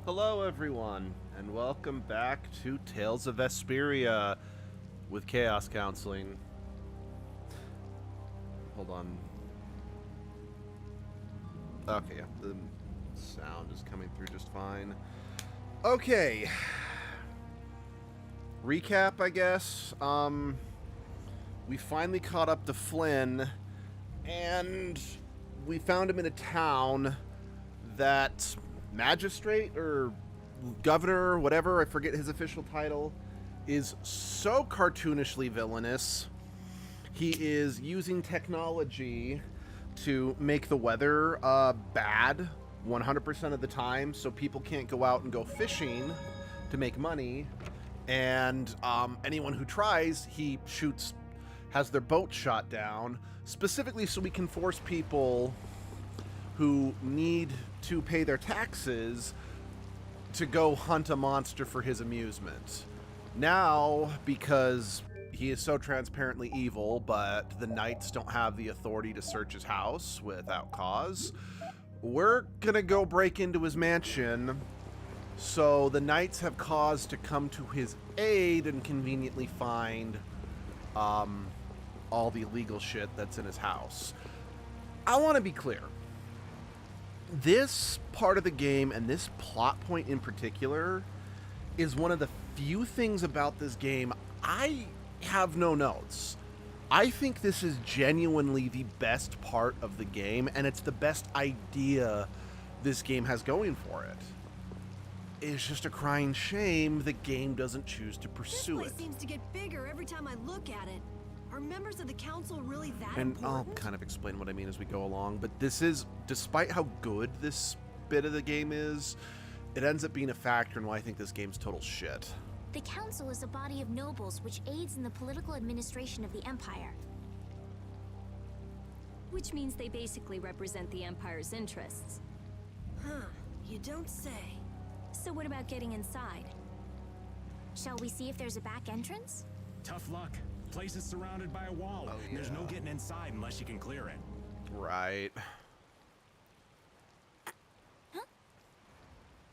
Hello everyone, and welcome back to Tales of Vesperia with Chaos Counseling. Hold on. Okay, yeah, the sound is coming through just fine. Okay. Recap, I guess. We finally caught up to Flynn, and we found him in a town that magistrate or governor, whatever, I forget his official title, is so cartoonishly villainous. He is using technology to make the weather bad 100% of the time, so people can't go out and go fishing to make money, and anyone who tries, he shoots, has their boat shot down, specifically so we can force people who need to pay their taxes to go hunt a monster for his amusement. Now, because he is so transparently evil, but the knights don't have the authority to search his house without cause, we're gonna go break into his mansion, so the knights have cause to come to his aid and conveniently find all the illegal shit that's in his house. I want to be clear. This part of the game, and this plot point in particular, is one of the few things about this game I have no notes. I think this is genuinely the best part of the game, and it's the best idea this game has going for it. It's just a crying shame the game doesn't choose to pursue it. This place seems to get bigger every time I look at it. Are members of the council really that important? I'll kind of explain what I mean as we go along, but this is, despite how good this bit of the game is, it ends up being a factor in why I think this game's total shit. The council is a body of nobles which aids in the political administration of the empire. Which means they basically represent the empire's interests. Huh, you don't say. So what about getting inside? Shall we see if there's a back entrance? Tough luck. Place is surrounded by a wall. Oh, yeah. And there's no getting inside unless you can clear it. Right. Huh?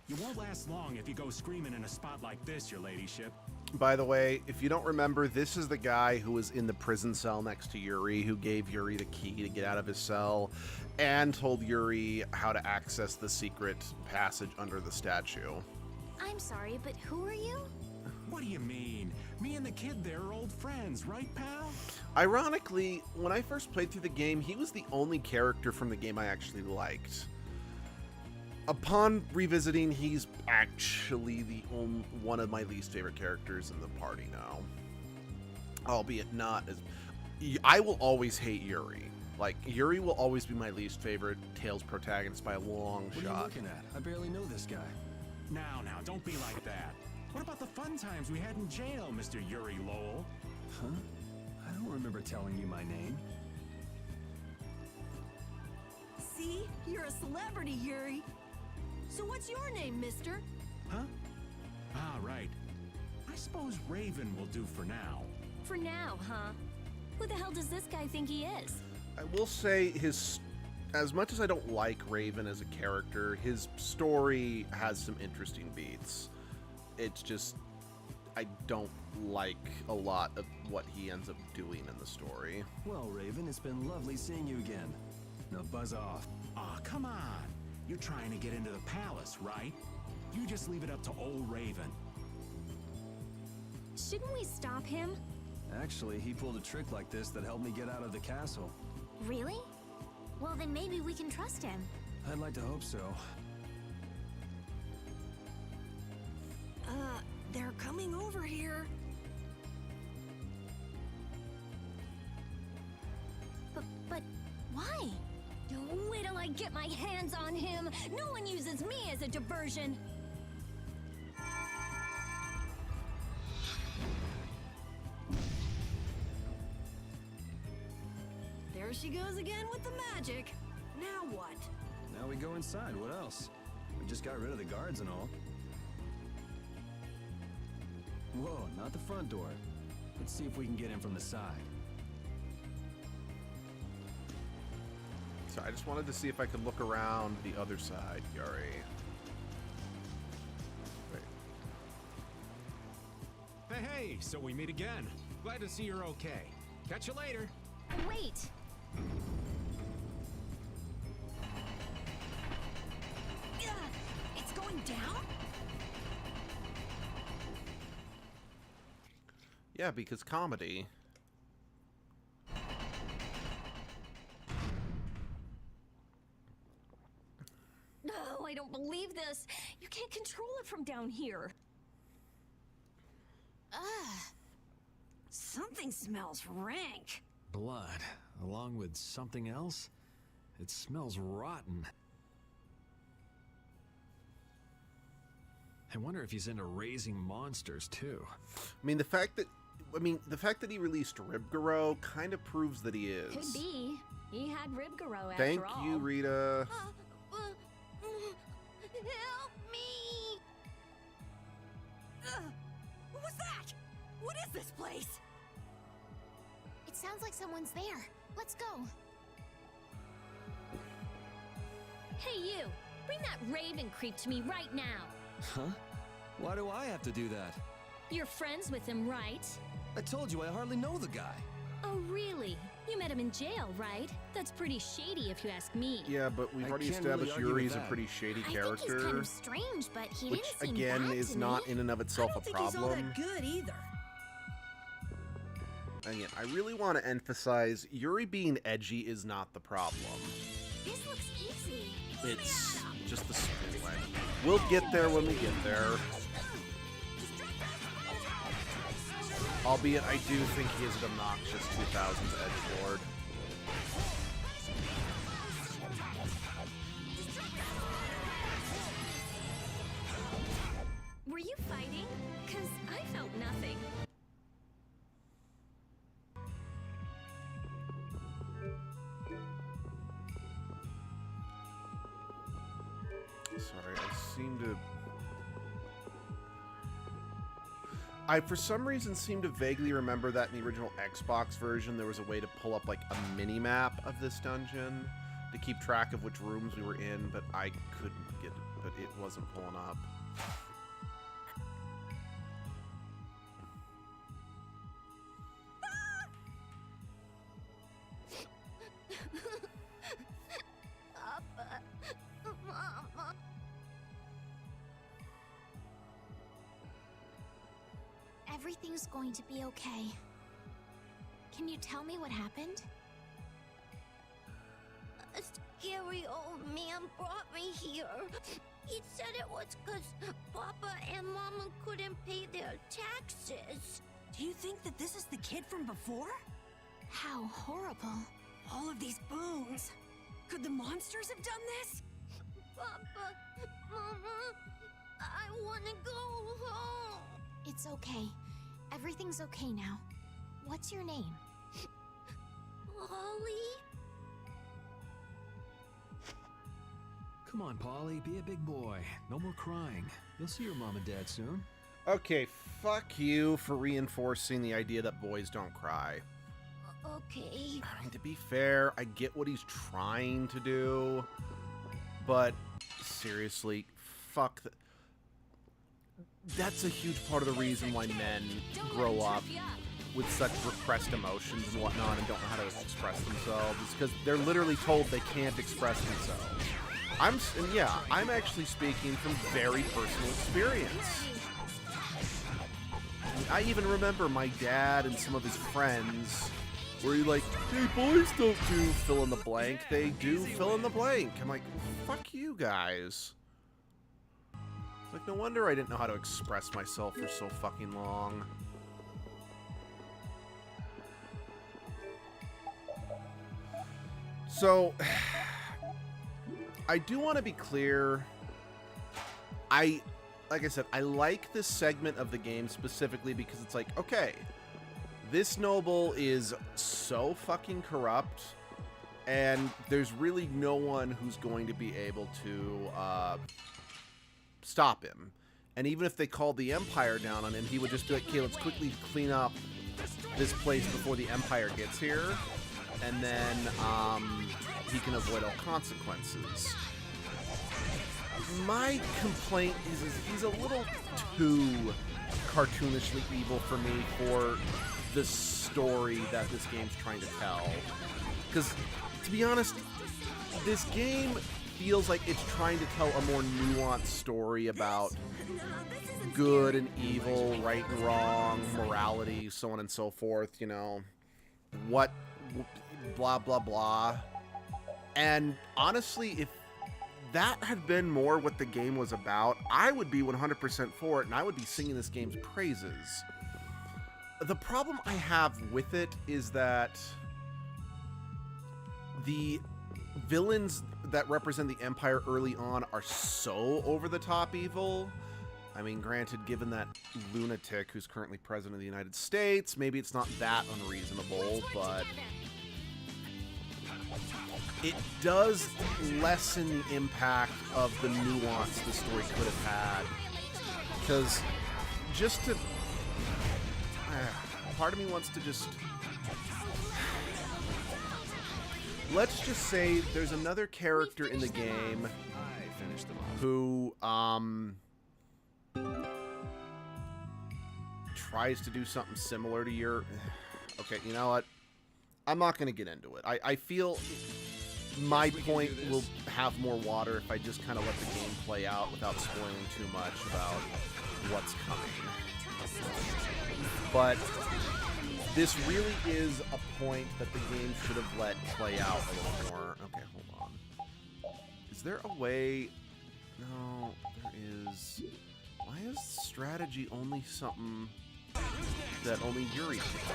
You won't last long if you go screaming in a spot like this, your ladyship. By the way, if you don't remember, this is the guy who was in the prison cell next to Yuri, who gave Yuri the key to get out of his cell, and told Yuri how to access the secret passage under the statue. I'm sorry, but who are you? What do you mean? Me and the kid there are old friends, right, pal? Ironically, when I first played through the game, he was the only character from the game I actually liked. Upon revisiting, he's actually the only one of my least favorite characters in the party now. Albeit not as... I will always hate Yuri. Like, Yuri will always be my least favorite Tales protagonist by a long shot. What are you looking at? I barely know this guy. Now, don't be like that. What about the fun times we had in jail, Mr. Yuri Lowell? Huh? I don't remember telling you my name. See? You're a celebrity, Yuri. So what's your name, mister? Huh? Ah, right. I suppose Raven will do for now. For now, huh? Who the hell does this guy think he is? I will say his as much as I don't like Raven as a character, his story has some interesting beats. It's just, I don't like a lot of what he ends up doing in the story. Well, Raven, it's been lovely seeing you again. Now buzz off. Aw, come on. You're trying to get into the palace, right? You just leave it up to old Raven. Shouldn't we stop him? Actually, he pulled a trick like this that helped me get out of the castle. Really? Well, then maybe we can trust him. I'd like to hope so. They're coming over here. But why? Oh, wait till I get my hands on him. No one uses me as a diversion. There she goes again with the magic. Now what? Now we go inside. What else? We just got rid of the guards and all. Whoa, not the front door. Let's see if we can get in from the side. So I just wanted to see if I could look around the other side, Yuri. Wait. Hey, so we meet again. Glad to see you're okay. Catch you later. Wait. It's going down? Yeah, because comedy. No, I don't believe this. You can't control it from down here. Something smells rank. Blood, along with something else? It smells rotten. I wonder if he's into raising monsters, too. I mean, the fact that he released Ribgaro kind of proves that he is. Could be. He had Ribgaro after Thank all. you, Rita. Help me! What was that? What is this place? It sounds like someone's there. Let's go. Hey, you! Bring that Raven creep to me right now! Huh? Why do I have to do that? You're friends with him, right? I told you I hardly know the guy. Oh, really? You met him in jail, right? That's pretty shady if you ask me. Yeah, but we've I already can't really established argue with Yuri's a that. pretty shady I character. think he's kind of strange, but he Which didn't seem again bad is to not me. in and of itself I a don't think he's all problem. that good either. Again, I really want to emphasize Yuri being edgy is not the problem. This looks easy. It's just the anyway. We'll get there when we get there. Albeit, I do think he is an obnoxious 2000s edgelord. Were you fighting? 'Cause I felt nothing. Sorry, I seem to... I, for some reason, seem to vaguely remember that in the original Xbox version, there was a way to pull up, like, a mini-map of this dungeon to keep track of which rooms we were in, but I couldn't get it, but it wasn't pulling up. Mama. Everything's going to be okay. Can you tell me what happened? A scary old man brought me here. He said it was because Papa and Mama couldn't pay their taxes. Do you think that this is the kid from before? How horrible. All of these boons. Could the monsters have done this? Papa, Mama, I want to go home. It's okay. Everything's okay now. What's your name? Holly? Come on, Polly, be a big boy. No more crying. You'll see your mom and dad soon. Okay, fuck you for reinforcing the idea that boys don't cry. Okay. I mean, to be fair, I get what he's trying to do, but seriously, fuck that. That's a huge part of the reason why men grow up with such repressed emotions and whatnot and don't know how to express themselves. It's because they're literally told they can't express themselves. I'm actually speaking from very personal experience. I even remember my dad and some of his friends where you're like, hey, boys don't do fill in the blank, they do fill in the blank. I'm like, fuck you guys. It's like, no wonder I didn't know how to express myself for so fucking long. So, I do want to be clear. Like I said, I like this segment of the game specifically because it's like, okay, this noble is so fucking corrupt, and there's really no one who's going to be able to stop him. And even if they called the Empire down on him, he would just be like, okay, let's quickly clean up this place before the Empire gets here, and then he can avoid all consequences. My complaint is he's a little too cartoonishly evil for me for the story that this game's trying to tell. Because, to be honest, this game feels like it's trying to tell a more nuanced story about good and evil, right and wrong, morality, so on and so forth, you know, what, blah, blah, blah. And honestly, if that had been more what the game was about, I would be 100% for it, and I would be singing this game's praises. The problem I have with it is that the villains that represent the Empire early on are so over-the-top evil. I mean, granted, given that lunatic who's currently president of the United States, maybe it's not that unreasonable, but it does lessen the impact of the nuance the story could have had. Because just to... part of me wants to just... Let's just say there's another character in the game who, tries to do something similar to your... Okay, you know what? I'm not going to get into it. I feel my point will have more water if I just kind of let the game play out without spoiling too much about what's coming. But this really is a point that the game should have let play out a little more. Okay, hold on. Is there a way... No, there is... Why is strategy only something that only Yuri can do?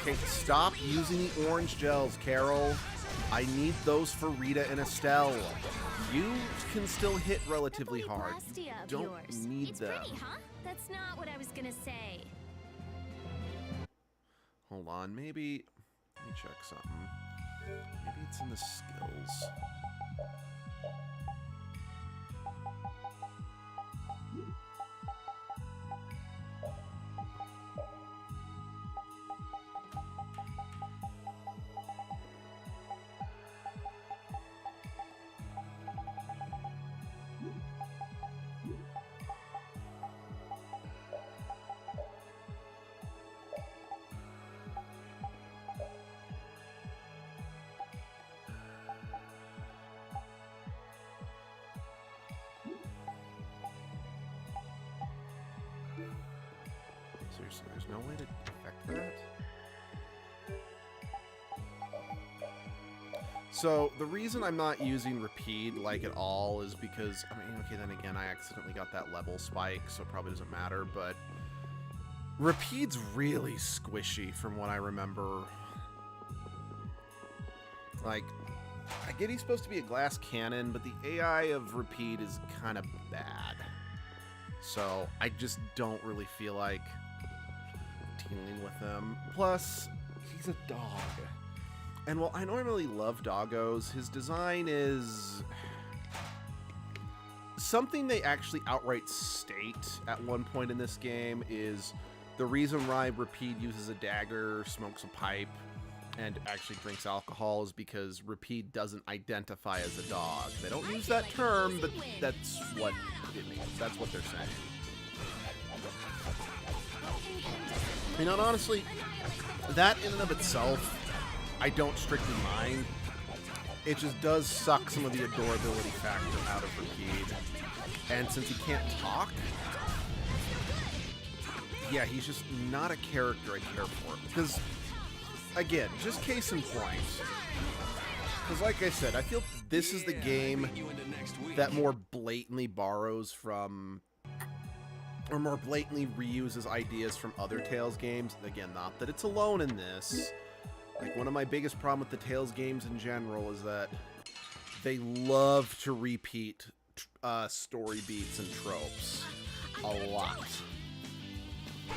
Okay, stop using the orange gels, Carol. I need those for Rita and Estelle. You can still hit relatively hard. You don't need them. Pretty, huh? That's not what I was gonna say. Hold on, maybe... Let me check something. Maybe it's in the skills. Seriously, there's no way to affect that? So, the reason I'm not using repeat, like, at all is because, I mean, okay, then again, I accidentally got that level spike, so it probably doesn't matter, but repeat's really squishy from what I remember. Like, I get he's supposed to be a glass cannon, but the AI of repeat is kind of bad. So, I just don't really feel like dealing with him. Plus, he's a dog. And while I normally love doggos, his design is... something they actually outright state at one point in this game is The reason why Repeat uses a dagger, smokes a pipe, and actually drinks alcohol is because Repeat doesn't identify as a dog. They don't use that term, but that's what it means. That's what they're saying. You know, and honestly, that in and of itself, I don't strictly mind. It just does suck some of the adorability factor out of Repeat. And since he can't talk, yeah, he's just not a character I care for. Because, again, just case in point. Because like I said, I feel this is the game that more blatantly borrows from, or more blatantly reuses ideas from other Tales games. Again, not that it's alone in this. Like, one of my biggest problems with the Tales games in general is that they love to repeat story beats and tropes a lot.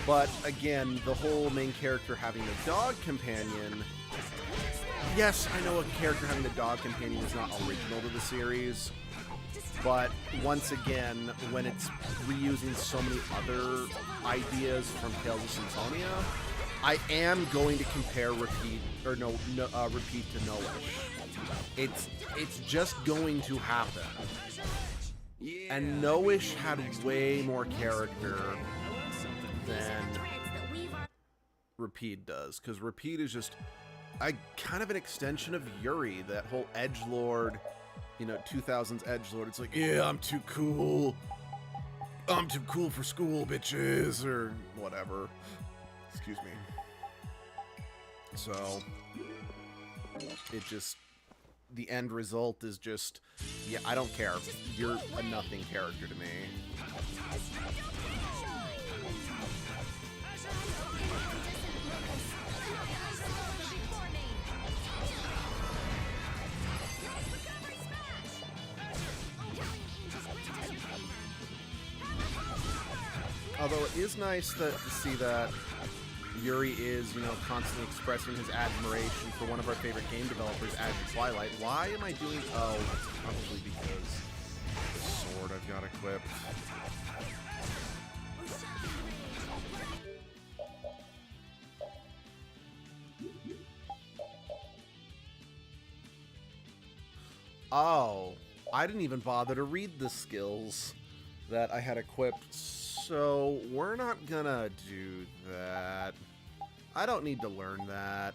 But, again, the whole main character having a dog companion... Yes, I know a character having a dog companion is not original to the series, but once again, when it's reusing so many other ideas from Tales of Symphonia, I am going to compare Repeat to Nowish. It's just going to happen. And Nowish had way more character than Repeat does, because Repeat is just kind of an extension of Yuri, that whole edgelord, you know, 2000s edgelord. It's like, yeah, I'm too cool. I'm too cool for school, bitches, or whatever. Excuse me. So, it just, the end result is just, yeah, I don't care. You're a nothing character to me. Although it is nice to see that Yuri is, you know, constantly expressing his admiration for one of our favorite game developers, Azure Twilight. Why am I doing... Oh, it's probably because the sword I've got equipped. Oh, I didn't even bother to read the skills that I had equipped. So, we're not gonna do that. I don't need to learn that.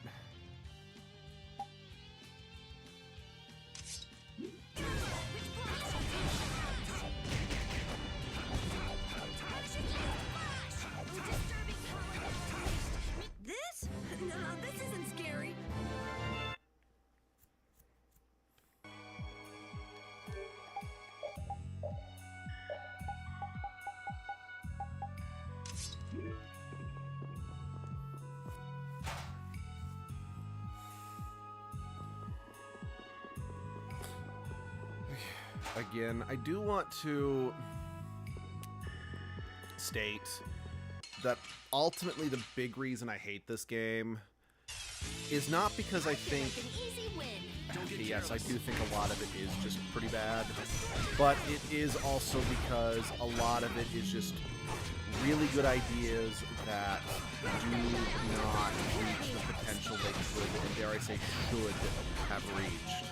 This? No, this isn't scary. Again, I do want to state that ultimately the big reason I hate this game is not because I think... Yes, I do think a lot of it is just pretty bad, but it is also because a lot of it is just really good ideas that do not reach the potential they could, and dare I say, should have reached.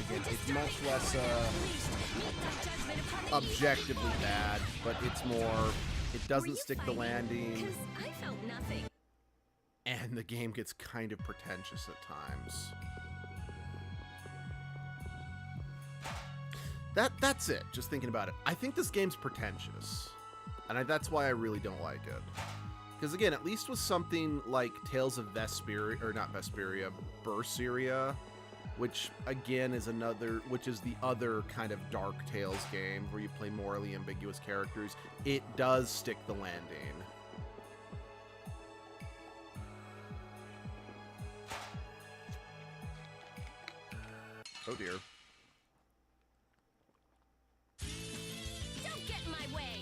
Again, it's much less objectively bad, but it's more, it doesn't stick the landing, I felt nothing. and the game gets kind of pretentious at times. That's it, just thinking about it. I think this game's pretentious, and that's why I really don't like it. Because again, at least with something like Tales of Vesperia, or not Vesperia, Berseria, which again is the other kind of dark Tales game where you play morally ambiguous characters, it does stick the landing. Oh dear. Don't get in my way.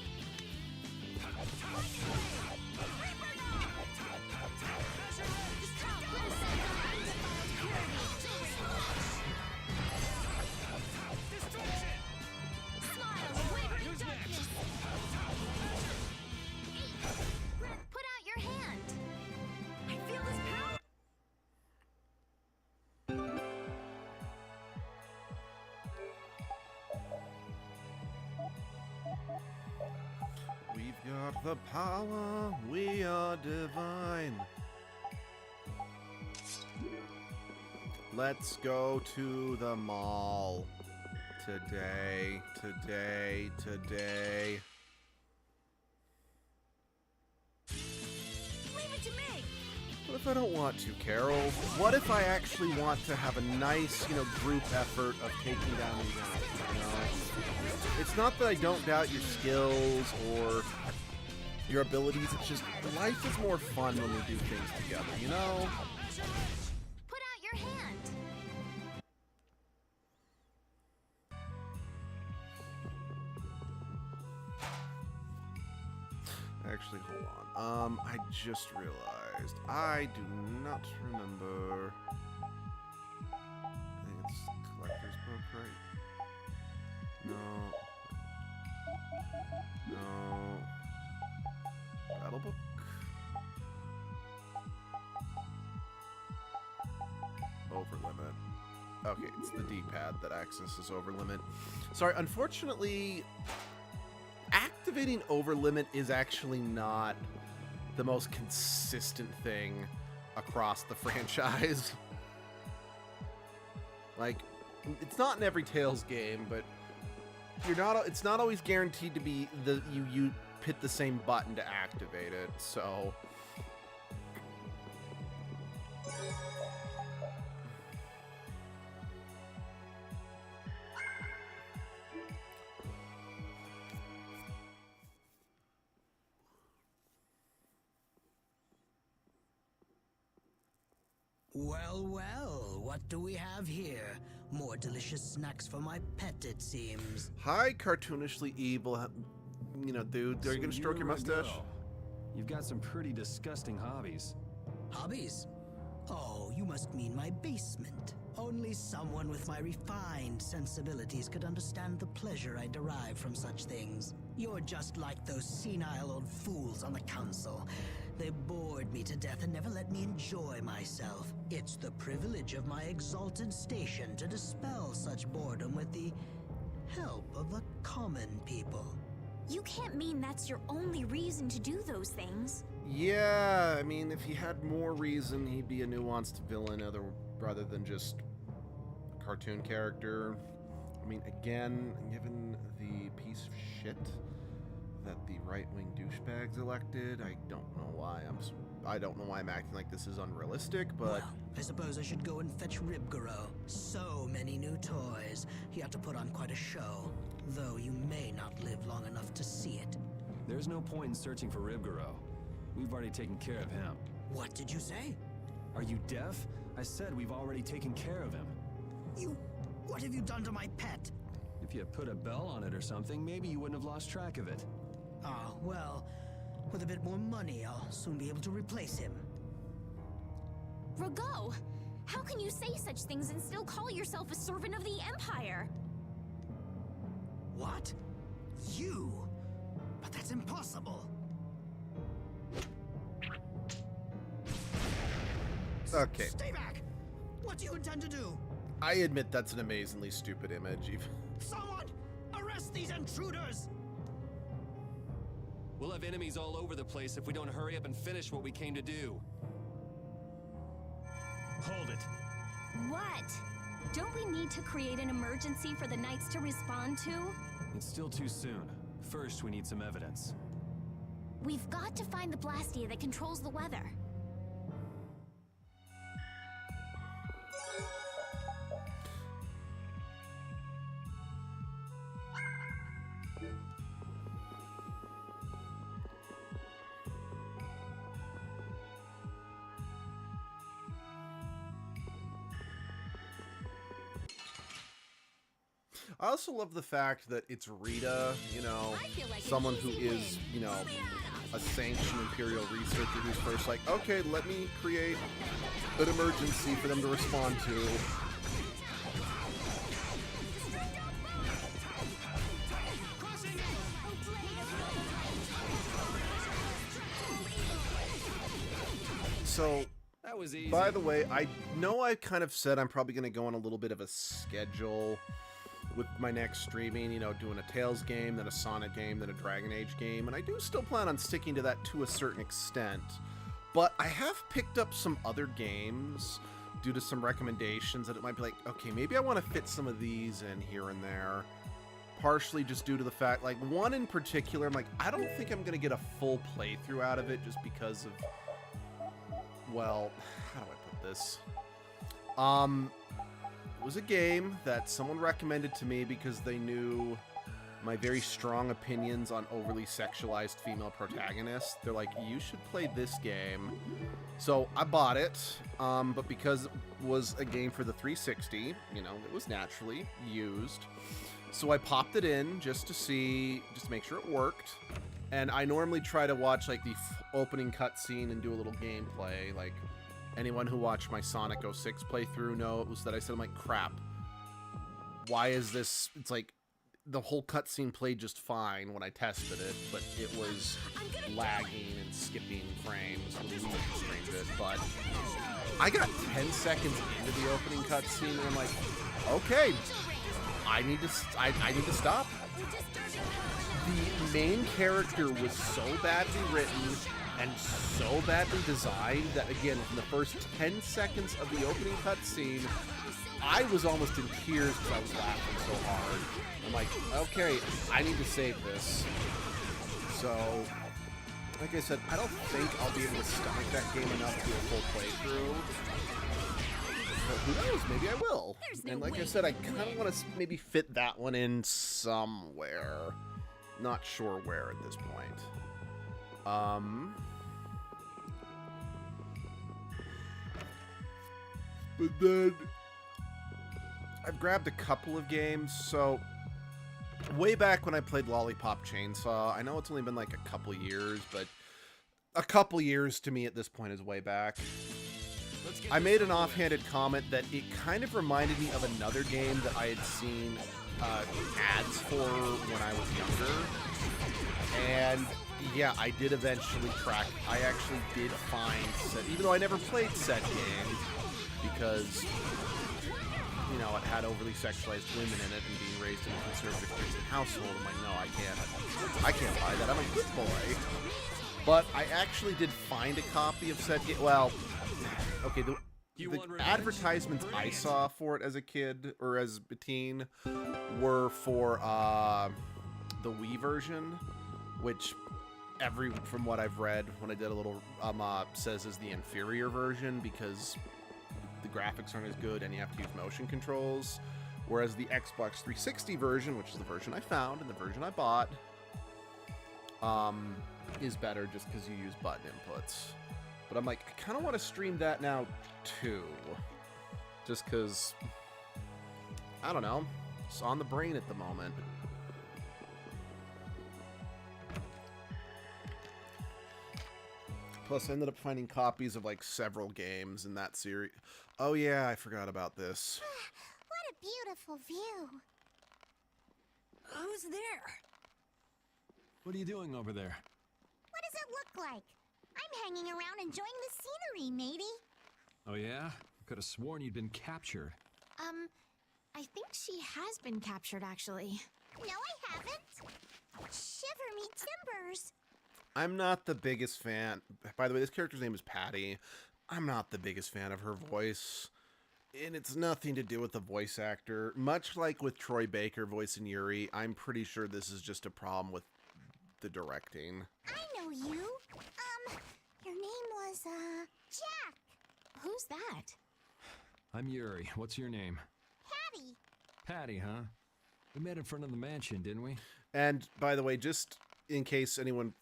The power, we are divine. Let's go to the mall. Today. Leave it to me. What if I don't want to, Carol? What if I actually want to have a nice, group effort of taking down these enemies, It's not that I don't doubt your skills or your abilities, it's just life is more fun when we do things together, Put out your hand. Actually, hold on. I just realized I do not remember. I think it's collector's book, right? No. Battle book. Over limit. Okay, it's the D-pad that accesses over limit. Sorry, unfortunately, activating over limit is actually not the most consistent thing across the franchise. Like, it's not in every Tales game, but it's not always guaranteed to be you hit the same button to activate it, so Well, what do we have here? More delicious snacks for my pet, it seems. hi, cartoonishly evil, dude. Are you gonna stroke your mustache? You've got some pretty disgusting hobbies. Hobbies? Oh, you must mean my basement. Only someone with my refined sensibilities could understand the pleasure I derive from such things. You're just like those senile old fools on the council. They bored me to death and never let me enjoy myself. It's the privilege of my exalted station to dispel such boredom with the help of the common people. You can't mean that's your only reason to do those things. Yeah, I mean, if he had more reason, he'd be a nuanced villain rather than just a cartoon character. I mean, again, given the piece of shit that the right-wing douchebags elected, I don't know why I'm acting like this is unrealistic, but Well, I suppose I should go and fetch Ribgaro. So many new toys. He ought to put on quite a show, though you may not live long enough to see it. There's no point in searching for Ribgaro. We've already taken care of him. What did you say? Are you deaf? I said we've already taken care of him. What have you done to my pet? If you had put a bell on it or something, maybe you wouldn't have lost track of it. Ah, well, with a bit more money, I'll soon be able to replace him. Rago, how can you say such things and still call yourself a servant of the Empire? What? You? But that's impossible. okay. Stay back! What do you intend to do? I admit that's an amazingly stupid image. Someone! Arrest these intruders! We'll have enemies all over the place if we don't hurry up and finish what we came to do. Hold it. What? Don't we need to create an emergency for the Knights to respond to? It's still too soon. First, we need some evidence. We've got to find the Blastia that controls the weather. I also love the fact that it's Rita, someone who is, a sanctioned Imperial researcher who's first like, okay, let me create an emergency for them to respond to. So, That was easy. by the way, I know I kind of said I'm probably going to go on a little bit of a schedule with my next streaming, you know, doing a Tales game, then a Sonic game, then a Dragon Age game, and I do still plan on sticking to that to a certain extent. But I have picked up some other games due to some recommendations that it might be like, okay, maybe I want to fit some of these in here and there. Partially just due to the fact, like, one in particular, I'm like, I don't think I'm going to get a full playthrough out of it just because of, well, how do I put this? It was a game that someone recommended to me because they knew my very strong opinions on overly sexualized female protagonists. They're like, you should play this game. So I bought it, but because it was a game for the 360, you know, it was naturally used. So I popped it in just to make sure it worked. And I normally try to watch like the opening cutscene and do a little gameplay. Like anyone who watched my Sonic 06 playthrough knows that I said, I'm like, crap. Why is this? It's like the whole cutscene played just fine when I tested it, but it was lagging and skipping frames when we streamed it. But I got 10 seconds into the opening cutscene and I'm like, okay, I need to stop. The main character was so badly written and so badly designed that, again, in the first 10 seconds of the opening cutscene, I was almost in tears because I was laughing so hard. I'm like, okay, I need to save this. So, like I said, I don't think I'll be able to stomach that game enough to do a full playthrough. But who knows? Maybe I will. And like I said, I kind of want to maybe fit that one in somewhere. Not sure where at this point. But then I've grabbed a couple of games. So way back when I played Lollipop Chainsaw, I know it's only been like a couple years, but a couple years to me at this point is way back. I made an offhanded comment that it kind of reminded me of another game that I had seen ads for when I was younger. And yeah, I did eventually track. I actually did find said, even though I never played said game, because, you know, it had overly sexualized women in it and being raised in a conservative Christian household. I'm like, no, I can't buy that. I'm a good boy. But I actually did find a copy of said game. Well, okay, the advertisements I saw for it as a kid or as a teen were for the Wii version, which from what I've read when I did a little says is the inferior version because the graphics aren't as good and you have to use motion controls, whereas the Xbox 360 version, which is the version I found and the version I bought, is better just because you use button inputs. But I'm like, I kind of want to stream that now too, just because, I don't know, it's on the brain at the moment. Plus, I ended up finding copies of like several games in that series. Oh yeah, I forgot about this. What a beautiful view. Who's there? What are you doing over there? What does it look like? I'm hanging around enjoying the scenery, matey. Oh yeah? Could have sworn you'd been captured. I think she has been captured, actually. No, I haven't. Shiver me timbers. I'm not the biggest fan. By the way, this character's name is Patty. I'm not the biggest fan of her voice. And it's nothing to do with the voice actor. Much like with Troy Baker voicing Yuri, I'm pretty sure this is just a problem with the directing. I know you. Your name was, Jack. Who's that? I'm Yuri. What's your name? Patty. Patty, huh? We met in front of the mansion, didn't we? And by the way, just in case anyone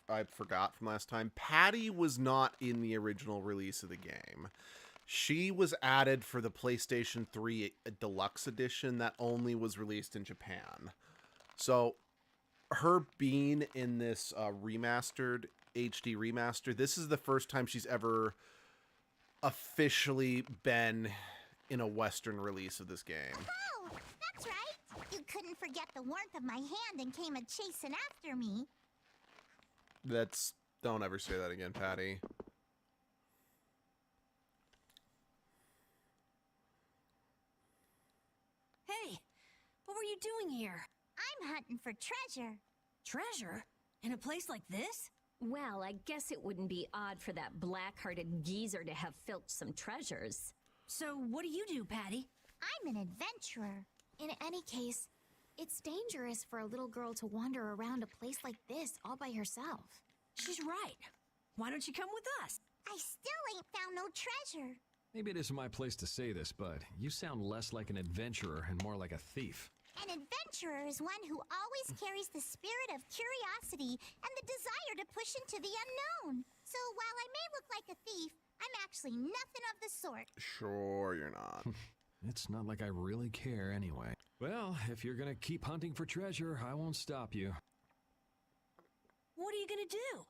I forgot from last time, Patty was not in the original release of the game. She was added for the PlayStation 3 Deluxe Edition that only was released in Japan. So her being in this remastered HD remaster, this is the first time she's ever officially been in a Western release of this game. Oh, that's right. You couldn't forget the warmth of my hand and came a-chasing after me. Don't ever say that again, Patty. Hey, What were you doing here? I'm hunting for treasure. Treasure? In a place like this? Well, I guess it wouldn't be odd for that black-hearted geezer to have filched some treasures. So what do you do, Patty? I'm an adventurer. In any case, it's dangerous for a little girl to wander around a place like this all by herself. She's right. Why don't you come with us? I still ain't found no treasure. Maybe it isn't my place to say this, but you sound less like an adventurer and more like a thief. An adventurer is one who always carries the spirit of curiosity and the desire to push into the unknown. So while I may look like a thief, I'm actually nothing of the sort. Sure, you're not. It's not like I really care anyway. Well, if you're gonna keep hunting for treasure, I won't stop you. What are you gonna do?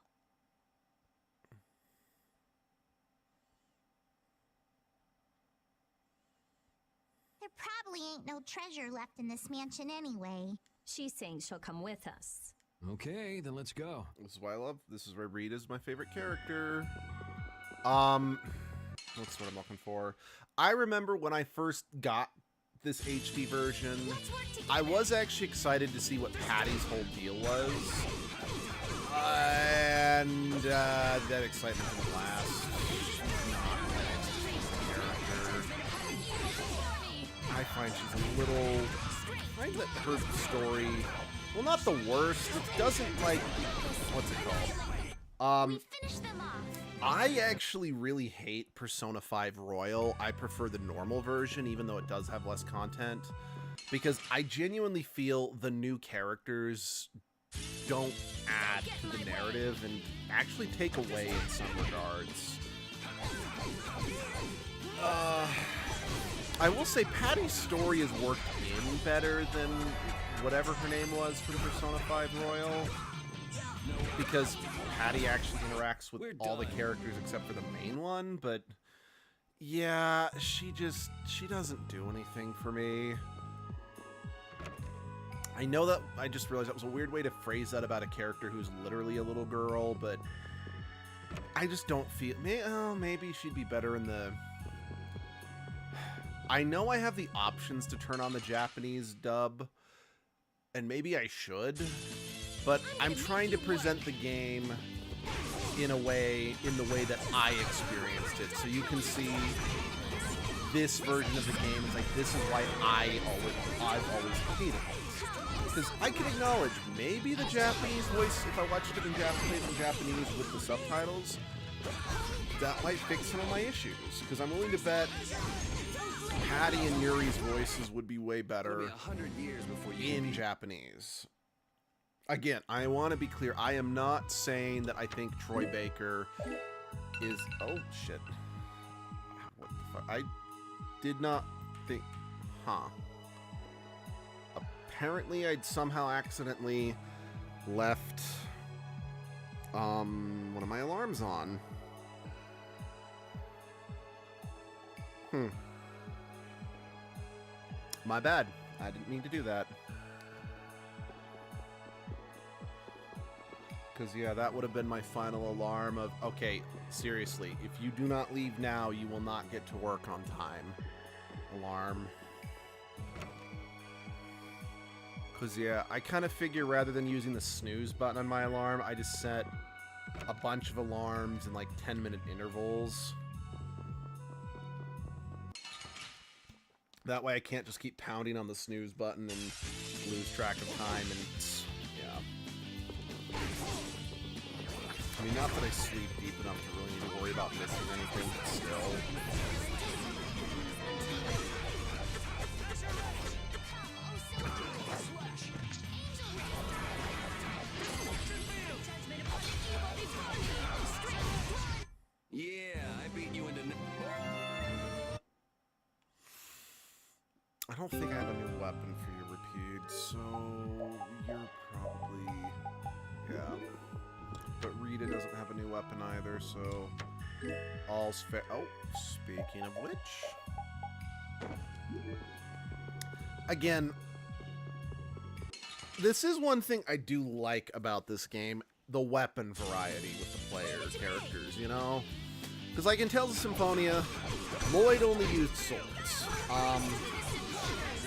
There probably ain't no treasure left in this mansion anyway. She's saying she'll come with us. Okay, then let's go. This is why I love. This is why Rita's my favorite character. What's what I'm looking for? I remember when I first got this HD version, I was actually excited to see what Patty's whole deal was, and that excitement didn't last. I find she's a little. I find that her story, well, not the worst. It doesn't like. What's it called? We finished them off. I actually really hate Persona 5 Royal. I prefer the normal version, even though it does have less content, because I genuinely feel the new characters don't add to the narrative and actually take away in some regards. I will say Patty's story is worked in better than whatever her name was for the Persona 5 Royal, because Patty actually interacts with all the characters except for the main one, but yeah, she doesn't do anything for me. I know that, I just realized that was a weird way to phrase that about a character who's literally a little girl, but I just don't feel, maybe she'd be better in the... I know I have the options to turn on the Japanese dub, and maybe I should, but I'm trying to present the game in the way that I experienced it, so you can see this version of the game. It's like, this is why I've always hated it. Because I can acknowledge maybe the Japanese voice, if I watched it in Japanese with the subtitles, that might fix some of my issues. Because I'm willing to bet Patty and Yuri's voices would be way better 100 years before you in Japanese. Again, I want to be clear. I am not saying that I think Troy Baker is... Oh, shit. What the fuck? I did not think... Huh. Apparently, I'd somehow accidentally left one of my alarms on. My bad. I didn't mean to do that. Because, yeah, that would have been my final alarm of, okay, seriously, if you do not leave now, you will not get to work on time. Alarm. Because, yeah, I kind of figure rather than using the snooze button on my alarm, I just set a bunch of alarms in, like, 10-minute intervals. That way I can't just keep pounding on the snooze button and lose track of time, and, yeah. I mean, not that I sleep deep enough to really need to worry about missing anything, but still. Yeah, I beat you into... I don't think I have a new weapon for you, Repede, so you're probably... Yeah. But Rita doesn't have a new weapon either, so... All's fair... Oh, speaking of which... Again, this is one thing I do like about this game, the weapon variety with the player characters, you know? Because like in Tales of Symphonia, Lloyd only used swords.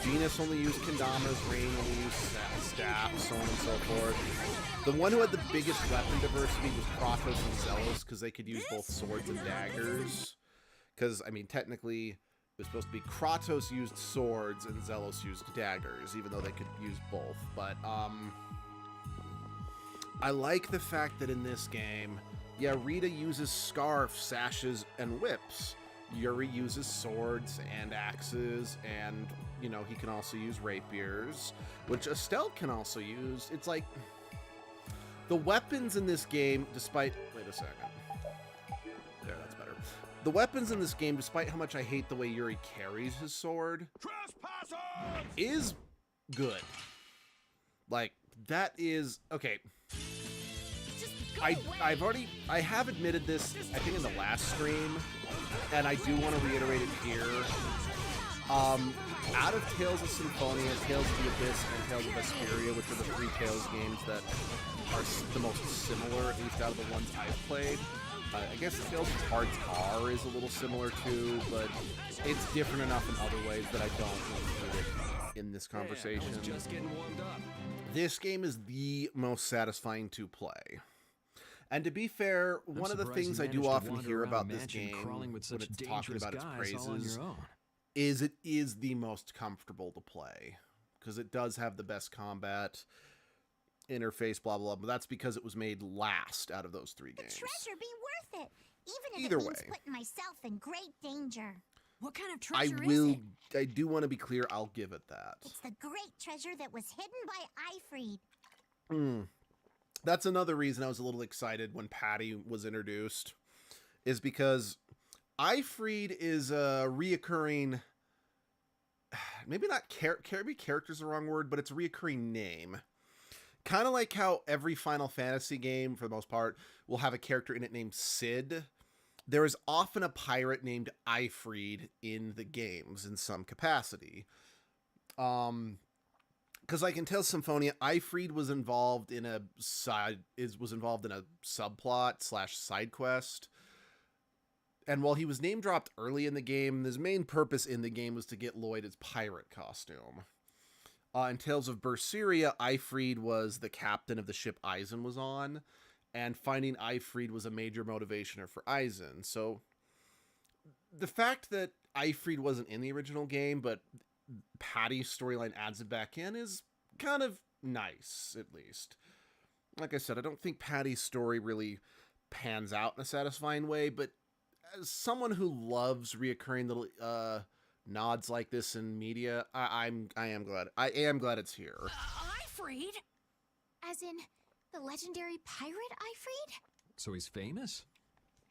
Venus only used kendamas, Rain only used staff, so on and so forth. The one who had the biggest weapon diversity was Kratos and Zelos, because they could use both swords and daggers. Because, I mean, technically, it was supposed to be Kratos used swords and Zelos used daggers, even though they could use both. But, I like the fact that in this game, yeah, Rita uses scarves, sashes, and whips. Yuri uses swords and axes, and, you know, he can also use rapiers, which Estelle can also use. It's like, the weapons in this game, despite... Wait a second. There, that's better. The weapons in this game, despite how much I hate the way Yuri carries his sword, is good. Like, that is... Okay. I have admitted this, I think, in the last stream, and I do want to reiterate it here. Out of Tales of Symphonia, Tales of the Abyss, and Tales of Vesperia, which are the three Tales games that are the most similar, at least out of the ones I've played. I guess Tales of Cards R is a little similar too, but it's different enough in other ways that I don't include it in this conversation. I was just getting warmed up. This game is the most satisfying to play. And to be fair, one of the things I do often hear about this game when it's talking about its praises is it is the most comfortable to play. Because it does have the best combat, interface, blah, blah, blah. But that's because it was made last out of those three games. The treasure be worth it, even if Either it means way. putting myself in great danger. What kind of treasure is it? I do want to be clear, I'll give it that. It's the great treasure that was hidden by Eifried. That's another reason I was a little excited when Patty was introduced, is because Eifried is a reoccurring, maybe not maybe character's the wrong word, but it's a reoccurring name. Kind of like how every Final Fantasy game, for the most part, will have a character in it named Cid. There is often a pirate named Eifried in the games in some capacity. Because like in Tales of Symphonia, Eifried was involved in a subplot / side quest. And while he was name dropped early in the game, his main purpose in the game was to get Lloyd his pirate costume. In Tales of Berseria, Eifried was the captain of the ship Eisen was on, and finding Eifried was a major motivationer for Eisen. So the fact that Eifried wasn't in the original game, but Patty's storyline adds it back in is kind of nice, at least. Like I said, I don't think Patty's story really pans out in a satisfying way, but as someone who loves reoccurring little nods like this in media, I am glad it's here. Eifried? As in, the legendary pirate Eifried? So he's famous?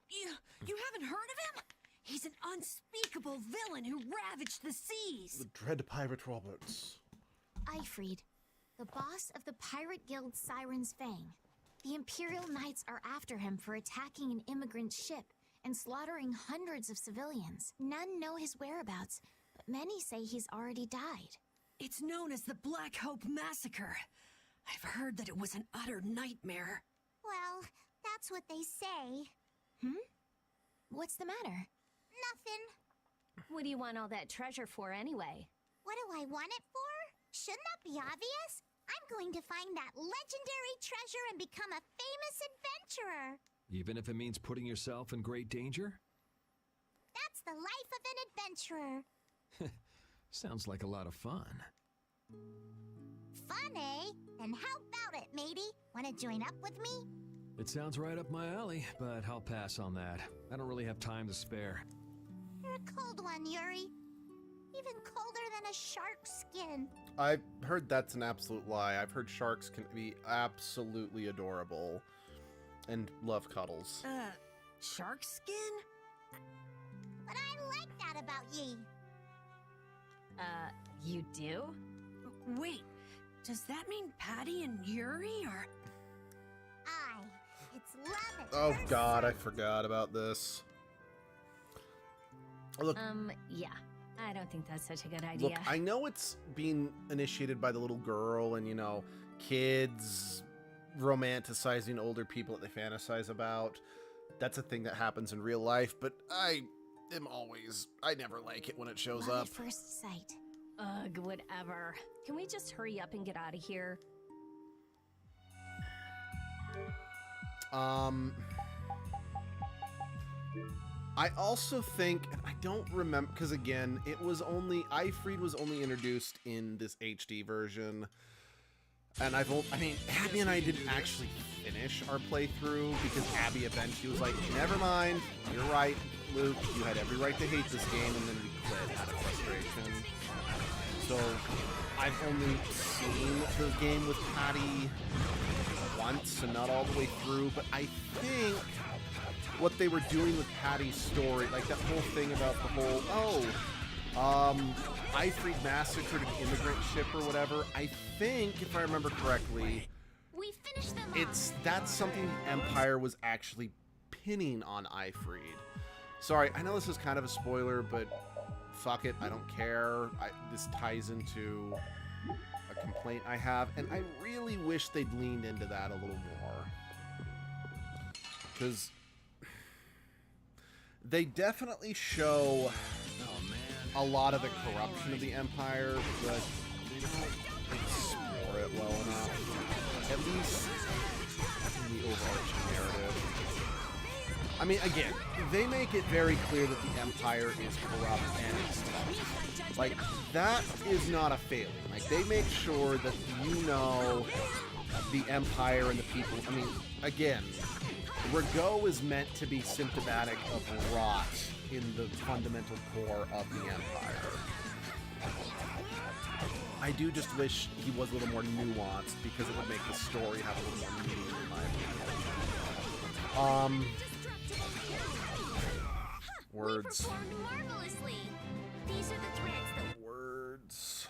You haven't heard of him? He's an unspeakable villain who ravaged the seas. The Dread Pirate Roberts. Eifried, the boss of the pirate guild Siren's Fang. The Imperial Knights are after him for attacking an immigrant ship and slaughtering hundreds of civilians. None know his whereabouts, but many say he's already died. It's known as the Black Hope Massacre. I've heard that it was an utter nightmare. Well, that's what they say. What's the matter? Nothing. What do you want all that treasure for anyway? What do I want it for? Shouldn't that be obvious? I'm going to find that legendary treasure and become a famous adventurer. Even if it means putting yourself in great danger? That's the life of an adventurer. Sounds like a lot of fun. Fun, eh? Then how about it, matey? Want to join up with me? It sounds right up my alley, but I'll pass on that. I don't really have time to spare. You're a cold one, Yuri. Even colder than a shark's skin. I've heard that's an absolute lie. I've heard sharks can be absolutely adorable and love cuddles. Shark skin? But I like that about ye. You do? Wait, does that mean Patty and Yuri are... It's love at Oh first god, I sight. forgot about this. Look, Yeah. I don't think that's such a good look, idea. I know it's being initiated by the little girl and, you know, kids romanticizing older people that they fantasize about. That's a thing that happens in real life, but I never like it when it shows Love up. at first sight. Ugh, whatever. Can we just hurry up and get out of here? I also think, and I don't remember, because again, Ifrid was only introduced in this HD version. And I mean, Abby and I didn't actually finish our playthrough because Abby eventually was like, never mind, you're right, Luke, you had every right to hate this game, and then we quit out of frustration. So, I've only seen the game with Patty once and not all the way through, but I think what they were doing with Patty's story, like that whole thing about the whole, Ifrid massacred an immigrant ship or whatever, I think, if I remember correctly, We finished them off. that's something the Empire was actually pinning on Ifrid. Sorry, I know this is kind of a spoiler, but fuck it, I don't care. This ties into a complaint I have, and I really wish they'd leaned into that a little more. Because they definitely show a lot of the corruption of the Empire, but they don't explore it well enough. At least in the overarching narrative. I mean, again, they make it very clear that the Empire is corrupt and it's corrupt. Like, that is not a failing. Like, they make sure that you know the Empire and the people. I mean, again, Rago is meant to be symptomatic of rot in the fundamental core of the Empire. I do just wish he was a little more nuanced because it would make the story have a little more meaning in my opinion. Words. We performed marvelously. These are the threads that Words.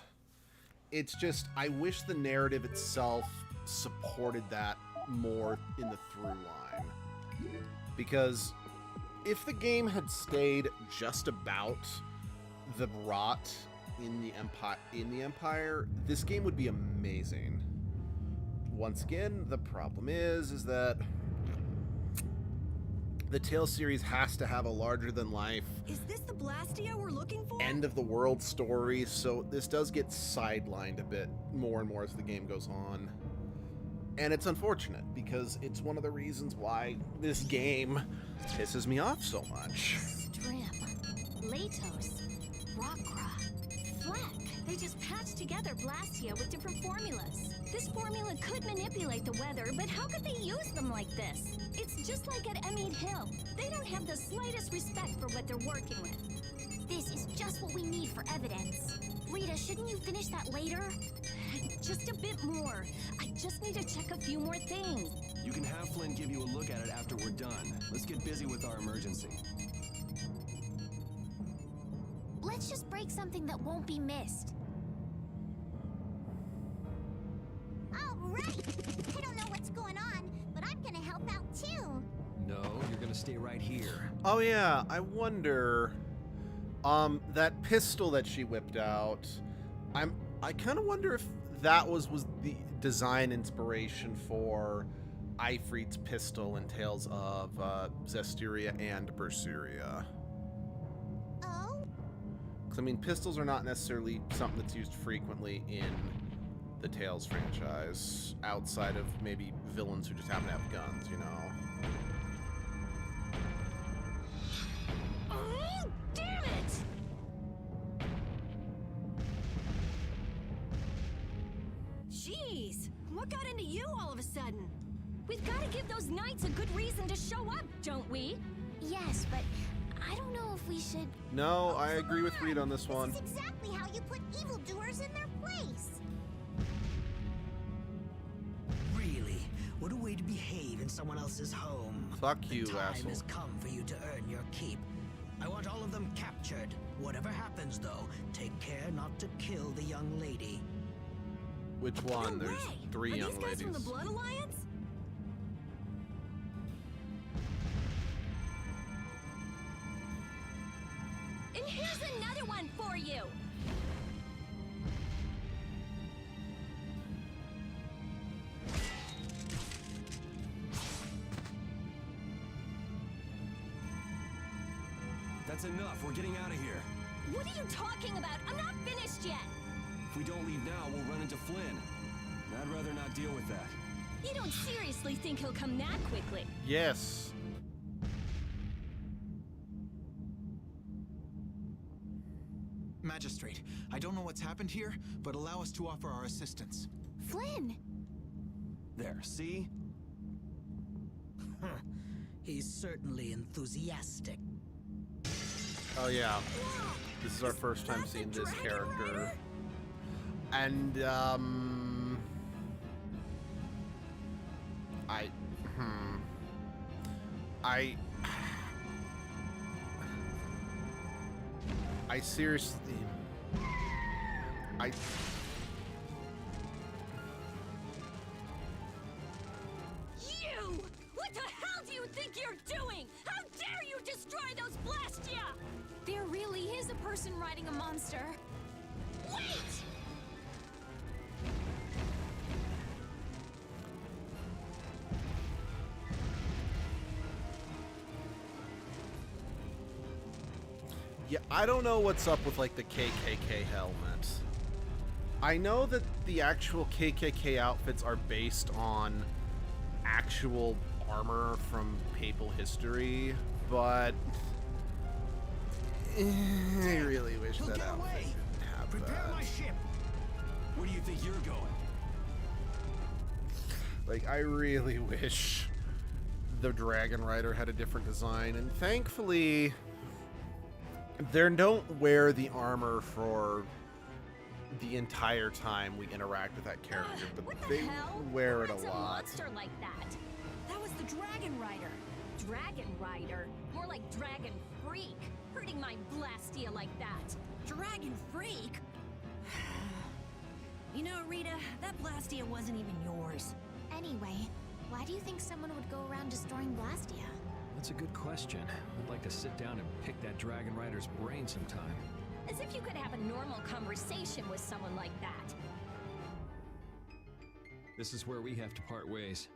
It's just, I wish the narrative itself supported that more in the through line. Because if the game had stayed just about the rot in the Empire, this game would be amazing. Once again, the problem is that the Tales series has to have a larger-than-life, Is this the Blastia we're looking for? end-of-the-world story, so this does get sidelined a bit more and more as the game goes on. And it's unfortunate, because it's one of the reasons why this game pisses me off so much. Strim, Latos, Rockra, Fleck. They just patched together Blastia with different formulas. This formula could manipulate the weather, but how could they use them like this? It's just like at Emmead Hill. They don't have the slightest respect for what they're working with. This is just what we need for evidence. Rita, shouldn't you finish that later? Just a bit more. I just need to check a few more things. You can have Flynn give you a look at it after we're done. Let's get busy with our emergency. Let's just break something that won't be missed. All right. I don't know what's going on, but I'm gonna help out too. No, you're gonna stay right here. Oh yeah, I wonder, that pistol that she whipped out, I kind of wonder if that was the design inspiration for Ifrit's pistol in Tales of Zestiria and Berseria. Oh? 'Cause, I mean, pistols are not necessarily something that's used frequently in the Tales franchise, outside of maybe villains who just happen to have guns, you know? Oh, damn it! Jeez, what got into you all of a sudden? We've got to give those knights a good reason to show up, don't we? Yes, but I don't know if we should... No, I agree with Reed on this one. This is exactly how you put evildoers in their place. Really? What a way to behave in someone else's home. Fuck you, the time asshole. has come for you to earn your keep. I want all of them captured. Whatever happens, though, take care not to kill the young lady. Which one? No There's way. 3 Are young these guys ladies. from the Blood Alliance? And here's another one for you. That's enough. We're getting out of here. What are you talking about? I'm not finished yet. now, we'll run into Flynn. I'd rather not deal with that. You don't seriously think he'll come that quickly? Yes. Magistrate, I don't know what's happened here, but allow us to offer our assistance. Flynn! There, see? He's certainly enthusiastic. Oh yeah. This is our first time seeing this character. And I seriously You! What the hell do you think you're doing? How dare you destroy those Blastia? There really is a person riding a monster. Wait! yeah, I don't know what's up with like the KKK helmet. I know that the actual KKK outfits are based on actual armor from papal history, but I really wish He'll that get outfit away. didn't have Prepare that. my ship. Where do you think you're going? Like, I really wish the Dragon Rider had a different design, and thankfully they don't wear the armor for the entire time we interact with that character, but What the they hell? wear it a What's lot. monster like that? That was the Dragon Rider. Dragon Rider? More like Dragon Freak. Hurting my Blastia like that. Dragon Freak? You know, Rita, that Blastia wasn't even yours. Anyway, why do you think someone would go around destroying Blastia? That's a good question. I'd like to sit down and pick that Dragon Rider's brain sometime. As if you could have a normal conversation with someone like that. This is where we have to part ways.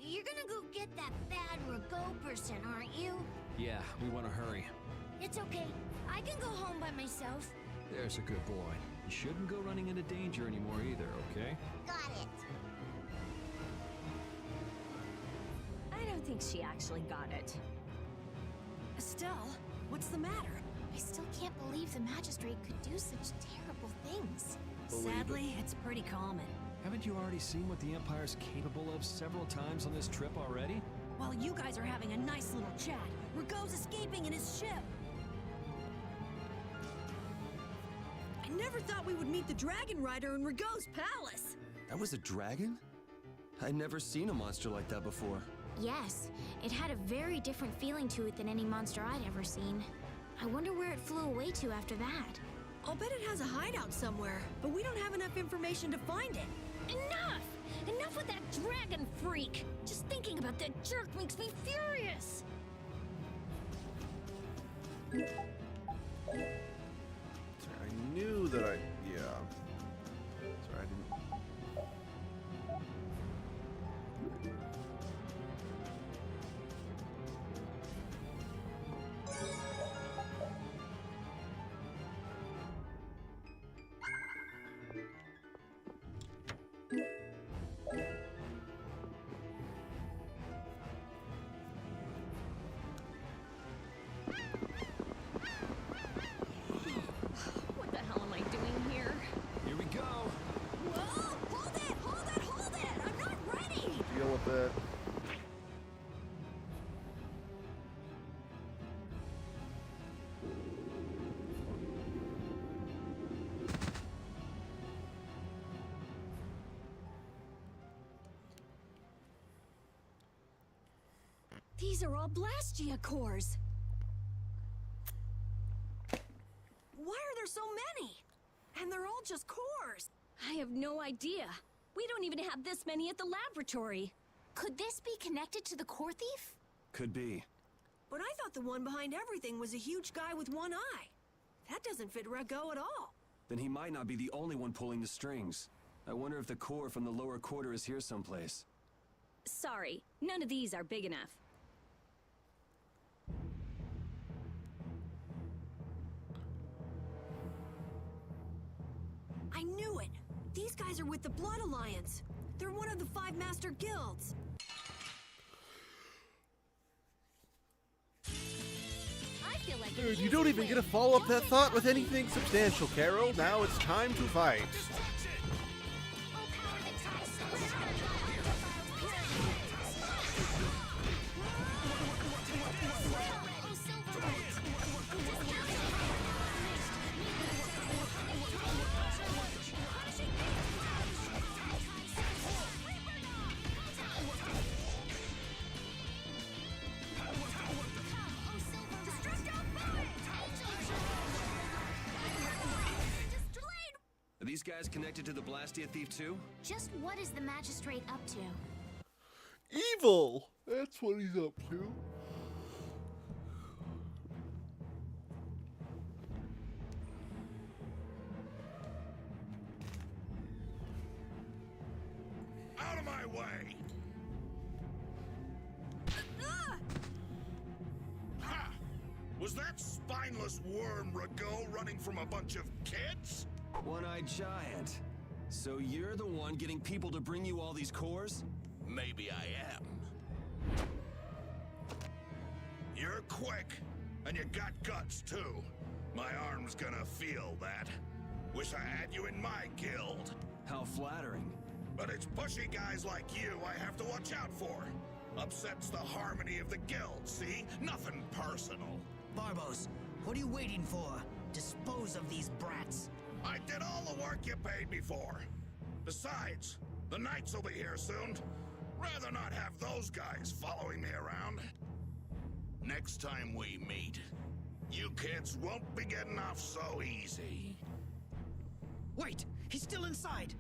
You're gonna go get that bad Rago person, aren't you? Yeah, we want to hurry. It's okay. I can go home by myself. There's a good boy. You shouldn't go running into danger anymore either, okay? Got it. I don't think she actually got it. Estelle, what's the matter? I still can't believe the magistrate could do such terrible things. Sadly, it's pretty common. Haven't you already seen what the Empire's capable of several times on this trip already? While you guys are having a nice little chat, Rago's escaping in his ship. I never thought we would meet the Dragon Rider in Rago's palace. That was a dragon? I'd never seen a monster like that before. Yes, it had a very different feeling to it than any monster I'd ever seen. I wonder where it flew away to after that. I'll bet it has a hideout somewhere, but we don't have enough information to find it. Enough! Enough with that Dragon Freak! Just thinking about that jerk makes me furious! I knew that yeah. Sorry, I didn't. What the hell am I doing here? Here we go! Whoa! Hold it! Hold it! Hold it! I'm not ready! Deal with it. These are all Blastia cores. Why are there so many? And they're all just cores. I have no idea. We don't even have this many at the laboratory. Could this be connected to the core thief? Could be. But I thought the one behind everything was a huge guy with one eye. That doesn't fit Rago at all. Then he might not be the only one pulling the strings. I wonder if the core from the lower quarter is here someplace. Sorry, none of these are big enough. I knew it! These guys are with the Blood Alliance. They're one of the 5 master guilds. I feel like Dude, you don't even get to follow up that thought with anything substantial, Carol. Now it's time to fight. Are these guys connected to the Blastia Thief too? Just what is the magistrate up to? Evil! That's what he's up to. Out of my way! Ha! Was that spineless worm Rago running from a bunch of kids? One-eyed giant. So you're the one getting people to bring you all these cores? Maybe I am. You're quick, and you got guts too. My arm's gonna feel that. Wish I had you in my guild. How flattering. But it's pushy guys like you I have to watch out for. Upsets the harmony of the guild, see? Nothing personal. Barbos, what are you waiting for? Dispose of these brats. I did all the work you paid me for. Besides, the Knights will be here soon. Rather not have those guys following me around. Next time we meet, you kids won't be getting off so easy. Wait, he's still inside.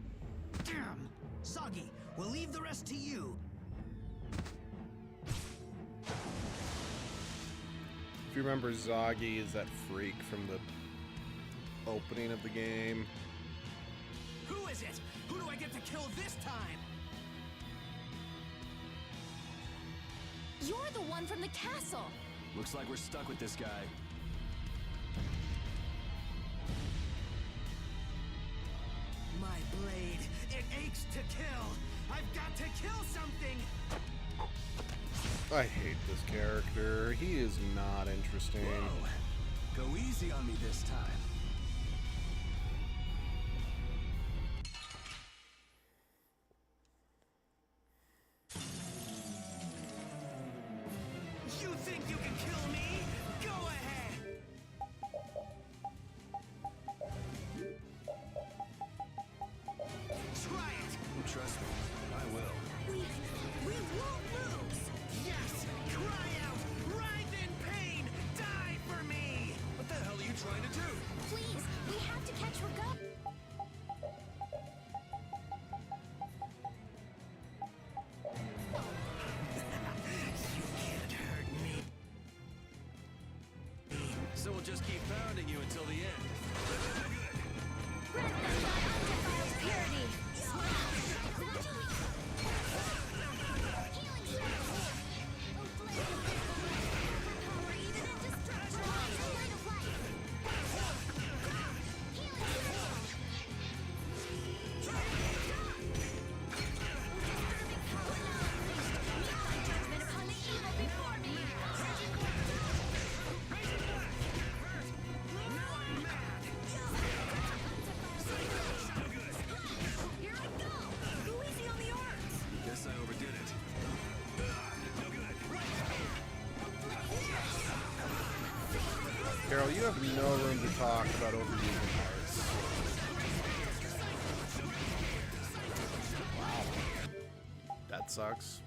Damn. Soggy, we'll leave the rest to you. If you remember, Zoggy is that freak from the opening of the game. Who is it? Who do I get to kill this time? You're the one from the castle. Looks like we're stuck with this guy. My blade, it aches to kill. I've got to kill something. I hate this character. He is not interesting. Whoa. Go easy on me this time. You think you can kill me? Go ahead. Try it. Trust me, I will. We won't lose. Yes. Cry out. Writhe in pain. Die for me. What the hell are you trying to do? Please, we have to catch Rago. You can't hurt me. So we'll just keep pounding you until the end. Grant them thy undefiled purity. Guess I overdid it. Carol, you have no room to talk about overusing hearts. Wow. That sucks.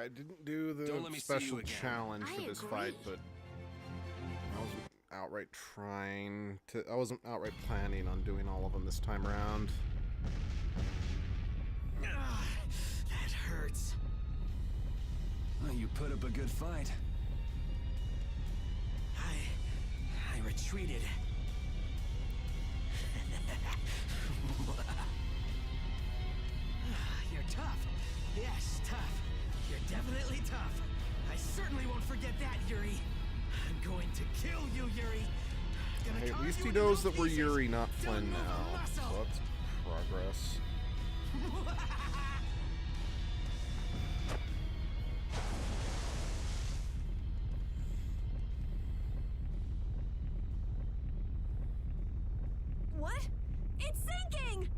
I didn't do the Don't let me see special you again. challenge I for this agree. fight, but I wasn't outright trying to. I wasn't outright planning on doing all of them this time around. That hurts. Well, you put up a good fight. I retreated. You're tough. Yes, tough. You're definitely tough. I certainly won't forget that, Yuri. I'm going to kill you, Yuri. Gonna Hey, at carve least you he into knows little that we're pieces. Yuri, not Don't Flynn move a now. So muscle. that's progress. What? It's sinking!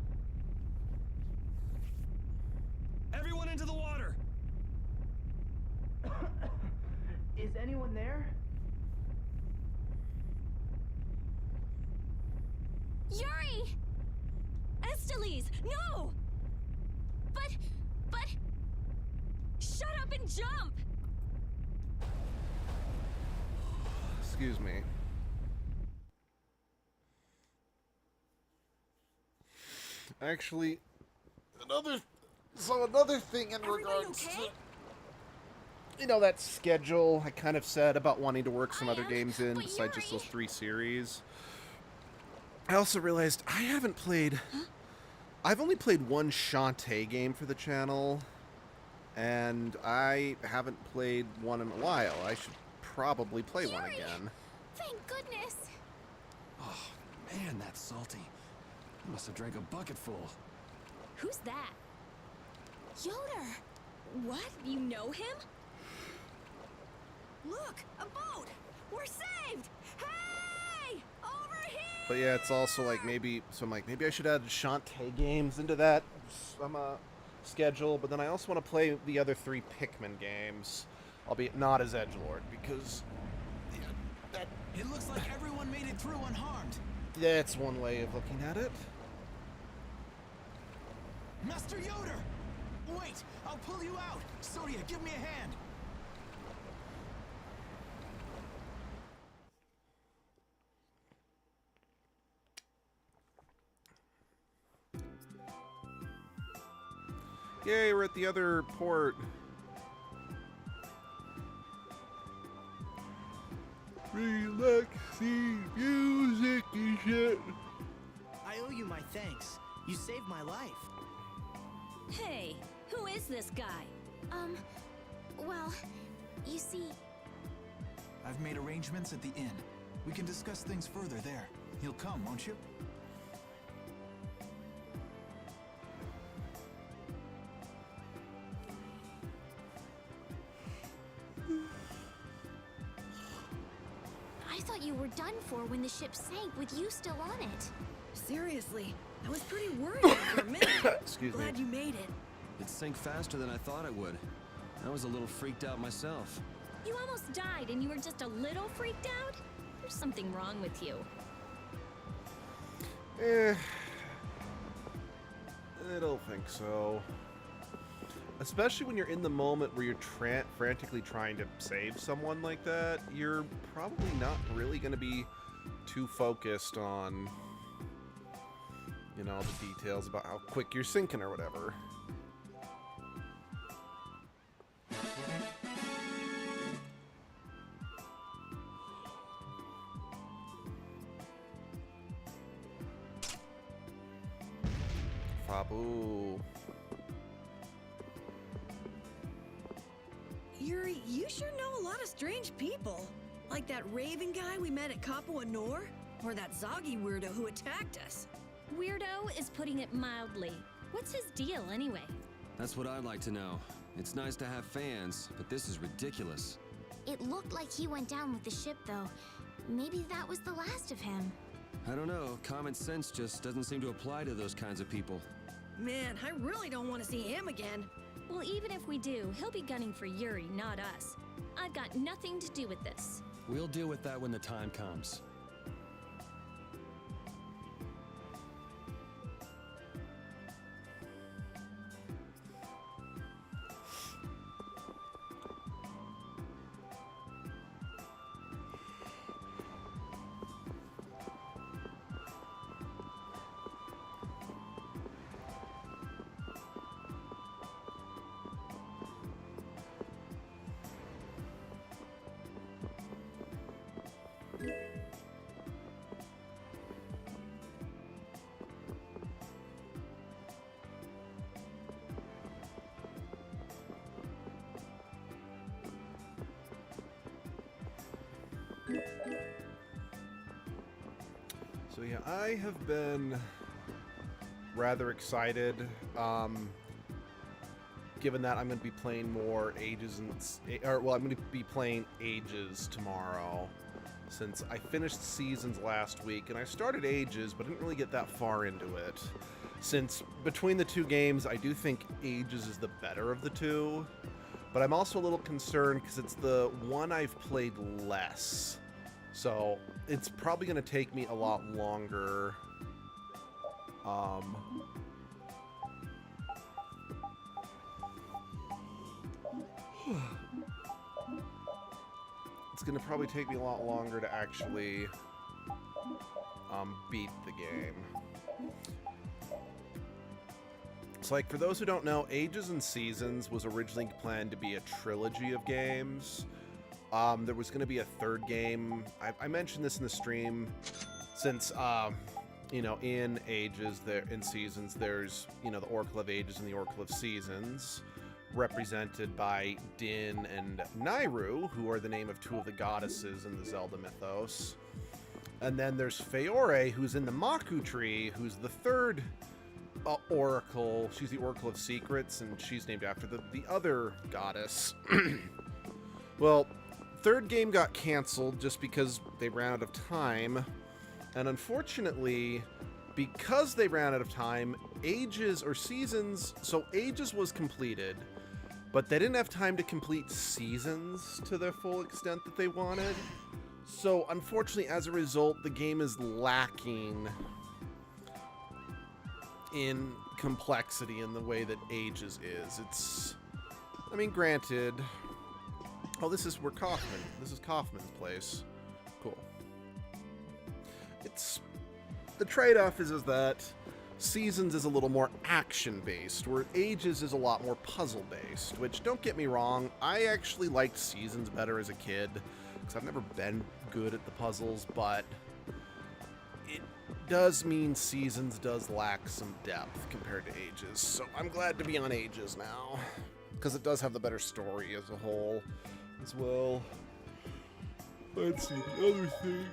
Everyone into the water! Is anyone there? Yuri! Esteliz, no! But... Shut up and jump! Excuse me. Actually, another thing in regards okay? to, you know, that schedule I kind of said about wanting to work some I other am, games in but besides just Yuri- those 3 series. I also realized I haven't played. I've only played one Shantae game for the channel, and I haven't played one in a while. I should probably play one Yuri! again. Thank goodness! Oh, man, that's salty. I must have drank a bucketful. Who's that? Yoder! What? You know him? Look! A boat! We're saved! Hey! Over here! But yeah, it's also like maybe maybe I should add Shantae games into that schedule. But then I also want to play the other 3 Pikmin games, albeit not as Edgelord, because It looks like everyone made it through unharmed. that's one way of looking at it. Master Yoder! Wait, I'll pull you out. Sodia, give me a hand. Yay, we're at the other port. Relaxing music and shit. I owe you my thanks. You saved my life. Hey, who is this guy? Well, you see, I've made arrangements at the inn. We can discuss things further there. You'll come, won't you? I thought you were done for when the ship sank with you still on it. Seriously, I was pretty worried for a minute. Excuse me. Glad you made it. It sank faster than I thought it would. I was a little freaked out myself. You almost died and you were just a little freaked out? There's something wrong with you. I don't think so. Especially when you're in the moment where you're frantically trying to save someone like that, you're probably not really going to be too focused on, you know, the details about how quick you're sinking or whatever. Fabu. Yuri, you sure know a lot of strange people. Like that Raven guy we met at Kapua Nor? Or that Zoggy weirdo who attacked us. Weirdo is putting it mildly. What's his deal anyway? That's what I'd like to know. It's nice to have fans, but this is ridiculous. It looked like he went down with the ship, though. Maybe that was the last of him. I don't know, common sense just doesn't seem to apply to those kinds of people. Man, I really don't want to see him again. Well, even if we do, he'll be gunning for Yuri, not us. I've got nothing to do with this. We'll deal with that when the time comes. So yeah, I have been rather excited, given that I'm going to be playing more Ages I'm going to be playing Ages tomorrow, since I finished Seasons last week, and I started Ages, but didn't really get that far into it. Since between the two games, I do think Ages is the better of the two, but I'm also a little concerned because it's the one I've played less. So it's probably going to take me a lot longer. It's going to probably take me a lot longer to actually beat the game. So, like, for those who don't know, Ages and Seasons was originally planned to be a trilogy of games. There was going to be a third game. I mentioned this in the stream, since, you know, in Ages, in Seasons, there's, you know, the Oracle of Ages and the Oracle of Seasons, represented by Din and Nayru, who are the name of two of the goddesses in the Zelda mythos. And then there's Feore, who's in the Maku tree, who's the third Oracle. She's the Oracle of Secrets, and she's named after the other goddess. Well, third game got canceled just because they ran out of time. And unfortunately, because they ran out of time, Ages or Seasons... So Ages was completed, but they didn't have time to complete Seasons to their full extent that they wanted. So unfortunately, as a result, the game is lacking in complexity in the way that Ages is. It's... I mean, granted... Oh, this is where Kaufman... This is Kaufman's place. Cool. It's... The trade-off is that Seasons is a little more action-based, where Ages is a lot more puzzle-based, which, don't get me wrong, I actually liked Seasons better as a kid, because I've never been good at the puzzles, but it does mean Seasons does lack some depth compared to Ages, so I'm glad to be on Ages now, because it does have the better story as a whole, as well. Let's see, the other thing...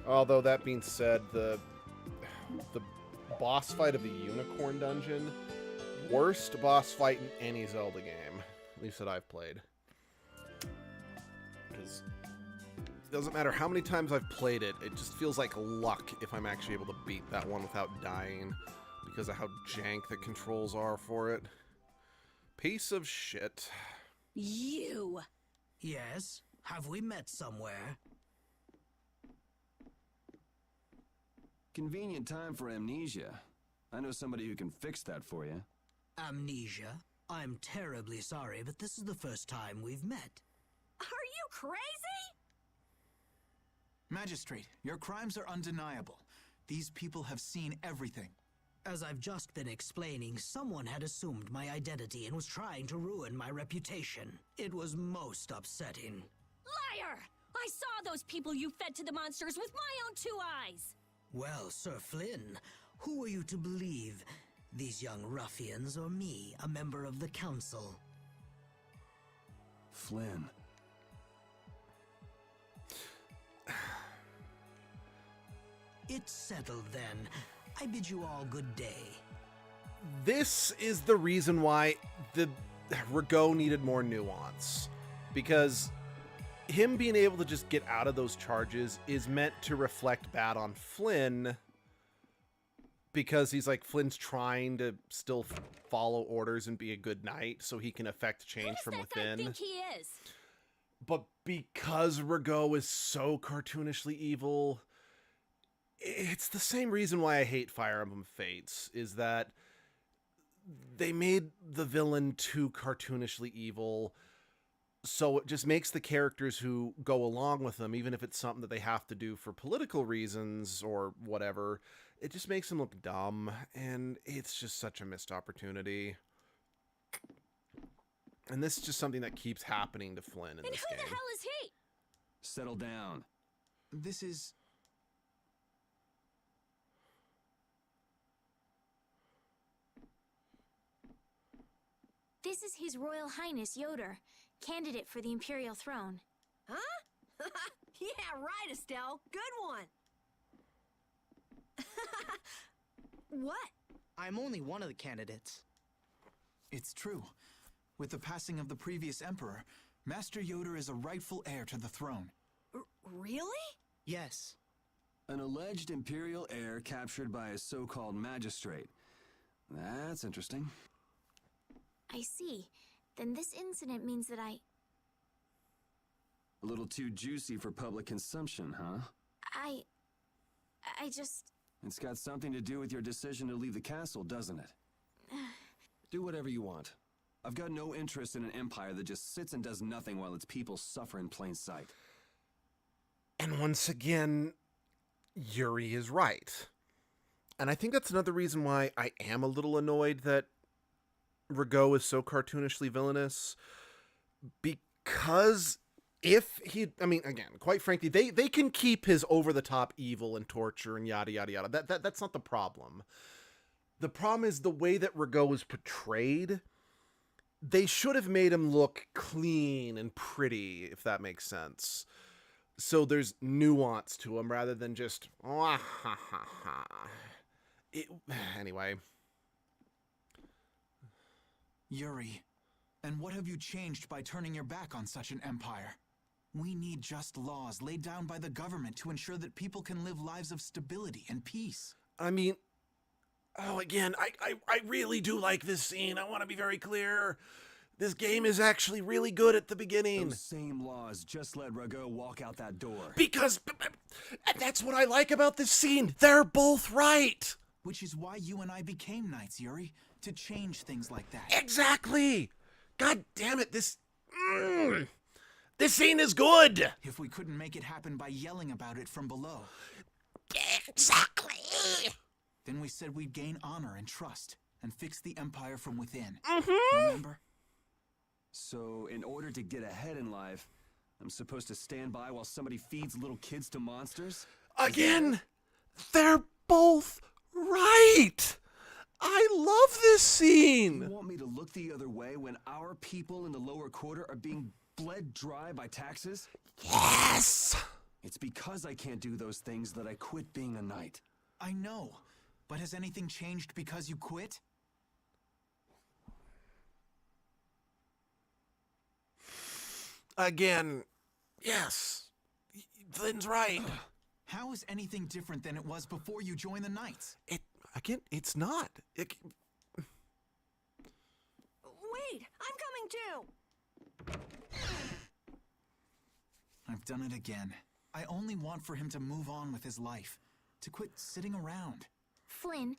Although, that being said, the boss fight of the Unicorn Dungeon, worst boss fight in any Zelda game, at least that I've played. Because it doesn't matter how many times I've played it, it just feels like luck if I'm actually able to beat that one without dying, because of how jank the controls are for it. Piece of shit. You! Yes? Have we met somewhere? Convenient time for amnesia. I know somebody who can fix that for you. Amnesia? I'm terribly sorry, but this is the first time we've met. Are you crazy? Magistrate, your crimes are undeniable. These people have seen everything. As I've just been explaining, someone had assumed my identity and was trying to ruin my reputation. It was most upsetting. Liar! I saw those people you fed to the monsters with my own 2 eyes! Well, Sir Flynn, who are you to believe? These young ruffians or me, a member of the council? Flynn. It's settled then. I bid you all good day. This is the reason why the Rigaud needed more nuance. Because him being able to just get out of those charges is meant to reflect bad on Flynn, because he's like, Flynn's trying to still follow orders and be a good knight so he can affect change from within. Who does that guy think he is? But because Rigaud is so cartoonishly evil, it's the same reason why I hate Fire Emblem Fates, is that they made the villain too cartoonishly evil. So it just makes the characters who go along with them, even if it's something that they have to do for political reasons or whatever, it just makes them look dumb, and it's just such a missed opportunity. And this is just something that keeps happening to Flynn in this game. And who the hell is he? Settle down. This is... This is His Royal Highness Yoder, candidate for the Imperial throne. Huh? Yeah, right, Estelle. Good one. What? I'm only one of the candidates. It's true. With the passing of the previous emperor, Master Yoder is a rightful heir to the throne. Really? Yes. An alleged imperial heir captured by a so-called magistrate. That's interesting. I see. Then this incident means that A little too juicy for public consumption, huh? I just... It's got something to do with your decision to leave the castle, doesn't it? Do whatever you want. I've got no interest in an empire that just sits and does nothing while its people suffer in plain sight. And once again, Yuri is right. And I think that's another reason why I am a little annoyed that Rigaud is so cartoonishly villainous. Because if he, I mean, again, quite frankly, they can keep his over-the-top evil and torture and yada, yada, yada. That's not the problem. The problem is the way that Rigaud was portrayed. They should have made him look clean and pretty, if that makes sense. So there's nuance to him rather than just, oh, ha, ha, ha. Anyway. Yuri, and what have you changed by turning your back on such an empire? We need just laws laid down by the government to ensure that people can live lives of stability and peace. I mean, oh, again, I really do like this scene. I want to be very clear. This game is actually really good at the beginning. Those same laws just let Rigaud walk out that door. Because that's what I like about this scene. They're both right. Which is why you and I became knights, Yuri, to change things like that. Exactly. God damn it, this scene is good. If we couldn't make it happen by yelling about it from below. Exactly. Then we said we'd gain honor and trust and fix the empire from within. Mm-hmm. Remember? So, in order to get ahead in life, I'm supposed to stand by while somebody feeds little kids to monsters? Again, they're both right. I love this scene. You want me to look the other way when our people in the lower quarter are being bled dry by taxes? Yes! It's because I can't do those things that I quit being a knight. I know, but has anything changed because you quit? Again, yes. Lynn's right. How is anything different than it was before you joined the Knights? It's not. Wait, I'm coming too. I've done it again. I only want for him to move on with his life, to quit sitting around. Flynn,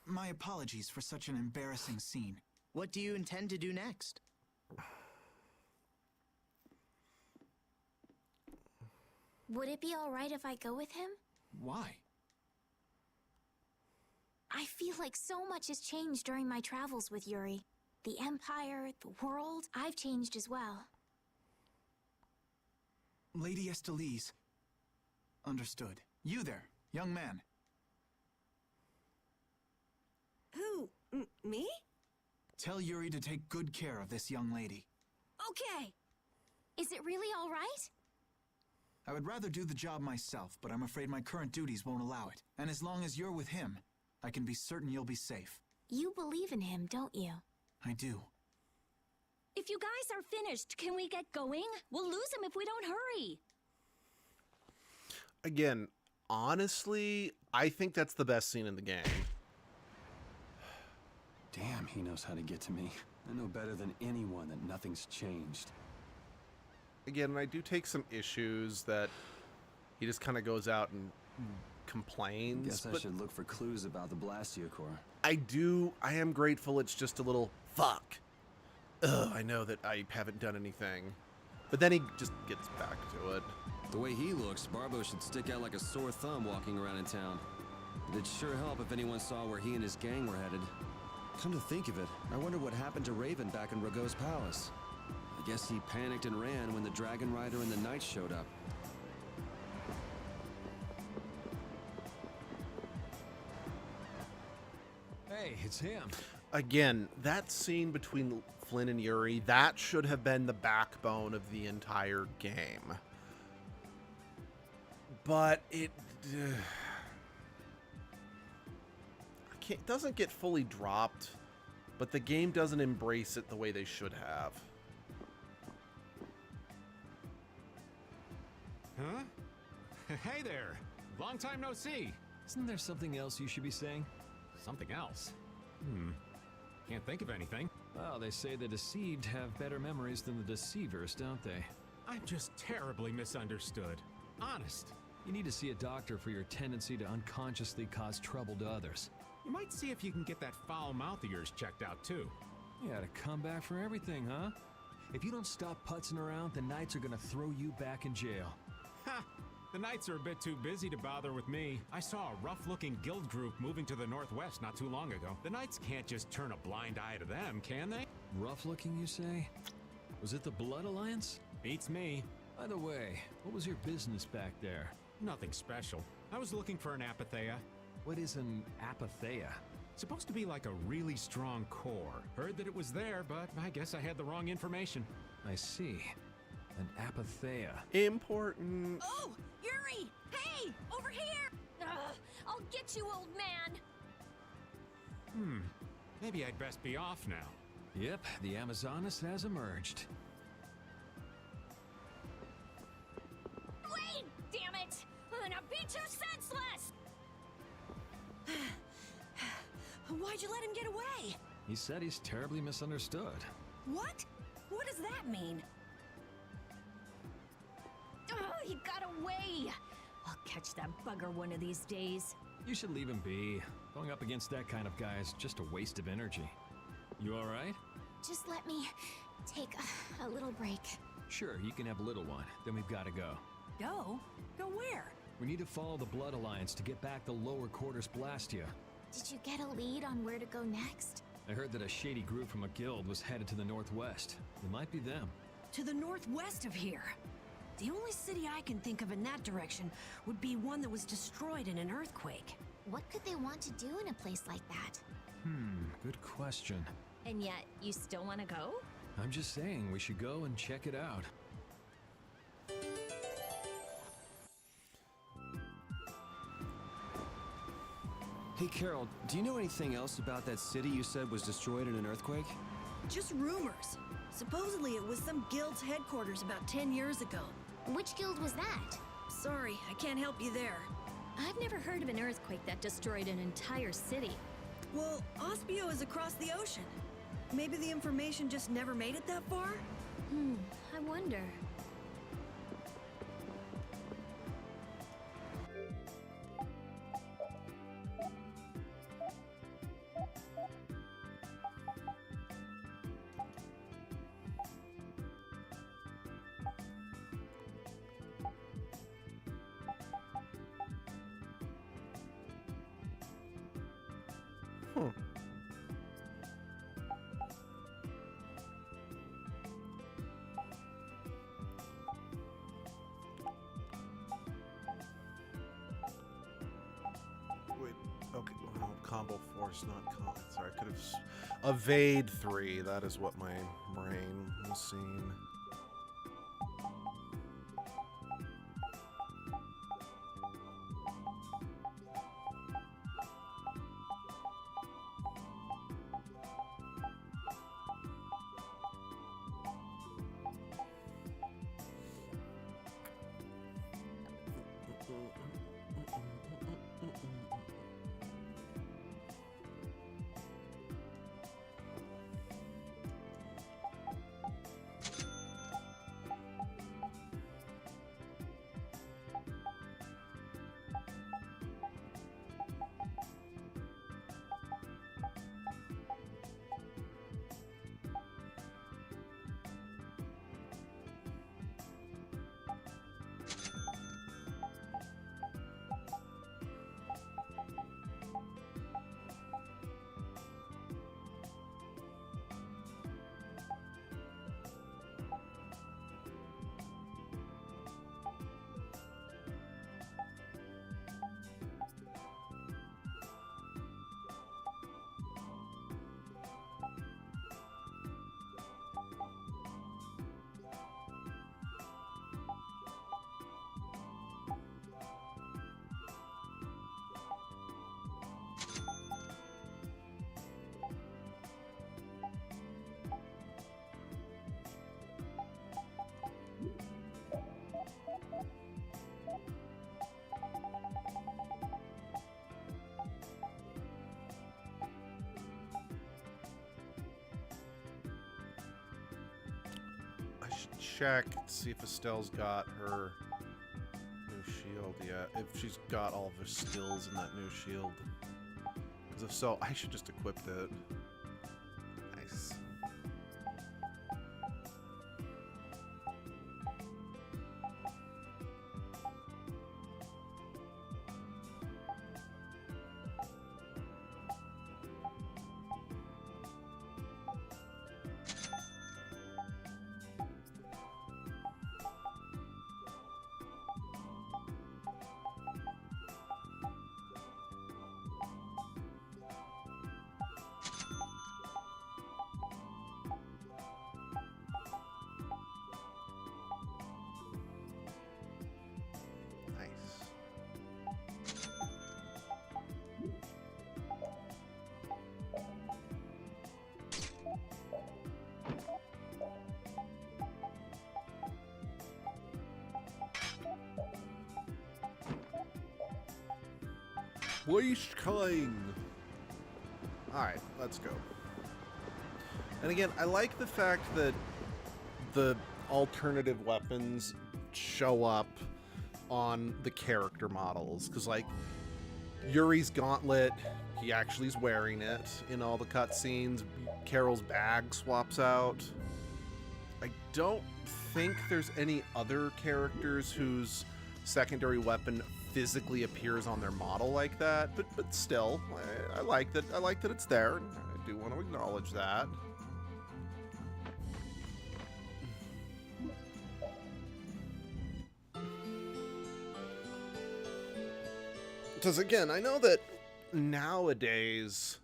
My apologies for such an embarrassing scene. What do you intend to do next? would it be all right if I go with him? Why? I feel like so much has changed during my travels with Yuri. The Empire, the world, I've changed as well. Lady Estelise. Understood. You there, young man. Who? Me? Tell Yuri to take good care of this young lady. Okay. Is it really all right? I would rather do the job myself, but I'm afraid my current duties won't allow it. And as long as you're with him, I can be certain you'll be safe. You believe in him, don't you? I do. If you guys are finished, can we get going? We'll lose him if we don't hurry. Again, honestly, I think that's the best scene in the game. Damn, he knows how to get to me. I know better than anyone that nothing's changed. Again, I do take some issues that he just kind of goes out and complains. Guess I should look for clues about the Blastio Core. I am grateful it's just a little fuck. Ugh, I know that I haven't done anything. But then he just gets back to it. The way he looks, Barbo should stick out like a sore thumb walking around in town. It'd sure help if anyone saw where he and his gang were headed. Come to think of it, I wonder what happened to Raven back in Rigaud's palace. I guess he panicked and ran when the Dragon Rider and the Knights showed up. Hey, it's him. Again, that scene between Flynn and Yuri, that should have been the backbone of the entire game. But it doesn't get fully dropped, but the game doesn't embrace it the way they should have. Huh? Hey there! Long time no see! Isn't there something else you should be saying? Something else? Can't think of anything. Well, they say the deceived have better memories than the deceivers, don't they? I'm just terribly misunderstood. Honest. You need to see a doctor for your tendency to unconsciously cause trouble to others. You might see if you can get that foul mouth of yours checked out, too. You had a comeback for everything, huh? If you don't stop putzing around, the Knights are gonna throw you back in jail. Ha! The Knights are a bit too busy to bother with me. I saw a rough-looking guild group moving to the northwest not too long ago. The Knights can't just turn a blind eye to them, can they? Rough-looking, you say? Was it the Blood Alliance? Beats me. By the way, what was your business back there? Nothing special. I was looking for an apatheia. What is an apatheia? Supposed to be like a really strong core. Heard that it was there, but I guess I had the wrong information. I see. An apatheia. Important. Oh, Yuri! Hey, over here! I'll get you, old man. Maybe I'd best be off now. Yep, the Amazoness has emerged. Wait! Damn it! Now be too senseless! Why'd you let him get away? He said he's terribly misunderstood. What? What does that mean? Oh, he got away! I'll catch that bugger one of these days. You should leave him be. Going up against that kind of guy is just a waste of energy. You alright? Just let me take a little break. Sure, you can have a little one. Then we've got to go. Go? Go where? We need to follow the Blood Alliance to get back the lower quarters Blastia. Did you get a lead on where to go next? I heard that a shady group from a guild was headed to the northwest. It might be them. To the northwest of here. The only city I can think of in that direction would be one that was destroyed in an earthquake. What could they want to do in a place like that? Good question. And yet, you still want to go? I'm just saying we should go and check it out. Hey, Carol, do you know anything else about that city you said was destroyed in an earthquake? Just rumors. Supposedly it was some guild's headquarters about 10 years ago. Which guild was that? Sorry, I can't help you there. I've never heard of an earthquake that destroyed an entire city. Well, Ospio is across the ocean. Maybe the information just never made it that far? I wonder. Wait, okay, well, combo force, not combo. Sorry, I could have evade 3. That is what my brain was seeing. check to see if Estelle's got her new shield yet. If she's got all of her skills in that new shield. Because if so, I should just equip it. Nice. Please cling. Alright, let's go. And again, I like the fact that the alternative weapons show up on the character models. Because, like, Yuri's gauntlet, he actually is wearing it in all the cutscenes. Carol's bag swaps out. I don't think there's any other characters whose secondary weapon physically appears on their model like that, but still, I like that. I like that it's there. And I do want to acknowledge that. Because again, I know that nowadays,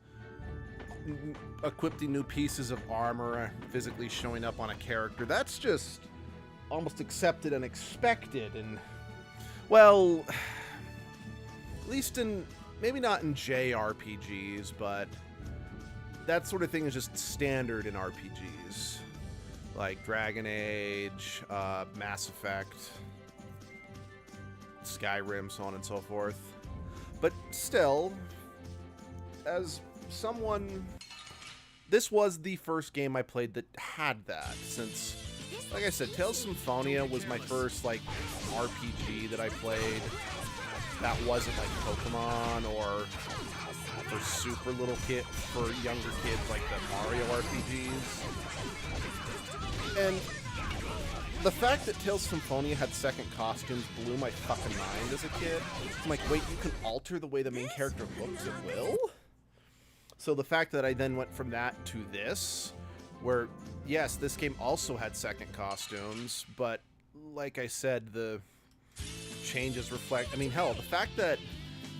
equipping new pieces of armor physically showing up on a character, that's just almost accepted and expected, and well, at least in, maybe not in JRPGs, but that sort of thing is just standard in RPGs. Like Dragon Age, Mass Effect, Skyrim, so on and so forth. But still, as someone, this was the first game I played that had that, since, like I said, Tales of Symphonia was my first, like, RPG that I played that wasn't like Pokemon or for super little kid, for younger kids, like the Mario RPGs. And the fact that Tales of Symphonia had second costumes blew my fucking mind as a kid. I'm like, wait, you can alter the way the main character looks at will? So the fact that I then went from that to this, where, yes, this game also had second costumes, but like I said, the changes reflect, I mean, hell, the fact that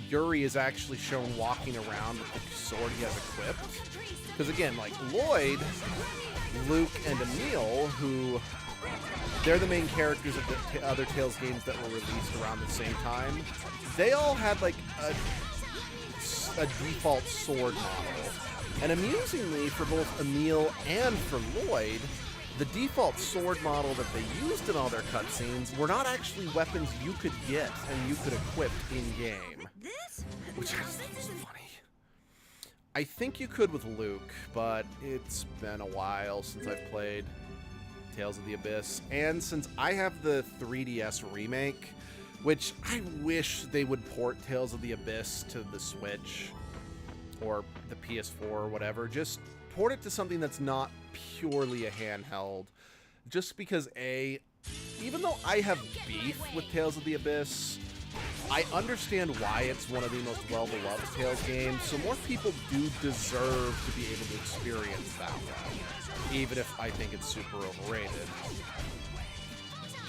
Yuri is actually shown walking around with the sword he has equipped, because again, like Lloyd, Luke, and Emil, who, they're the main characters of the other Tales games that were released around the same time, they all had like a default sword model. And amusingly, for both Emil and for Lloyd, the default sword model that they used in all their cutscenes were not actually weapons you could get and you could equip in-game. Which I just think is funny. I think you could with Luke, but it's been a while since I've played Tales of the Abyss. And since I have the 3DS remake, which I wish they would port Tales of the Abyss to the Switch or the PS4 or whatever, just port it to something that's not purely a handheld, just because even though I have beef with Tales of the Abyss, I understand why it's one of the most well-beloved Tales games, so more people do deserve to be able to experience that one, even if I think it's super overrated.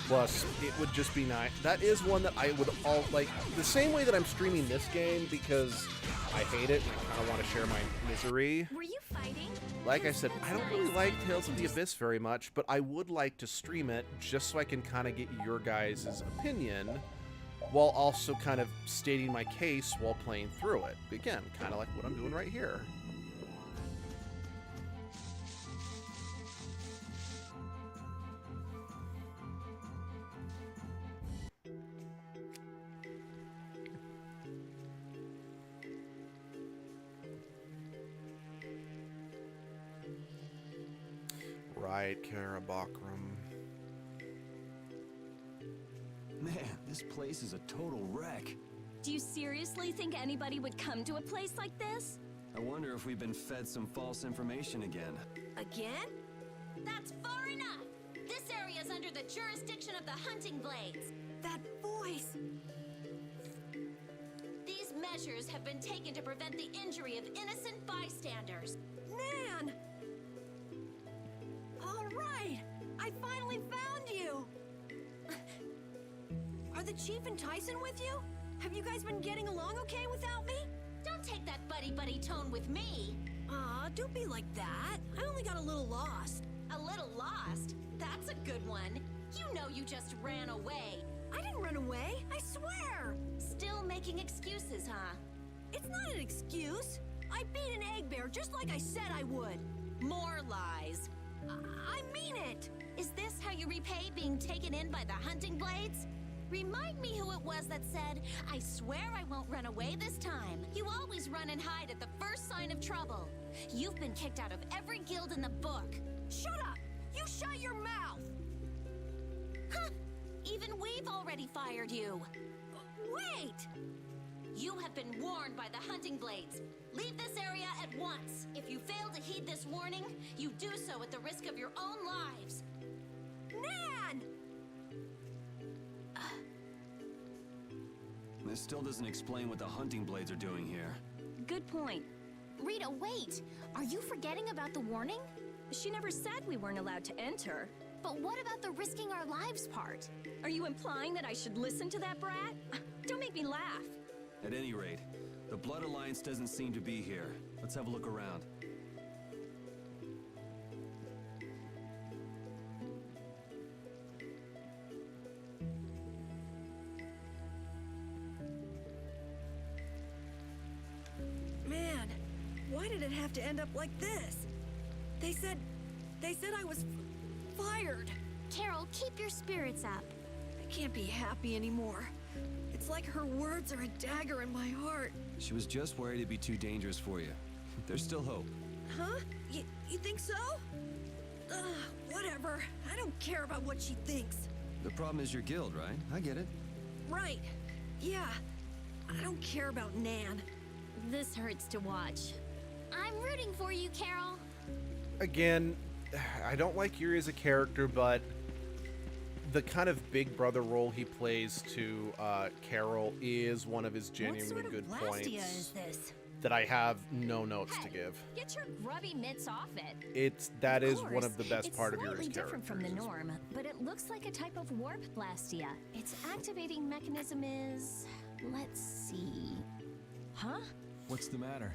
Plus, it would just be nice. That is one that I would like, the same way that I'm streaming this game because I hate it and I kind of want to share my misery. Were you fighting? Like I said, I don't really like Tales of the Abyss very much, but I would like to stream it just so I can kind of get your guys' opinion while also kind of stating my case while playing through it. Again, kind of like what I'm doing right here. Right, Kara Bakram. This place is a total wreck. Do you seriously think anybody would come to a place like this? I wonder if we've been fed some false information again. Again? That's far enough! This area is under the jurisdiction of the Hunting Blades. That voice! These measures have been taken to prevent the injury of innocent bystanders. Nan! All right! I finally found you! Are the Chief and Tyson with you? Have you guys been getting along okay without me? Don't take that buddy-buddy tone with me. Aw, don't be like that. I only got a little lost. A little lost? That's a good one. You know you just ran away. I didn't run away, I swear! Still making excuses, huh? It's not an excuse. I beat an egg bear just like I said I would. More lies. I mean it! Is this how you repay being taken in by the Hunting Blades? Remind me who it was that said, "I swear I won't run away this time." You always run and hide at the first sign of trouble. You've been kicked out of every guild in the book. Shut up! You shut your mouth! Huh! Even we've already fired you. Wait! You have been warned by the Hunting Blades. Leave this area at once. If you fail to heed this warning, you do so at the risk of your own lives. Nan! This still doesn't explain what the Hunting Blades are doing here. Good point. Rita, wait! Are you forgetting about the warning? She never said we weren't allowed to enter. But what about the risking our lives part? Are you implying that I should listen to that brat? Don't make me laugh. At any rate, the Blood Alliance doesn't seem to be here. Let's have a look around. Man, why did it have to end up like this? They said I was fired. Carol, keep your spirits up. I can't be happy anymore. It's like her words are a dagger in my heart. She was just worried it'd be too dangerous for you. There's still hope. Huh? You think so? Whatever. I don't care about what she thinks. The problem is your guild, right? I get it. Right. Yeah. I don't care about Nan. This hurts to watch. I'm rooting for you, Carol. Again, I don't like Yuri as a character, but the kind of big brother role he plays to Carol is one of his genuinely what sort good of Blastia points is this? that I have no notes to give. Get your grubby mitts off it. That Of is one course, of the best part of Yuri's It's slightly different character. from the norm, but it looks like a type of warp Blastia. Its activating mechanism is... let's see... Huh? What's the matter?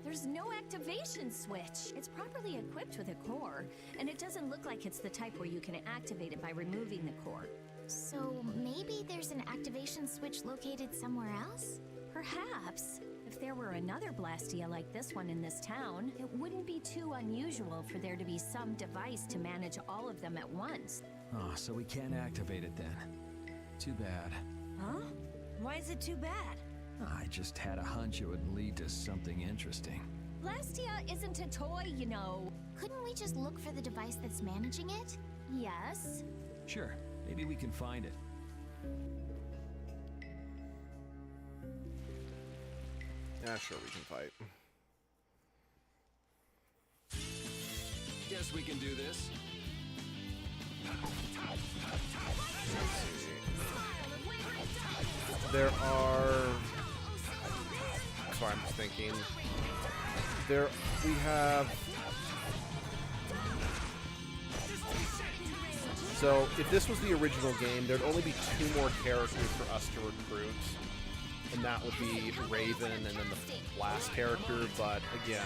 There's no activation switch. It's properly equipped with a core, and it doesn't look like it's the type where you can activate it by removing the core. So maybe there's an activation switch located somewhere else? Perhaps. If there were another Blastia like this one in this town, it wouldn't be too unusual for there to be some device to manage all of them at once. Oh, so we can't activate it then. Too bad. Huh? Why is it too bad? I just had a hunch it would lead to something interesting. Blastia isn't a toy, you know. Couldn't we just look for the device that's managing it? Yes. Sure, maybe we can find it. Yeah, sure, we can fight. Guess we can do this. There are... Sorry, I'm just thinking. We have... So, if this was the original game, there'd only be 2 more characters for us to recruit. And that would be Raven and then the last character, but again,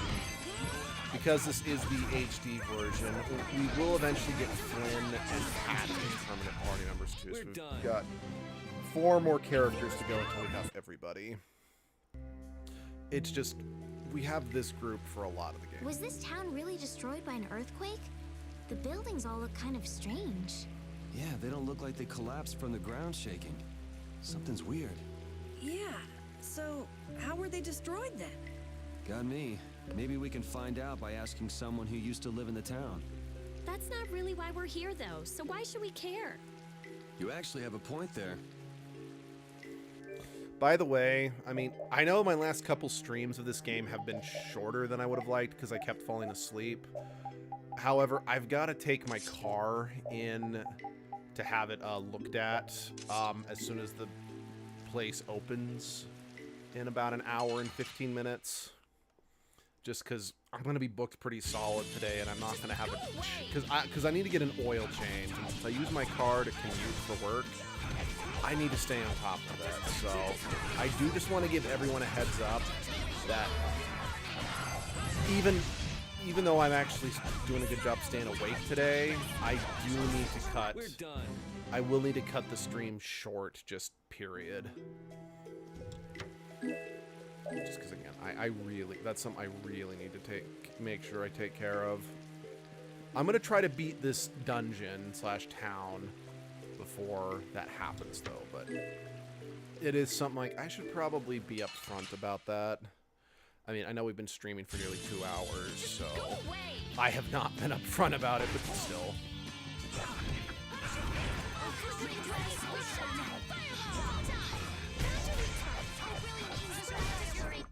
because this is the HD version, we will eventually get Flynn and Pat as permanent party members too. So we've got 4 more characters to go until we have everybody. It's just, we have this group for a lot of the game. Was this town really destroyed by an earthquake? The buildings all look kind of strange. Yeah, they don't look like they collapsed from the ground shaking. Something's weird. Yeah, so how were they destroyed then? Got me. Maybe we can find out by asking someone who used to live in the town. That's not really why we're here, though, so why should we care? You actually have a point there. By the way, I mean, I know my last couple streams of this game have been shorter than I would have liked because I kept falling asleep. However, I've got to take my car in to have it looked at as soon as the place opens in about an hour and 15 minutes. Just because I'm going to be booked pretty solid today, and I'm not going to have a... Because I need to get an oil change, and since I use my car to commute for work, I need to stay on top of that. So I do just want to give everyone a heads up that even though I'm actually doing a good job staying awake today, I do need to cut... We're done. I will need to cut the stream short, just period. Just because, again, I really... That's something I really need to make sure I take care of. I'm going to try to beat this dungeon / town before that happens, though. But it is something like... I should probably be upfront about that. I mean, I know we've been streaming for nearly 2 hours, so... I have not been upfront about it, but still...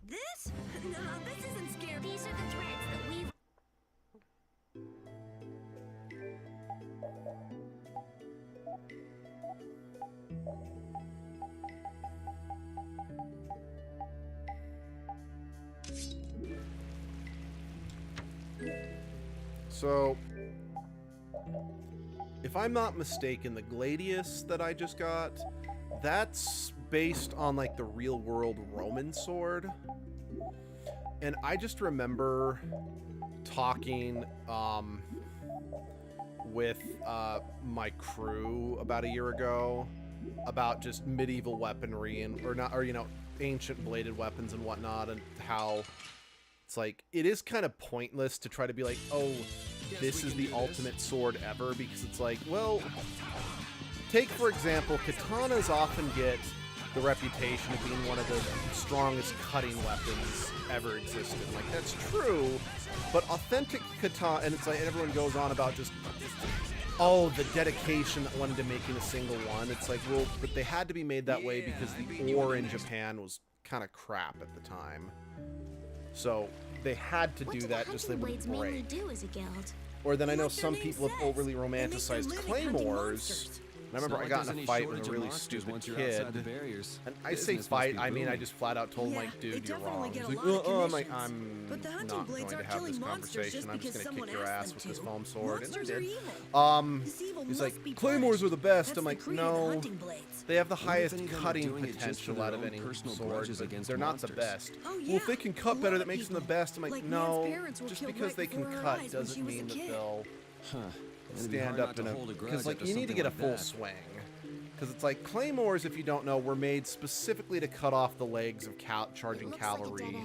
This? No, this isn't scary. These are the threads that we've... So, if I'm not mistaken, the Gladius that I just got, that's based on like the real world Roman sword. And I just remember talking with my crew about a year ago about just medieval weaponry and or you know, ancient bladed weapons and whatnot, and how it's like it is kind of pointless to try to be like, oh, this is the ultimate sword ever, because it's like, well, take for example, katanas often get the reputation of being one of the strongest cutting weapons ever existed. Like, that's true, but authentic katana, and it's like everyone goes on about just, oh, the dedication that went into making a single one. It's like, well, but they had to be made that way because the ore in Japan was kind of crap at the time. So they had to do that just so they wouldn't break. do as a guild? Or then I know some people have overly romanticized claymores. And I remember I got in a fight with a really stupid kid. And I say fight, I mean I just flat out told him, like, dude, you're wrong. He's like, I'm like, I'm not going to have this conversation. I'm just going to kick your ass with this foam sword. And I did. He's like, claymores are the best. I'm like, no. They have the highest cutting potential out of any sword, but they're not the best. Well, if they can cut better, that makes them the best. I'm like, no. Just because they can cut doesn't mean that they'll... stand up in a, because like you need to get a full swing, because it's like claymores, if you don't know, were made specifically to cut off the legs of charging cavalry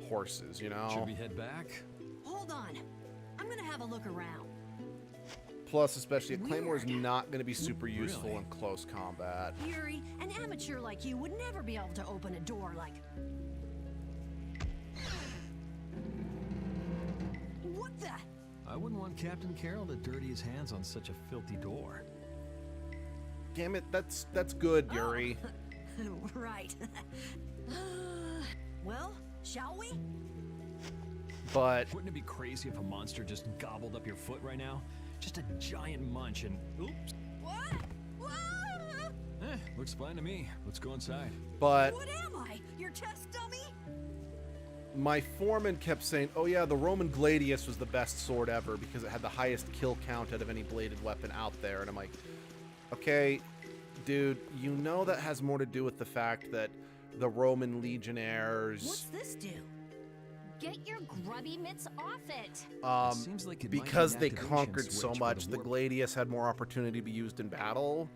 horses, you know. Should we head back? Hold on, I'm gonna have a look around. Plus, especially a claymore is not going to be super useful in close combat. Yuri, an amateur like you would never be able to open a door like... What the? I wouldn't want Captain Carroll to dirty his hands on such a filthy door. Damn it, that's good, Yuri. Right. Well, shall we? But wouldn't it be crazy if a monster just gobbled up your foot right now? Just a giant munch and oops. What? Looks fine to me. Let's go inside. But what am I? Your test dummy? My foreman kept saying, oh yeah, the Roman Gladius was the best sword ever because it had the highest kill count out of any bladed weapon out there. And I'm like, okay, dude, you know that has more to do with the fact that the Roman legionnaires... What's this do? Get your grubby mitts off it. Seems like because they conquered so much, the Gladius had more opportunity to be used in battle.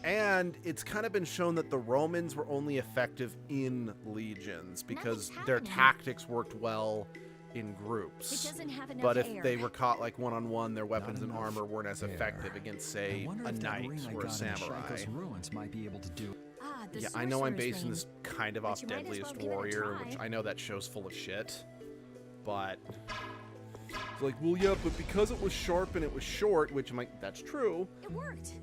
And it's kind of been shown that the Romans were only effective in legions because their tactics worked well in groups. It doesn't have enough but if air. they were caught like one-on-one, their weapons and armor weren't as effective against, say, a knight or a samurai. Ruins might be able to do. Yeah, I know I'm basing this kind of off Deadliest Warrior, which I know that show's full of shit. But it's like, well, yeah, but because it was sharp and it was short, which I'm like, that's true. It worked.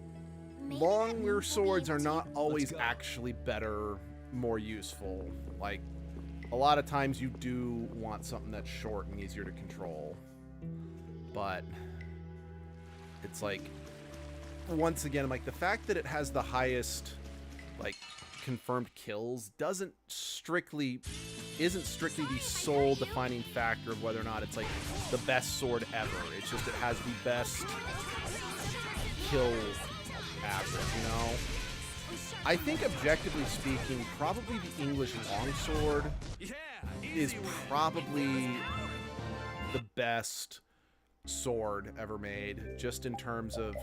Longer swords are not always actually better more useful. Like, a lot of times you do want something that's short and easier to control. But it's like, once again, like, the fact that it has the highest, like, confirmed kills isn't strictly the sole defining factor of whether or not it's, like, the best sword ever. It's just it has the best kill average, you know? I think, objectively speaking, probably the English longsword is probably the best sword ever made, just in terms of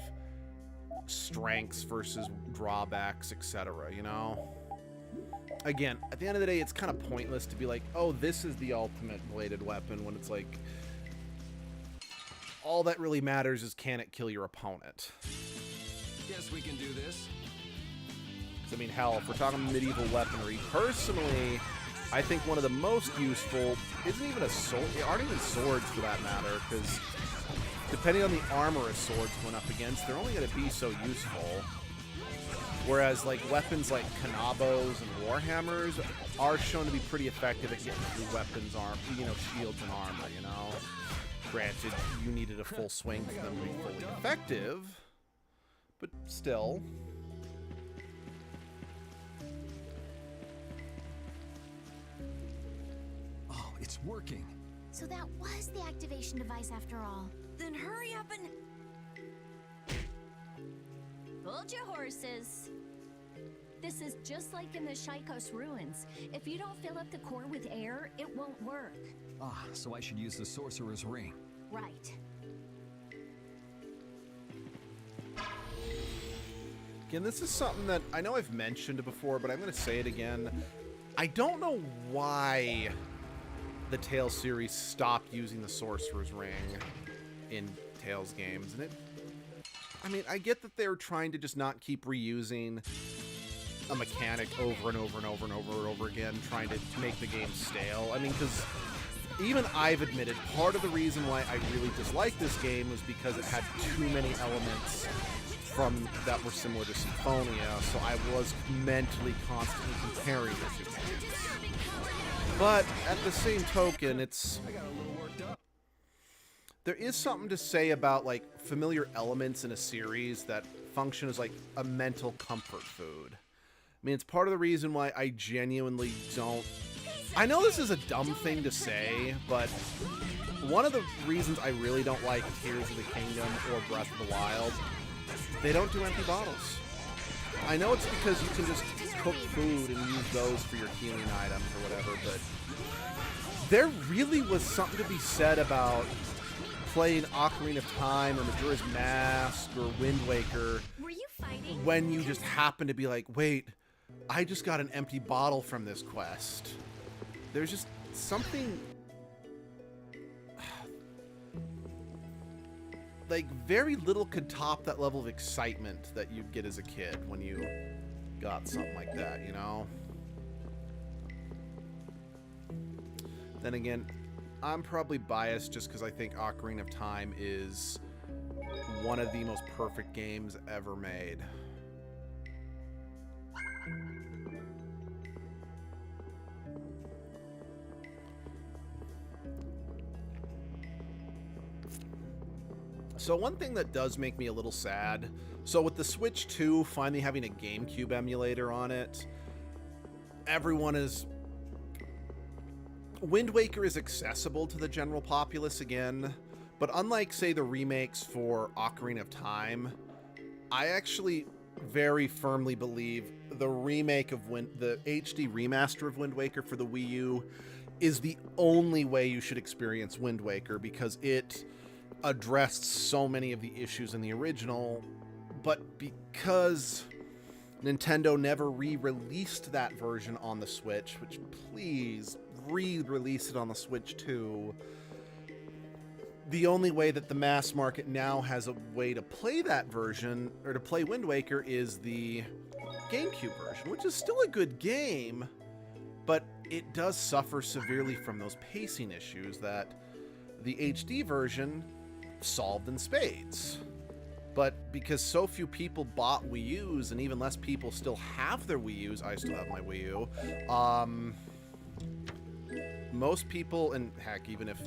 strengths versus drawbacks, etc., you know? Again, at the end of the day, it's kind of pointless to be like, oh, this is the ultimate bladed weapon, when it's like, all that really matters is, can it kill your opponent? Guess we can do this. I mean, hell, if we're talking medieval weaponry, personally, I think one of the most useful isn't even a sword. They aren't even swords, for that matter, because depending on the armor a sword's going up against, they're only going to be so useful. Whereas, like, weapons like kanabos and warhammers are shown to be pretty effective at getting through weapons, shields and armor, you know? Granted, you needed a full swing for them to be fully effective, but still. Oh, it's working. So that was the activation device after all. Then hurry up and... Hold your horses. This is just like in the Shaikos ruins. If you don't fill up the core with air, it won't work. Ah, so I should use the sorcerer's ring. Right. Again, this is something that I know I've mentioned before, but I'm going to say it again. I don't know why the Tales series stopped using the Sorcerer's Ring in Tales games. And I mean, I get that they were trying to just not keep reusing a mechanic over and over and over and over and over again, trying to make the game stale. I mean, because even I've admitted part of the reason why I really disliked this game was because it had too many elements that were similar to Symphonia, so I was mentally constantly comparing the two games. But at the same token, I got a little worked up. there is something to say about, like, familiar elements in a series that function as, like, a mental comfort food. I mean, it's part of the reason why I genuinely don't... I know this is a dumb thing to say, but one of the reasons I really don't like Tears of the Kingdom or Breath of the Wild, they don't do empty bottles. I know it's because you can just cook food and use those for your healing items or whatever, but there really was something to be said about playing Ocarina of Time or Majora's Mask or Wind Waker Were you fighting? when you just happen to be like, wait, I just got an empty bottle from this quest. There's just something... like, very little could top that level of excitement that you'd get as a kid when you got something like that, you know? Then again, I'm probably biased just because I think Ocarina of Time is one of the most perfect games ever made. So one thing that does make me a little sad, so with the Switch 2 finally having a GameCube emulator on it, everyone is... Wind Waker is accessible to the general populace again, but unlike, say, the remakes for Ocarina of Time, I actually very firmly believe the remake of the HD remaster of Wind Waker for the Wii U is the only way you should experience Wind Waker, because it addressed so many of the issues in the original, but because Nintendo never re-released that version on the Switch, which please re-release it on the Switch too, the only way that the mass market now has a way to play that version, or to play Wind Waker, is the GameCube version, which is still a good game, but it does suffer severely from those pacing issues that the HD version solved in spades. But because so few people bought Wii U's, and even less people still have their Wii U's, I still have my Wii U, most people, and heck, even if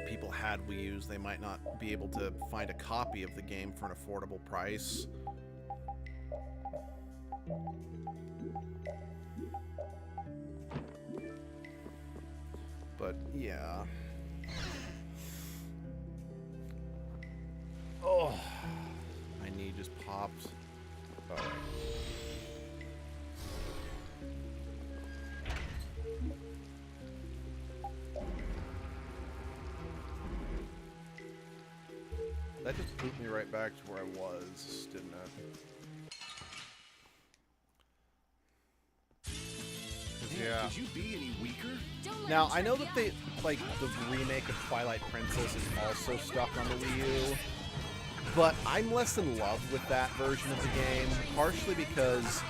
people had Wii U's, they might not be able to find a copy of the game for an affordable price. But yeah. Oh, my knee just popped. All right. That just put me right back to where I was, didn't it? Yeah. Could you be any weaker? Now, I know that they, like, the remake of Twilight Princess is also stuck on the Wii U, but I'm less in love with that version of the game, partially because,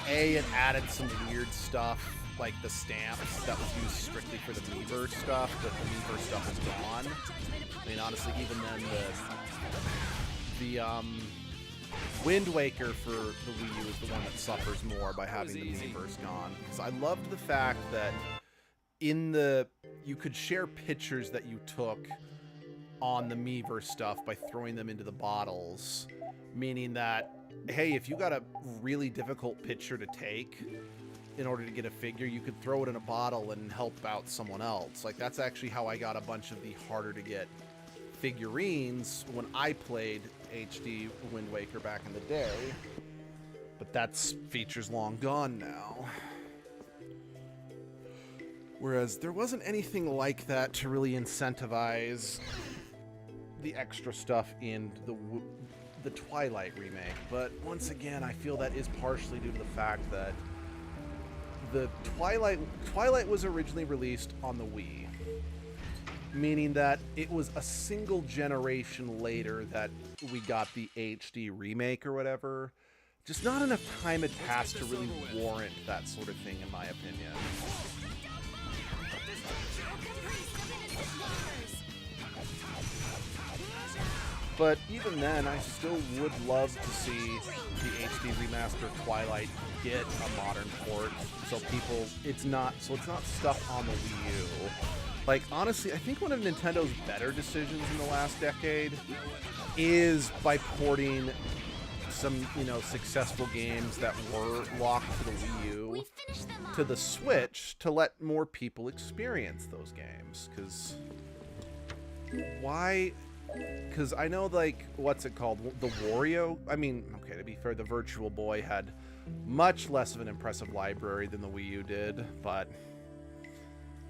A, it added some weird stuff, like the stamps that was used strictly for the Miiverse stuff, but the Miiverse stuff is gone. I mean, honestly, even then, the Wind Waker for the Wii U is the one that suffers more by having the Miiverse gone. Because I loved the fact that you could share pictures that you took on the Miiverse stuff by throwing them into the bottles. Meaning that, hey, if you got a really difficult picture to take in order to get a figure, you could throw it in a bottle and help out someone else. Like, that's actually how I got a bunch of the harder to get figurines when I played HD Wind Waker back in the day. But that's features long gone now. Whereas there wasn't anything like that to really incentivize the extra stuff in the Twilight remake. But once again, I feel that is partially due to the fact that the Twilight was originally released on the Wii, meaning that it was a single generation later that we got the HD remake or whatever. Just not enough time had passed to really warrant that sort of thing, in my opinion. But even then, I still would love to see the HD remaster of Twilight get a modern port, so it's not stuck on the Wii U. Like, honestly, I think one of Nintendo's better decisions in the last decade is by porting some, successful games that were locked to the Wii U to the Switch to let more people experience those games. Because I know, like, what's it called? The Wario? I mean, okay, to be fair, the Virtual Boy had much less of an impressive library than the Wii U did, but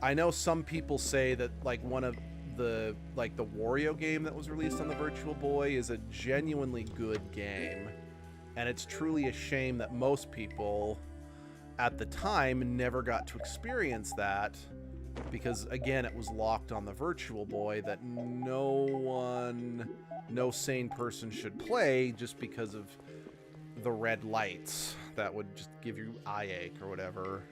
I know some people say that, like, one of the Wario game that was released on the Virtual Boy is a genuinely good game, and it's truly a shame that most people at the time never got to experience that, because again, it was locked on the Virtual Boy that no sane person should play just because of the red lights that would just give you eye ache or whatever.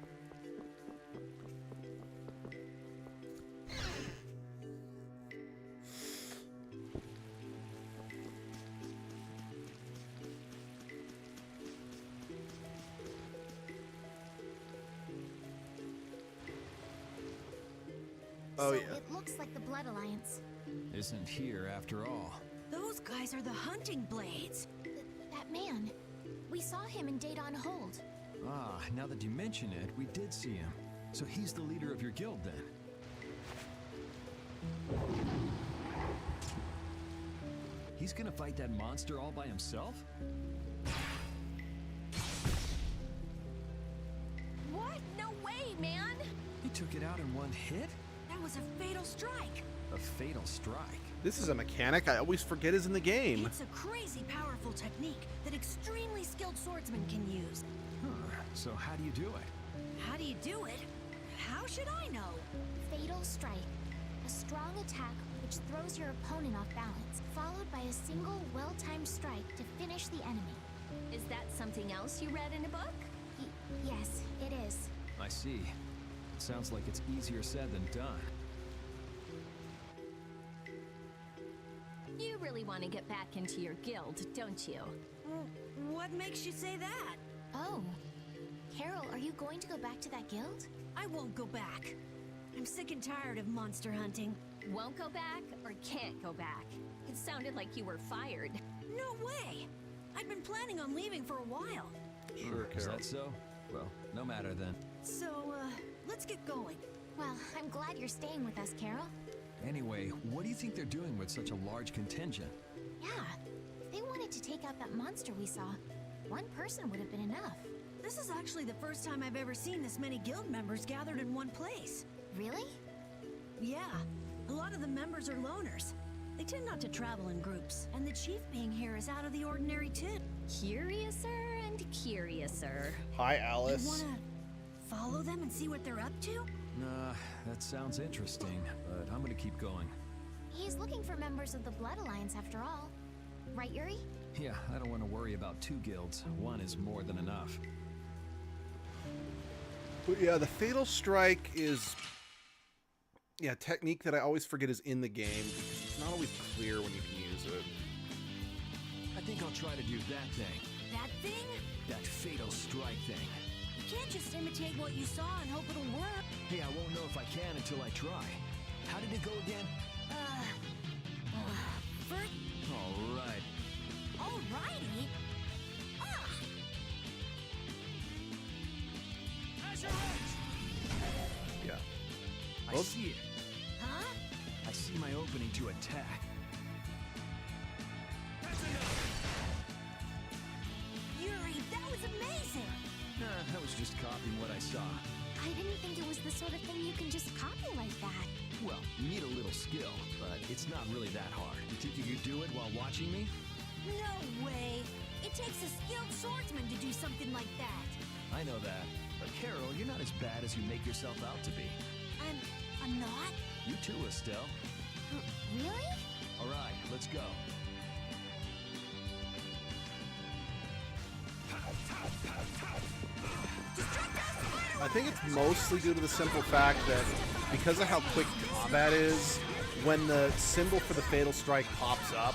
Oh, So yeah. it looks like the Blood Alliance. Isn't here after all. Those guys are the hunting blades. That man. We saw him in Data on Hold. Ah, now that you mention it, we did see him. So he's the leader of your guild then? He's gonna fight that monster all by himself? What? No way, man! He took it out in one hit? That was a fatal strike. A fatal strike. This is a mechanic I always forget is in the game. It's a crazy powerful technique that extremely skilled swordsmen can use. Huh. So how do you do it? How do you do it? How should I know? Fatal Strike. A strong attack which throws your opponent off balance, followed by a single well-timed strike to finish the enemy. Is that something else you read in a book? Yes, it is. I see. It sounds like it's easier said than done. You really really want to get back into your guild, don't you? What makes you say that? Oh. Carol, are you going to go back to that guild? I won't go back. I'm sick and tired of monster hunting. Won't go back or can't go back? It sounded like you were fired. No way! I'd been planning on leaving for a while. Sure, Is Carol. that so? Well, no matter then. So, let's get going. Well, I'm glad you're staying with us, Carol. Anyway, what do you think they're doing with such a large contingent? Yeah, if they wanted to take out that monster we saw, one person would have been enough. This is actually the first time I've ever seen this many guild members gathered in one place. Really? Yeah, a lot of the members are loners. They tend not to travel in groups, and the chief being here is out of the ordinary too. Curiouser and curiouser. Hi, You Alice. wanna follow them and see what they're up to? Nah, that sounds interesting, but I'm gonna keep going. He's looking for members of the Blood Alliance after all. Right, Yuri? Yeah, I don't want to worry about 2 guilds. One is more than enough. But yeah, the Fatal Strike is... Yeah, technique that I always forget is in the game because it's not always clear when you can use it. I think I'll try to do that thing. That thing? That fatal strike thing. You can't just imitate what you saw and hope it'll work. Hey, I won't know if I can until I try. How did it go again? First, All right. alrighty. Yeah. I Well- see it. Huh? I see my opening to attack. Yuri, that was amazing! I was just copying what I saw. I didn't think it was the sort of thing you can just copy like that. Well, you need a little skill, but it's not really that hard. You think you could do it while watching me? No way! It takes a skilled swordsman to do something like that. I know that. But Carol, you're not as bad as you make yourself out to be. I'm not? You too, Estelle. Really? All right, let's go. I think it's mostly due to the simple fact that because of how quick combat is, when the symbol for the Fatal Strike pops up,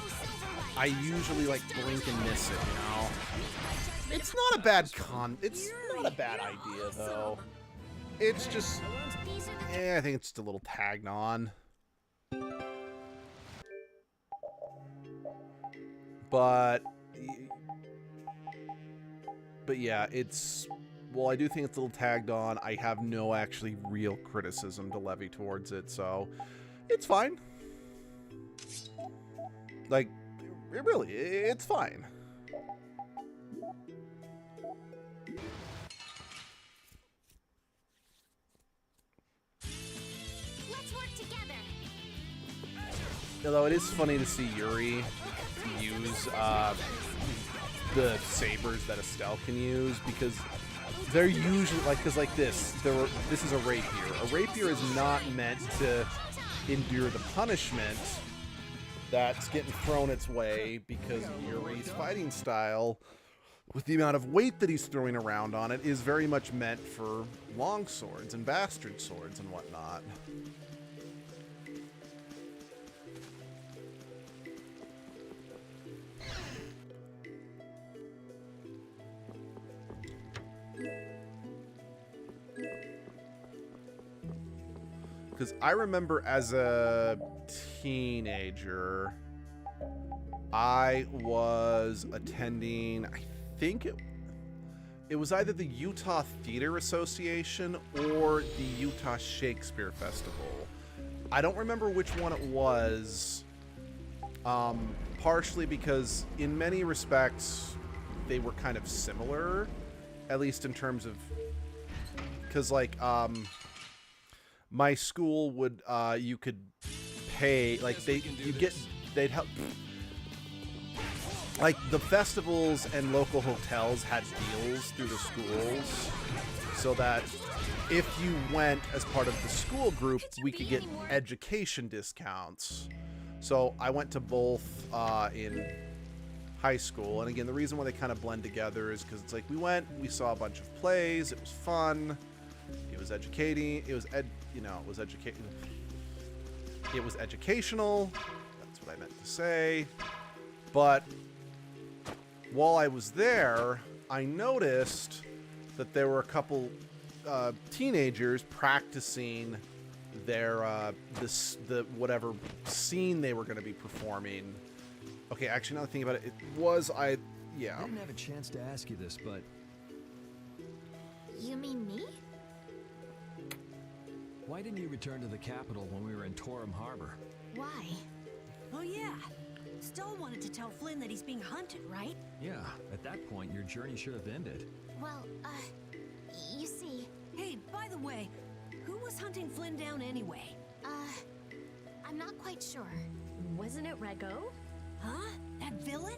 I usually like blink and miss it, you know? It's not a bad it's not a bad idea though. It's just I think it's just a little tagged on. But yeah, it's well, I do think it's a little tagged on. I have no actually real criticism to levy towards it, so it's fine. Like, it's fine. Let's work together. Although it is funny to see Yuri use the sabers that Estelle can use, because they're usually like this is a rapier. A rapier is not meant to endure the punishment that's getting thrown its way, because Yuri's fighting style, with the amount of weight that he's throwing around on it, is very much meant for long swords and bastard swords and whatnot. Because I remember as a teenager, I was attending, I think it was either the Utah Theater Association or the Utah Shakespeare Festival. I don't remember which one it was, partially because in many respects they were kind of similar, at least in terms of, because like, my school would, you could pay, like, they'd help, like, the festivals and local hotels had deals through the schools, so that if you went as part of the school group, we could get education discounts. So I went to both in high school, and again, the reason why they kind of blend together is because it's like, we saw a bunch of plays, it was fun, it was educating, it was educational. That's what I meant to say. But while I was there, I noticed that there were a couple teenagers practicing their the whatever scene they were going to be performing. Okay, actually, now that I think about it, it was yeah. I didn't have a chance to ask you this, but You mean me? why didn't you return to the capital when we were in Torum Harbor? Why? Oh yeah. Stoll wanted to tell Flynn that he's being hunted, right? Yeah, at that point, your journey should have ended. Well, you see, Hey, by the way, who was hunting Flynn down anyway? I'm not quite sure. Wasn't it Rago? Huh? That villain?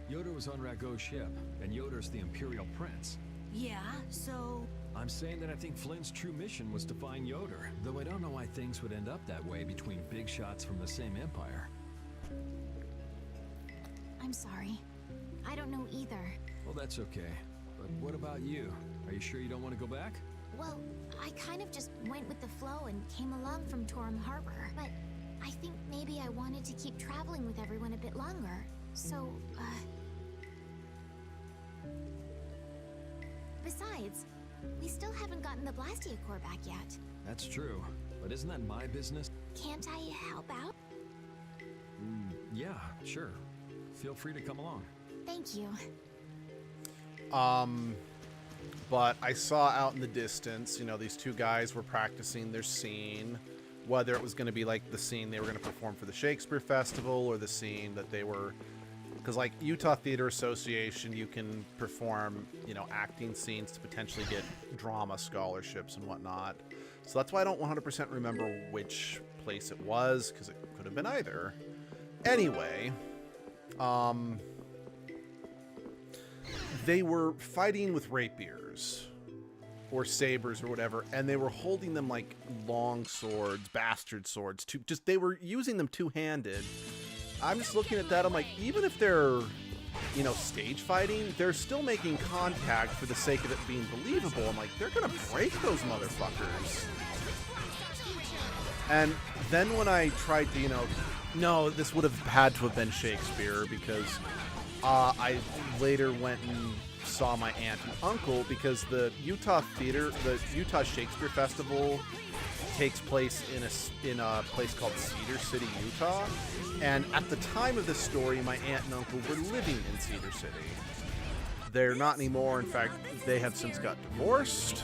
Yoder was on Rago's ship, and Yoder's the Imperial Prince. Yeah, so... I'm saying that I think Flynn's true mission was to find Yoder, though I don't know why things would end up that way between big shots from the same empire. I'm sorry. I don't know either. Well, that's okay. But what about you? Are you sure you don't want to go back? Well, I kind of just went with the flow and came along from Torum Harbor. But I think maybe I wanted to keep traveling with everyone a bit longer. So, Besides, we still haven't gotten the Blastia core back yet. That's true. But isn't that my business? Can't I help out? Yeah, sure. Feel free to come along. Thank you. But I saw out in the distance, you know, these two guys were practicing their scene, whether it was going to be like the scene they were going to perform for the Shakespeare Festival or the scene that they were, because like Utah Theater Association, you can perform, you know, acting scenes to potentially get drama scholarships and whatnot. So that's why I don't 100% remember which place it was, because it could have been either. Anyway, they were fighting with rapiers or sabers or whatever, and they were holding them like long swords, bastard swords. They were using them two-handed. I'm just looking at that. I'm like, even if they're, you know, stage fighting, they're still making contact for the sake of it being believable. I'm like, they're gonna break those motherfuckers. And then when I tried to, you know, no, this would have had to have been Shakespeare, because I later went and saw my aunt and uncle, because the Utah Theater, the Utah Shakespeare Festival takes place in a place called Cedar City, Utah. And at the time of this story, my aunt and uncle were living in Cedar City. They're not anymore. In fact, they have since got divorced.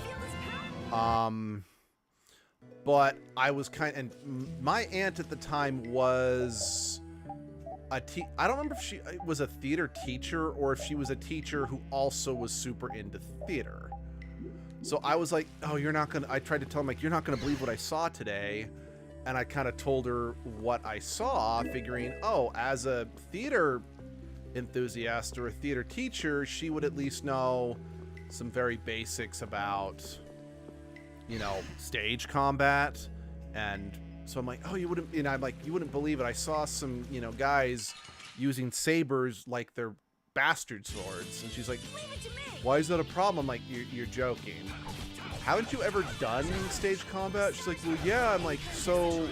But I was and my aunt at the time was I don't remember if she was a theater teacher or if she was a teacher who also was super into theater. So I was like, oh, I tried to tell him, like, you're not gonna believe what I saw today. And I kind of told her what I saw, figuring, oh, as a theater enthusiast or a theater teacher, she would at least know some very basics about, you know, stage combat. And so I'm like, oh, you wouldn't, and I'm like, you wouldn't believe it. I saw some, you know, guys using sabers like they're bastard swords. And she's like, why is that a problem? I'm like, you're joking. Haven't you ever done stage combat? She's like, well, yeah. I'm like, so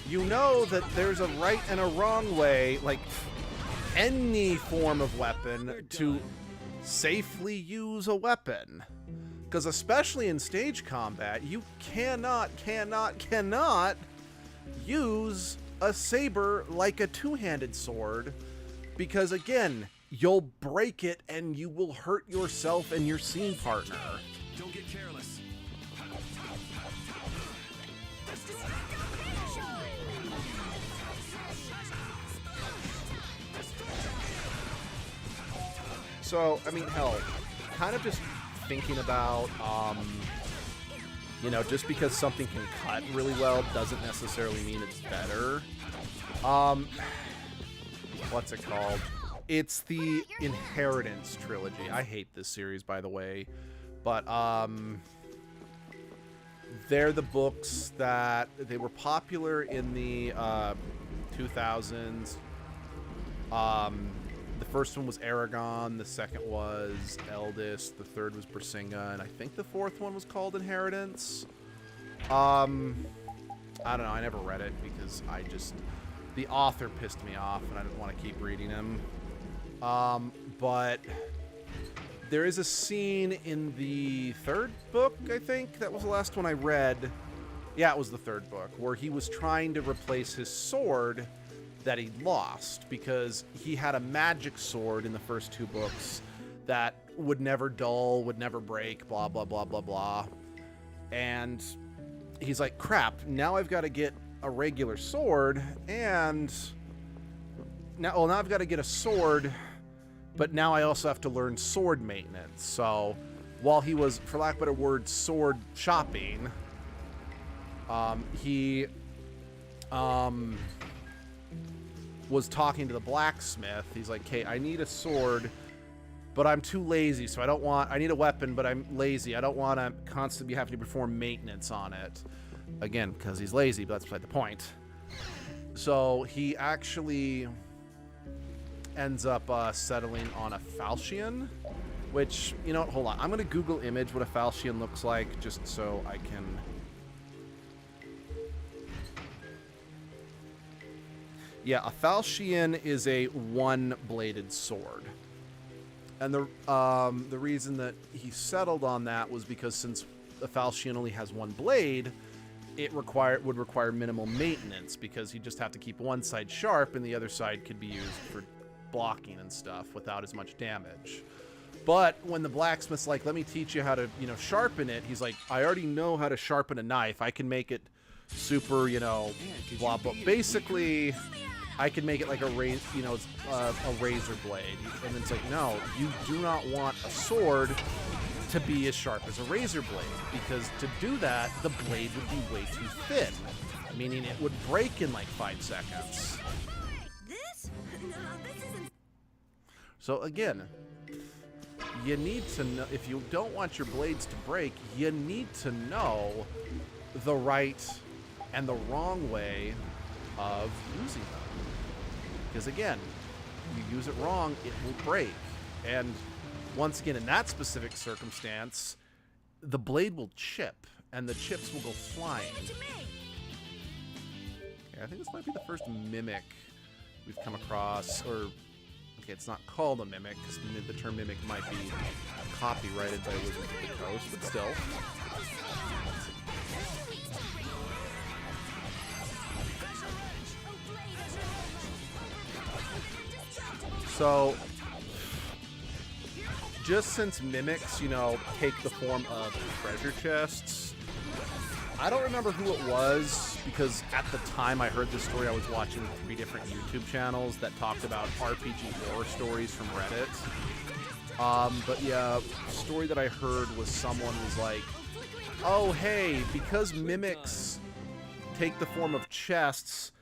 you know that there's a right and a wrong way, like any form of weapon, to safely use a weapon. Because especially in stage combat, you cannot use a saber like a two-handed sword, because again, you'll break it and you will hurt yourself and your scene partner. Don't get careless. So, I mean, hell, kind of just thinking about, you know, just because something can cut really well doesn't necessarily mean it's better. What's it called? It's the Inheritance trilogy. I hate this series, by the way, but they're the books that they were popular in the 2000s. The first one was Aragon, the second was Eldest, the third was Bersinga, and I think the fourth one was called Inheritance. I don't know, I never read it because The author pissed me off, and I didn't want to keep reading him. But there is a scene in the third book, I think. That was the last one I read. Yeah, it was the third book, where he was trying to replace his sword that he lost, because he had a magic sword in the first 2 books that would never dull, would never break, blah, blah, blah, blah, blah. And he's like, crap, now I've got to get a regular sword, and now I've got to get a sword, but now I also have to learn sword maintenance. So while he was, for lack of a better word, sword shopping, he was talking to the blacksmith. He's like, okay, I need a sword, but I'm too lazy, so I need a weapon, but I'm lazy. I don't want to constantly have to perform maintenance on it. Again, because he's lazy, but that's beside the point. So he actually ends up settling on a falchion, which, you know, hold on. I'm going to Google image what a falchion looks like, just so I can... Yeah, a falchion is a one-bladed sword. And the reason that he settled on that was because since the falchion only has one blade, it would require minimal maintenance, because you just have to keep one side sharp and the other side could be used for blocking and stuff without as much damage. But when the blacksmith's like, let me teach you how to, you know, sharpen it, he's like, I already know how to sharpen a knife. I can make it super, you know, blah, blah. Basically, I can make it like a razor blade. And it's like, no, you do not want a sword to be as sharp as a razor blade, because to do that, the blade would be way too thin, meaning it would break in like 5 seconds. This? No, this isn't. So again, you need to know, if you don't want your blades to break, you need to know the right and the wrong way of using them. Because again, you use it wrong, it will break. And once again, in that specific circumstance, the blade will chip, and the chips will go flying. Okay, I think this might be the first mimic we've come across, or... Okay, it's not called a mimic, because the term mimic might be copyrighted by Wizards of the Coast, but still. So, just since mimics, you know, take the form of treasure chests, I don't remember who it was, because at the time I heard this story, I was watching 3 different YouTube channels that talked about RPG horror stories from Reddit. But yeah, the story that I heard was someone was like, oh hey, because mimics take the form of chests,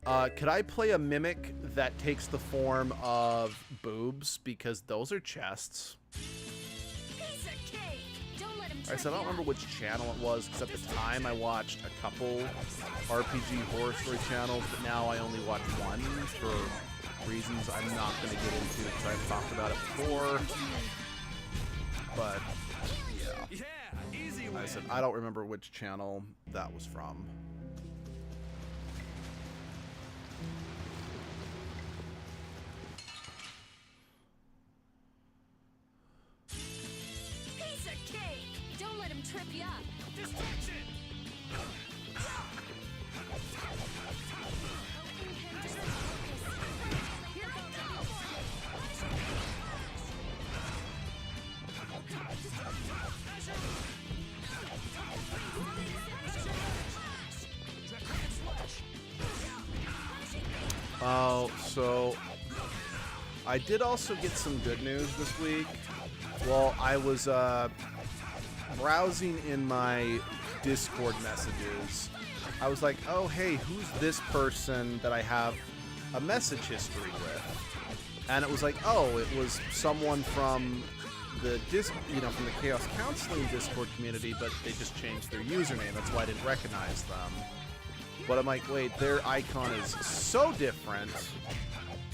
could I play a mimic that takes the form of boobs, because those are chests. I said, I don't remember which channel it was, because at the time I watched a couple RPG horror story channels, but now I only watch one for reasons I'm not going to get into, because I've talked about it before. But, yeah. I said, I don't remember which channel that was from. Trip you up. Distraction. Oh, so I did also get some good news this week. Well, I was browsing in my Discord messages. I was like, oh hey, who's this person that I have a message history with? And it was like, oh, it was someone from the from the Chaos Counseling Discord community, but they just changed their username. That's why I didn't recognize them. But I'm like, wait, their icon is so different,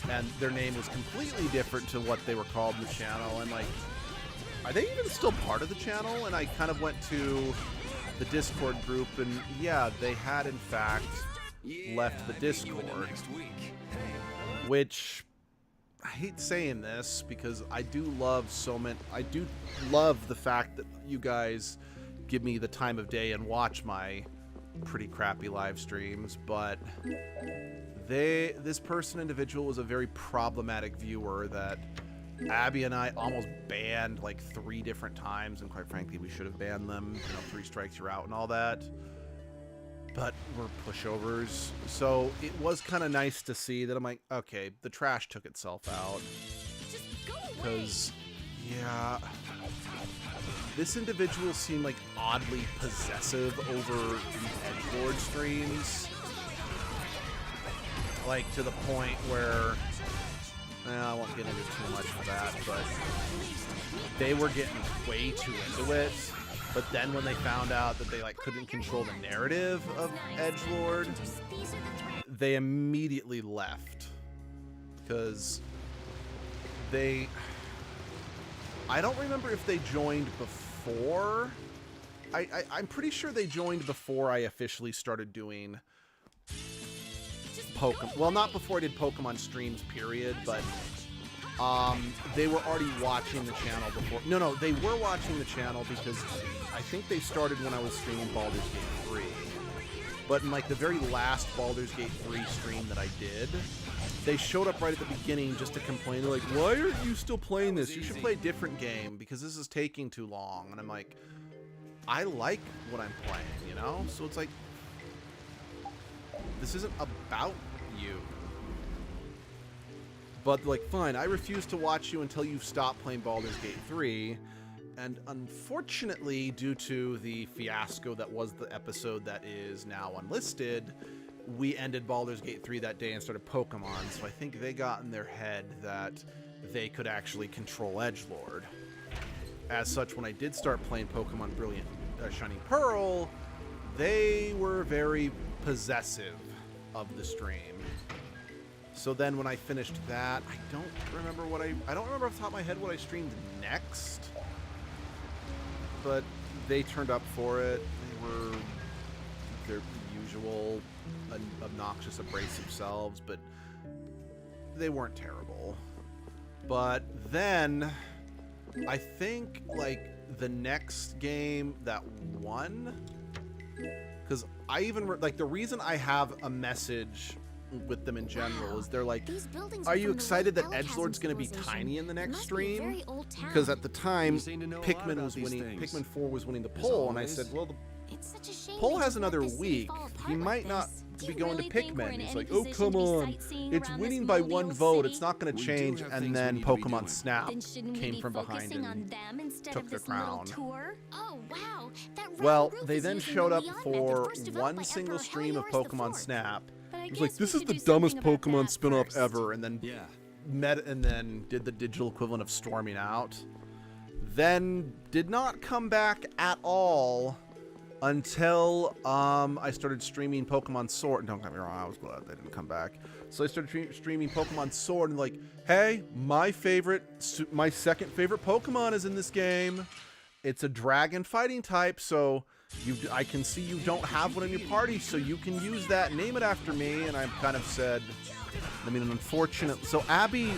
and their name was completely different to what they were called in the channel. And like, are they even still part of the channel? And I kind of went to the Discord group, and yeah, they had in fact left the Discord, which I hate saying this because I do love the fact that you guys give me the time of day and watch my pretty crappy live streams, but this individual was a very problematic viewer that Abby and I almost banned like 3 different times, and quite frankly we should have banned them, 3 strikes you're out and all that, but we're pushovers. So it was kind of nice to see that I'm like, okay, the trash took itself out, because yeah, this individual seemed like oddly possessive over the Edgelord streams, like to the point where, I won't get into too much of that, but they were getting way too into it. But then when they found out that they like couldn't control the narrative of Edgelord, they immediately left, because I don't remember if they joined before. I'm pretty sure they joined before I officially started doing Pokemon. Well, not before I did Pokemon streams, period, but they were already watching the channel before. No, they were watching the channel because I think they started when I was streaming Baldur's Gate 3. But in like the very last Baldur's Gate 3 stream that I did, they showed up right at the beginning just to complain. They're like, why are you still playing this? You should play a different game because this is taking too long. And I'm like, I like what I'm playing, So it's like, this isn't about you. But like, fine, I refuse to watch you until you stop playing Baldur's Gate 3. And unfortunately, due to the fiasco that was the episode that is now unlisted, we ended Baldur's Gate 3 that day and started Pokemon. So I think they got in their head that they could actually control Edgelord. As such, when I did start playing Pokemon Brilliant Shining Pearl, they were very possessive of the stream. So then when I finished that, I don't remember off the top of my head what I streamed next. But they turned up for it. They were their usual obnoxious, abrasive selves, but they weren't terrible. But then I think like the next game that won, because I even like the reason I have a message with them in general is they're like, are you excited that Edgelord's going to be tiny in the next stream? Because at the time Pikmin was winning, Pikmin 4 was winning the poll, and I said, well, the poll has another week, he might not be going to Pikmin. He's like, oh come on, it's winning by 1 vote, it's not going to change. And then Pokemon Snap came from behind and took the crown. Well, they then showed up for one single stream of Pokemon Snap. It was like, this is the dumbest Pokemon spin-off ever, and then did the digital equivalent of storming out. Then did not come back at all until I started streaming Pokemon Sword. Don't get me wrong, I was glad they didn't come back. So I started streaming Pokemon Sword, and like, hey, my second favorite Pokemon is in this game. It's a dragon fighting type, so I can see you don't have one in your party, so you can use that, name it after me. And I kind of said, unfortunately, so Abby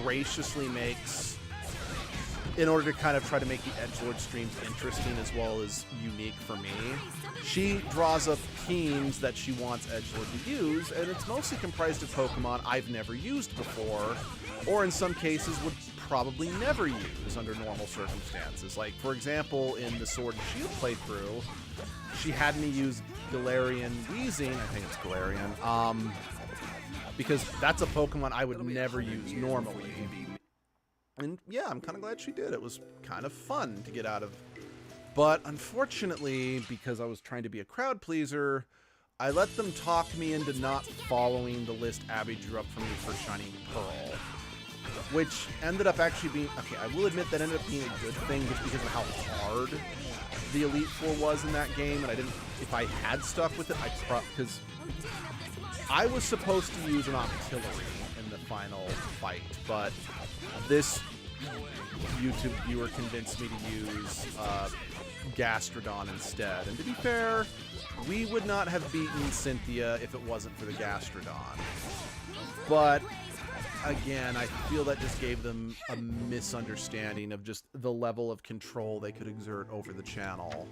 graciously makes, in order to kind of try to make the Edgelord streams interesting as well as unique for me, she draws up teams that she wants Edgelord to use, and it's mostly comprised of Pokemon I've never used before, or in some cases would probably never use under normal circumstances. Like, for example, in the Sword and Shield playthrough, she had me use Galarian Weezing, I think it's Galarian, because that's a Pokemon I would never use normally. And yeah, I'm kind of glad she did. It was kind of fun to get out of. But unfortunately, because I was trying to be a crowd pleaser, I let them talk me into not following the list Abby drew up for me for Shining Pearl, which ended up actually being, okay, I will admit that ended up being a good thing just because of how hard the Elite Four was in that game, and if I had stuck with it, because I was supposed to use an Octillery in the final fight, but this YouTube viewer convinced me to use Gastrodon instead. And to be fair, we would not have beaten Cynthia if it wasn't for the Gastrodon. But again, I feel that just gave them a misunderstanding of just the level of control they could exert over the channel.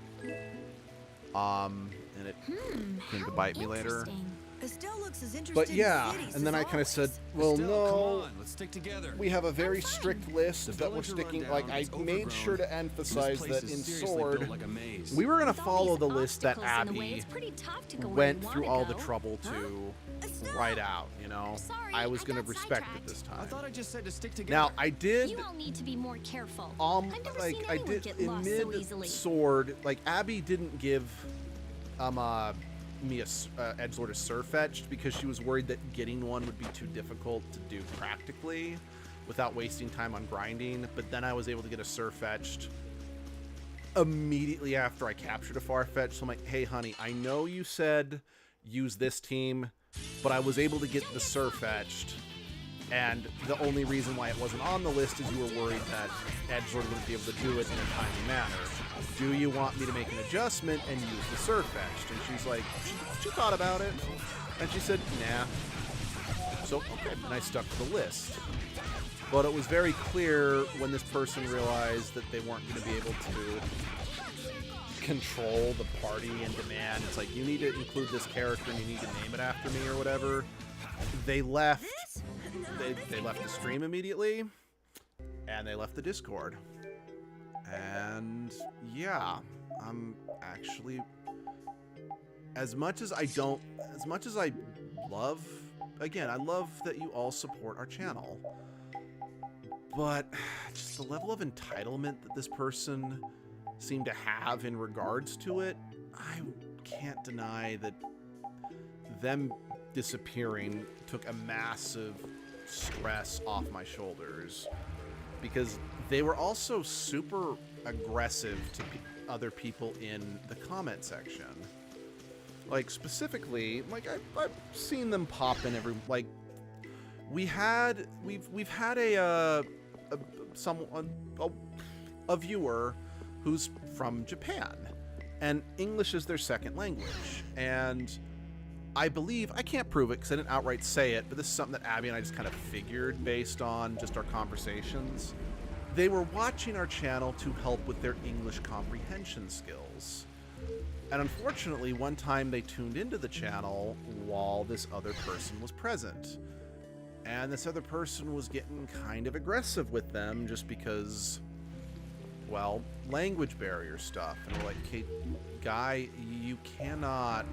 And it came to bite me later. Estelle looks as interested But yeah, in cities and then as I kind of said, always. well, Estelle, no, come on, let's stick together. we have a very strict list The that we're village will sticking, run like, down, I it's made overgrown, sure to and emphasize this place that is in seriously Sword, built like a maze. we were going to With all follow these the list that obstacles in the way, Abby it's pretty tough to go where went you through wanna all the go. trouble to write out, you know? Sorry, I was I going to got respect it sidetracked. this I time. thought I just said to stick together. Now, I did, You all need to be more careful. I've never like, seen I anyone did, get in lost so easily. mid-Sword, like, Abby didn't give, me a edgelord a Surfetched because she was worried that getting one would be too difficult to do practically without wasting time on grinding. But then I was able to get a Surfetched immediately after I captured a Farfetch'd. So I'm like, hey, honey, I know you said use this team, but I was able to get the Surfetch'd. And the only reason why it wasn't on the list is you were worried that edgelord wouldn't be able to do it in a timely manner. Do you want me to make an adjustment and use the Surfetch'd? And she's like, she thought about it, and she said, nah. So, okay, and I stuck to the list. But it was very clear when this person realized that they weren't going to be able to control the party and demand, it's like, you need to include this character and you need to name it after me or whatever. They left. They left the stream immediately, and they left the Discord. And yeah, I'm actually, as much as I love, again, I love that you all support our channel, but just the level of entitlement that this person seemed to have in regards to it, I can't deny that them disappearing took a massive stress off my shoulders, because they were also super aggressive to other people in the comment section. Like, specifically, like, I've seen them pop in every, like, we've had a viewer who's from Japan, and English is their second language, and I believe, I can't prove it because I didn't outright say it, but this is something that Abby and I just kind of figured based on just our conversations. They were watching our channel to help with their English comprehension skills. And unfortunately, one time they tuned into the channel while this other person was present. And this other person was getting kind of aggressive with them just because, well, language barrier stuff. And we're like, okay, guy, you cannot,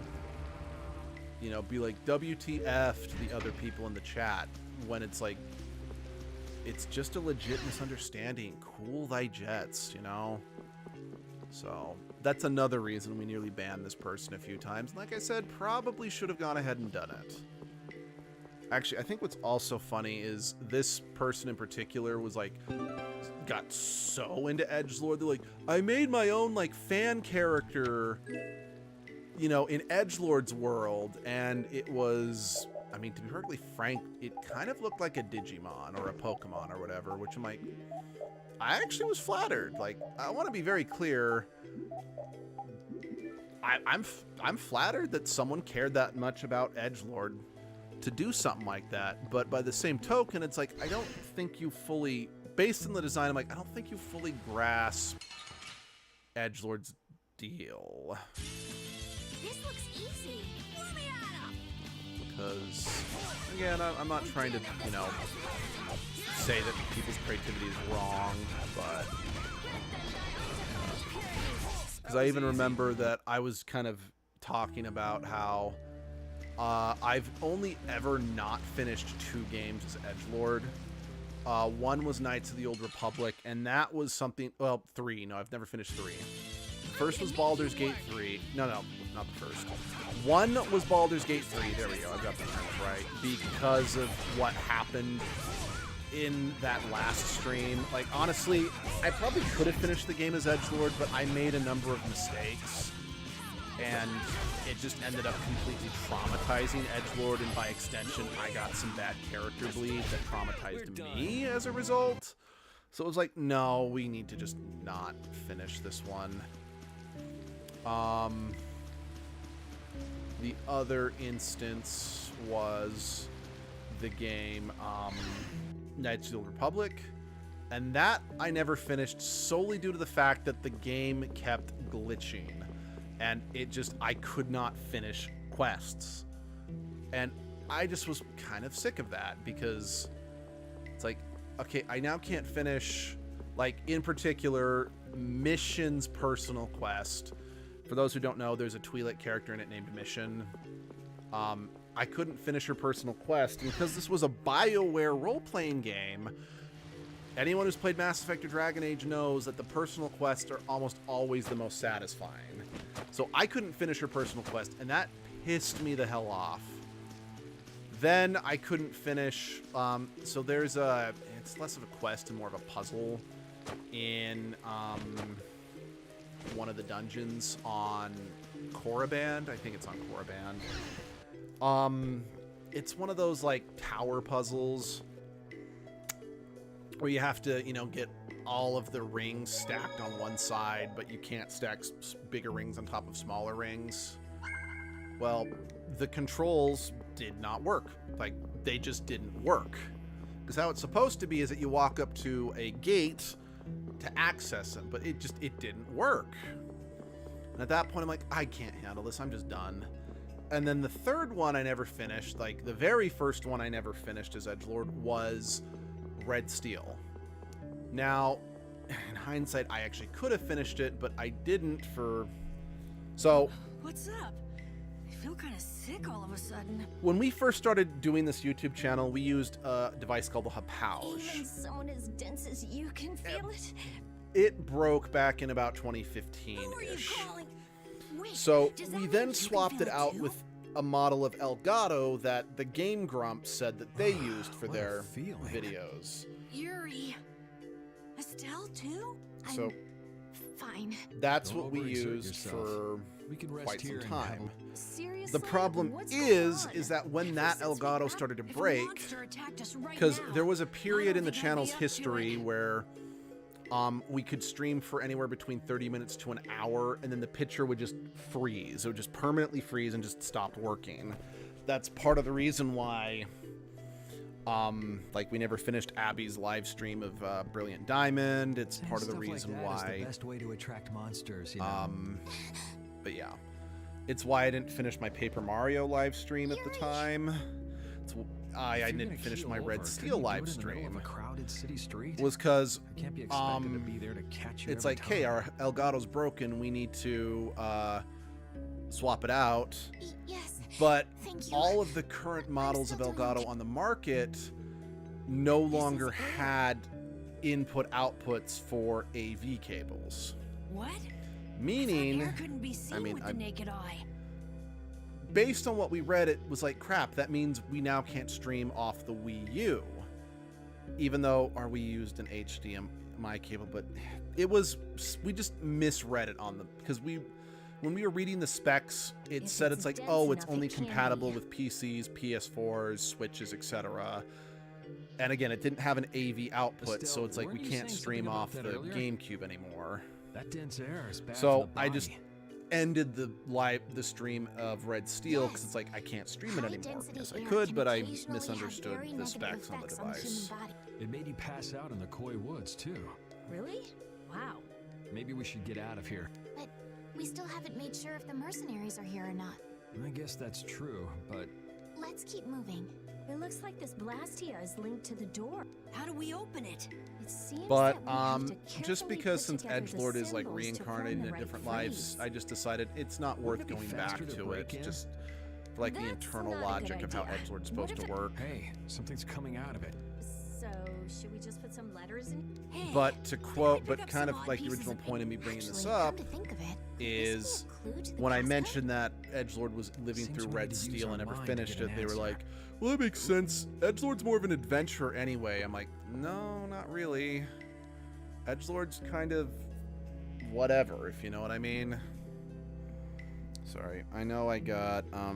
you know, be like WTF to the other people in the chat when it's like, it's just a legit misunderstanding. Cool thy jets, you know? So that's another reason we nearly banned this person a few times. Like I said, probably should have gone ahead and done it. Actually, I think what's also funny is this person in particular was like, got so into edgelord. They're like, I made my own like fan character, you know, in edgelord's world, and it was, I mean, to be perfectly frank, it kind of looked like a Digimon or a Pokemon or whatever, which I'm like, I actually was flattered. Like, I want to be very clear. I'm flattered that someone cared that much about edgelord to do something like that. But by the same token, it's like, I don't think you fully, based on the design, I'm like, I don't think you fully grasp edgelord's deal. This looks easy. Because, again, I'm not trying to, you know, say that people's creativity is wrong, but because I even remember that I was kind of talking about how I've only ever not finished 2 games as edgelord. One was Knights of the Old Republic, and that was something, well, 3. No, I've never finished 3. The first was Baldur's Gate 3. No, not the first. 1 was Baldur's Gate 3. There we go. I got the terms right. Because of what happened in that last stream. Like, honestly, I probably could have finished the game as edgelord, but I made a number of mistakes. And it just ended up completely traumatizing edgelord, and by extension, I got some bad character bleed that traumatized me as a result. So it was like, no, we need to just not finish this one. The other instance was the game Knights of the Old Republic, and that I never finished solely due to the fact that the game kept glitching, and I could not finish quests. And I just was kind of sick of that, because it's like, okay, I now can't finish, like, in particular, Mission's personal quest. For those who don't know, there's a Twi'lek character in it named Mission. I couldn't finish her personal quest, and because this was a BioWare role-playing game, anyone who's played Mass Effect or Dragon Age knows that the personal quests are almost always the most satisfying. So I couldn't finish her personal quest, and that pissed me the hell off. Then I couldn't finish, so there's it's less of a quest and more of a puzzle in, one of the dungeons on Korriban. I think it's on Korriban. It's one of those, like, tower puzzles where you have to, you know, get all of the rings stacked on one side, but you can't stack bigger rings on top of smaller rings. Well, the controls did not work. Like, they just didn't work. Because how it's supposed to be is that you walk up to a gate to access them, but it didn't work. And at that point, I'm like, I can't handle this. I'm just done. And then the third one I never finished, like the very first one I never finished as edgelord, was Red Steel. Now, in hindsight, I actually could have finished it, but I didn't for... So... What's up? I feel kind of sick all of a sudden. When we first started doing this YouTube channel, we used a device called the Hapouge. Even someone as dense as you can feel it? It broke back in about 2015-ish. So we then swapped it out with a model of Elgato that the Game Grumps said that they used for their videos. Yuri. Estelle, too? So fine. That's what we used for quite some time. Seriously? The problem is that when that Elgato started to break, because there was a period in the channel's history where we could stream for anywhere between 30 minutes to an hour, and then the picture would just freeze. It would just permanently freeze and just stop working. That's part of the reason why, like, we never finished Abby's live stream of Brilliant Diamond. It's part of the reason why. The best way to attract monsters, you know? But yeah, it's why I didn't finish my Paper Mario live stream at the time. It's I didn't finish my Red Steel live stream. Was because it's like, hey, our Elgato's broken. We need to swap it out. Yes. But all of the current models of Elgato on the market no longer had input outputs for AV cables. What? Meaning, couldn't be seen with the naked eye. Based on what we read, it was like, crap, that means we now can't stream off the Wii U. Even though our Wii U used an HDMI cable, but it was, we just misread it on the, because when we were reading the specs, it said it's like, oh, it's only compatible with PCs, PS4s, Switches, etc. And again, it didn't have an AV output, so it's like we can't stream off the GameCube anymore. That dense air is bad so I just ended the stream of Red Steel because it's like I can't stream it anymore. Yes, I could, but I misunderstood the specs on the device. It made you pass out in the Koi Woods too. Really? Wow. Maybe we should get out of here. But we still haven't made sure if the mercenaries are here or not. I guess that's true, but... Let's keep moving. It looks like this Blastia is linked to the door. How do we open it? It seems but that we have to just because since carefully put Edgelord together is like the symbols to reincarnated form in the different right lives, phrase. I just decided it's not worth going back to it. Just for like the That's internal not a good logic of how idea. Edgelord's What supposed if to it- work. Hey, something's coming out of it. So, should we just put some letters in? Hey, But to quote, but up kind some of odd like the pieces original of point of me bringing this Actually, up come to think of it, is isn't there a clue to the when I passcode? mentioned that Edgelord was living Seems through we Red need to use Steel our and never mind to finished get it, an they were answer. like, well, that makes sense. Edgelord's more of an adventurer anyway. I'm like, no, not really. Edgelord's kind of whatever, if you know what I mean. Sorry, I know I got, I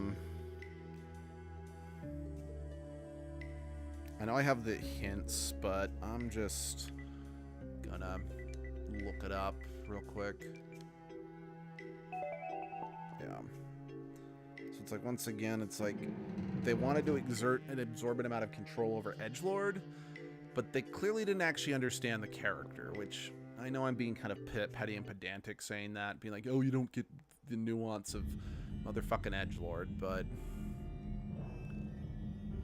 know I have the hints, but I'm just gonna look it up real quick. It's like, once again, it's like they wanted to exert an absorbent amount of control over Edgelord, but they clearly didn't actually understand the character, which I know I'm being kind of petty and pedantic saying that, being like, oh, you don't get the nuance of motherfucking Edgelord, but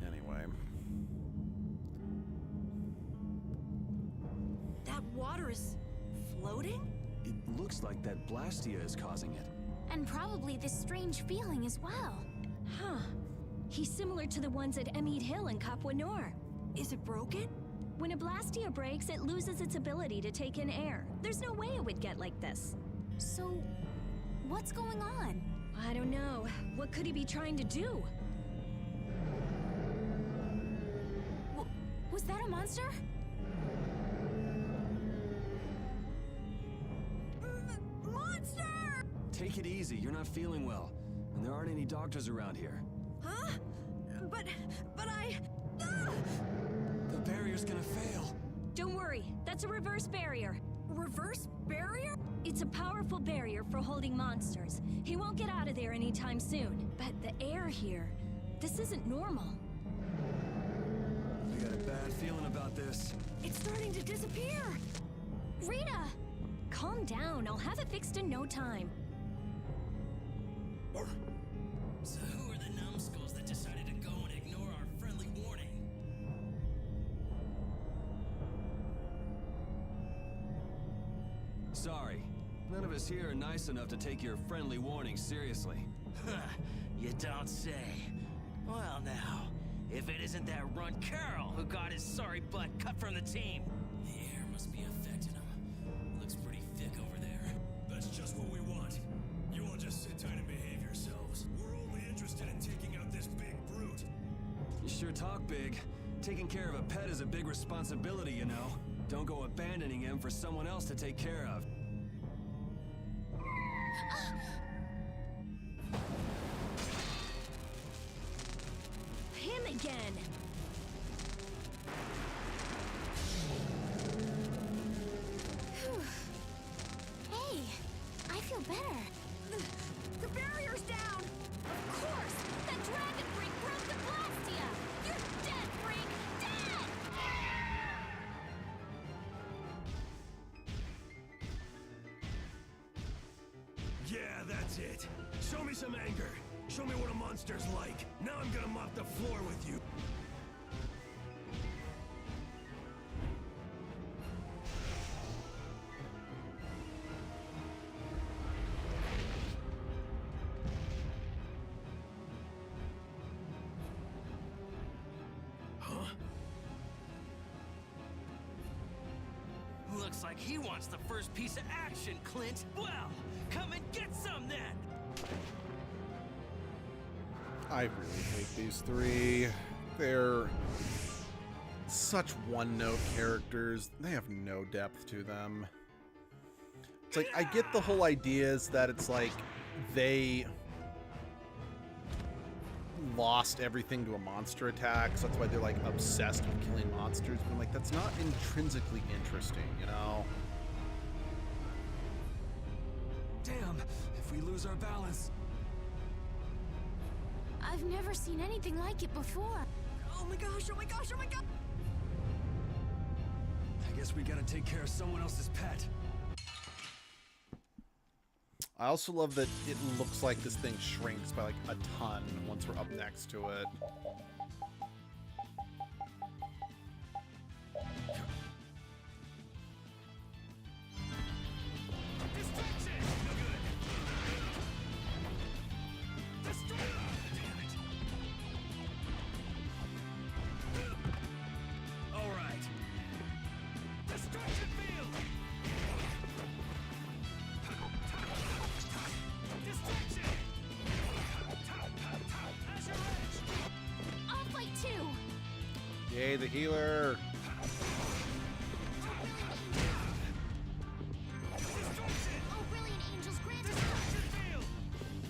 anyway. That water is floating? It looks like that Blastia is causing it. And probably this strange feeling as well. Huh. He's similar to the ones at Emmead Hill and Capua Nor. Is it broken? When a Blastia breaks, it loses its ability to take in air. There's no way it would get like this. So, what's going on? I don't know. What could he be trying to do? Was that a monster? Monster! Take it easy, you're not feeling well. And there aren't any doctors around here. Huh? But I... Ah! The barrier's gonna fail. Don't worry, that's a reverse barrier. Reverse barrier? It's a powerful barrier for holding monsters. He won't get out of there anytime soon. But the air here, this isn't normal. I got a bad feeling about this. It's starting to disappear. Rita! Calm down, I'll have it fixed in no time. So who are the numbskulls that decided to go and ignore our friendly warning? Sorry, none of us here are nice enough to take your friendly warning seriously. You don't say. Well now, if it isn't that runt Carol who got his sorry butt cut from the team. The air must be affecting him. Looks pretty thick over there. That's just what we want. You all just sit tight and behave yourselves. We're only interested in taking out this big brute. You sure talk big. Taking care of a pet is a big responsibility, you know. Don't go abandoning him for someone else to take care of. Him again! Hey, I feel better. The barrier's down! Of course! That dragon freak broke the Blastia! You're dead, freak! Dead! Yeah, that's it. Show me some anger. Show me what a monster's like. Now I'm gonna mop the floor with you. Huh? Looks like he wants the first piece of action, Clint. Well, come and get some then! I really hate these three. They're such one-note characters. They have no depth to them. It's like, I get the whole idea is that it's like they lost everything to a monster attack, so that's why they're like obsessed with killing monsters, but I'm like, that's not intrinsically interesting, you know? Damn, if we lose our balance. I've never seen anything like it before. Oh my gosh, oh my gosh, oh my god! I guess we gotta take care of someone else's pet. I also love that it looks like this thing shrinks by like a ton once we're up next to it. Yay, the healer! Oh, brilliant angels, grant us help.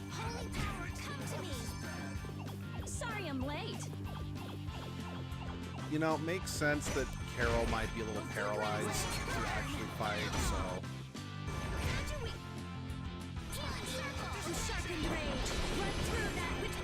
Holy power, come to me. Sorry I'm late. You know, it makes sense that Carol might be a little paralyzed to actually fight, so... Healing circle and sharpened rage. Run through that which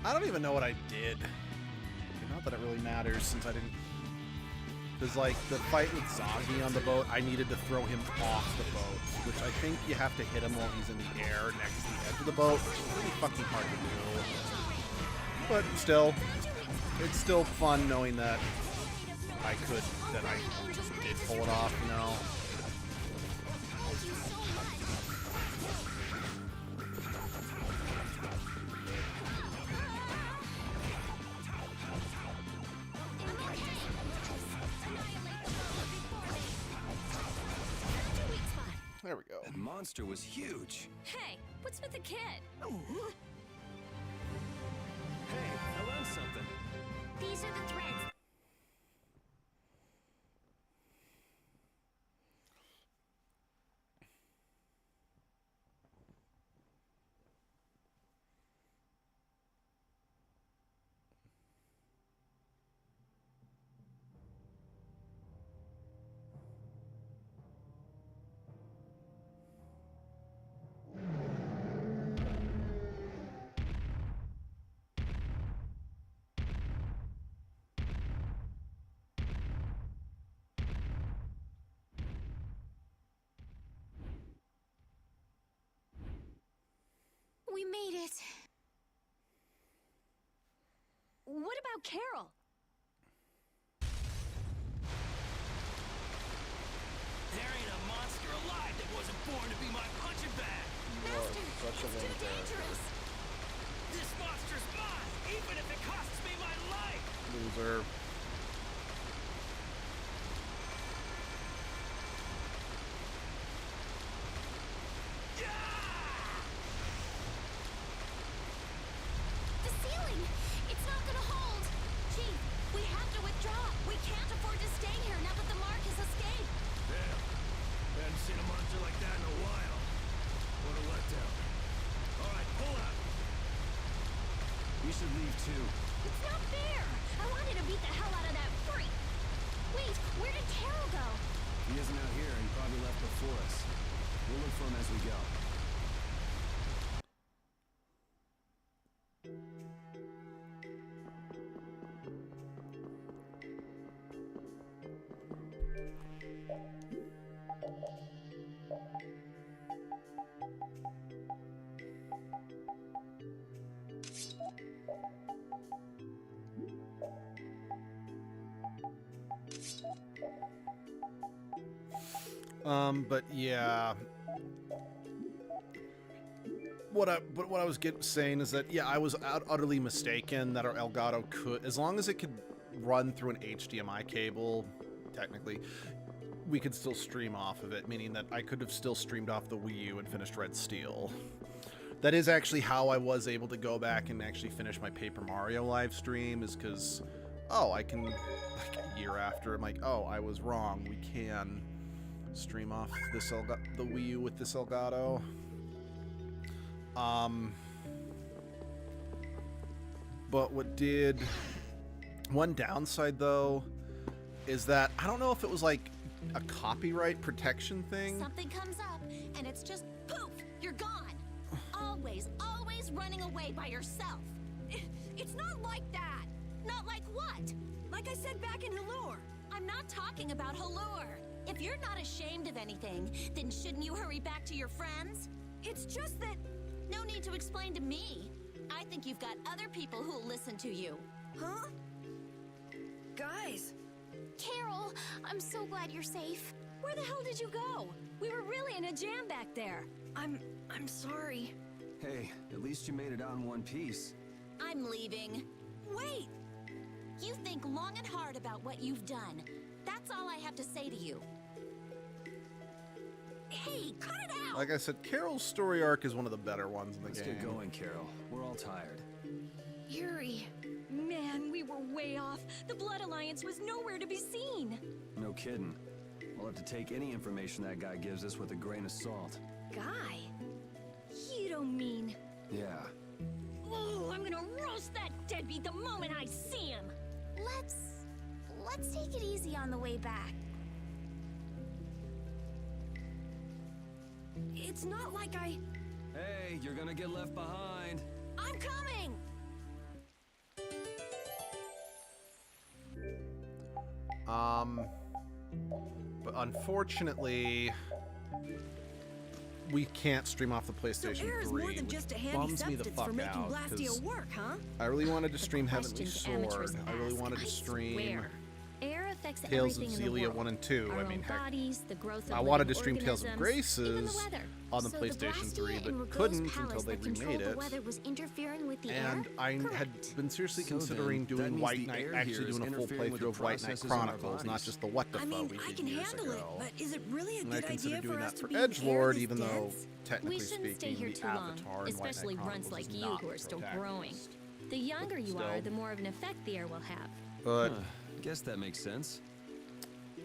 I don't even know what I did. Not that it really matters since I didn't... Because, like, the fight with Zoggy on the boat, I needed to throw him off the boat, which I think you have to hit him while he's in the air next to the edge of the boat. It's really fucking hard to do. But still, it's still fun knowing that I just did pull it off, you know? There we go. That monster was huge. Hey, what's with the kid? Hey, I learned something. These are the threads. We made it. What about Carol? There ain't a monster alive that wasn't born to be my punching bag. Master, such a It's too dangerous. This monster's mine, even if it costs me my life. Loser. The ceiling! It's not gonna hold! Chief, we have to withdraw. We can't afford to stay here now that the mark has escaped. Damn. Hadn't seen a monster like that in a while. What a letdown. Alright, pull out. We should leave too. It's not fair! I wanted to beat the hell out of that freak! Wait, where did Carol go? He isn't out here. He probably left before us. We'll look for him as we go. But yeah. What I was saying is that, yeah, I was utterly mistaken that our Elgato could, as long as it could run through an HDMI cable, technically, we could still stream off of it, meaning that I could have still streamed off the Wii U and finished Red Steel. That is actually how I was able to go back and actually finish my Paper Mario live stream, is because, oh, I can, like a year after, I'm like, oh, I was wrong, we can stream off this the Wii U with this Elgato. But one downside though is that I don't know if it was like a copyright protection thing. Something comes up, and it's just poof, you're gone. Always running away by yourself. It's not like that. Not like what? Like I said back in Halure. I'm not talking about Halure. If you're not ashamed of anything, then shouldn't you hurry back to your friends? It's just that... No need to explain to me. I think you've got other people who'll listen to you. Huh? Guys! Carol, I'm so glad you're safe. Where the hell did you go? We were really in a jam back there. I'm sorry. Hey, at least you made it out in one piece. I'm leaving. Wait! You think long and hard about what you've done. That's all I have to say to you. Hey, cut it out! Like I said, Carol's story arc is one of the better ones in the Let's game. get going, Carol. We're all tired. Yuri. Man, we were way off. The Blood Alliance was nowhere to be seen. No kidding. We'll have to take any information that guy gives us with a grain of salt. Guy? You don't mean... Yeah. Oh, I'm gonna roast that deadbeat the moment I see him! Let's take it easy on the way back. It's not like I... Hey, you're gonna get left behind. I'm coming! But unfortunately, we can't stream off the PlayStation 3, Air is more than just a handy bums me the substance fuck for making out, Blastia 'cause work, huh? I really wanted to stream Heavenly Questions amateurs Sword. I really ask, wanted to I stream swear. Air affects Tales of everything in the Xillia world. 1 and 2. Our I mean, own heck, bodies, the growth of I wanted to living stream Tales of organisms, even the Graces weather. on the So PlayStation Blastia 3, in but Ragoz's couldn't palace until they that controlled remade the it. weather was interfering with the And air? I had Correct. been seriously So considering then, that doing means White the Knight, air actually here is doing a full interfering with playthrough of the White Knight processes in our Chronicles, not bodies. just the what the I fuck mean, we I did can years handle it, ago. but is it really a And I good considered idea doing for us that to for be in air Edgelord, this even though dense? technically We shouldn't stay speaking, here the too long, Avatar in White especially Knight runts Chronicles like is you not who the are still growing. protagonist. The younger you still. are, the more of an effect the air will have. But Guess that makes sense.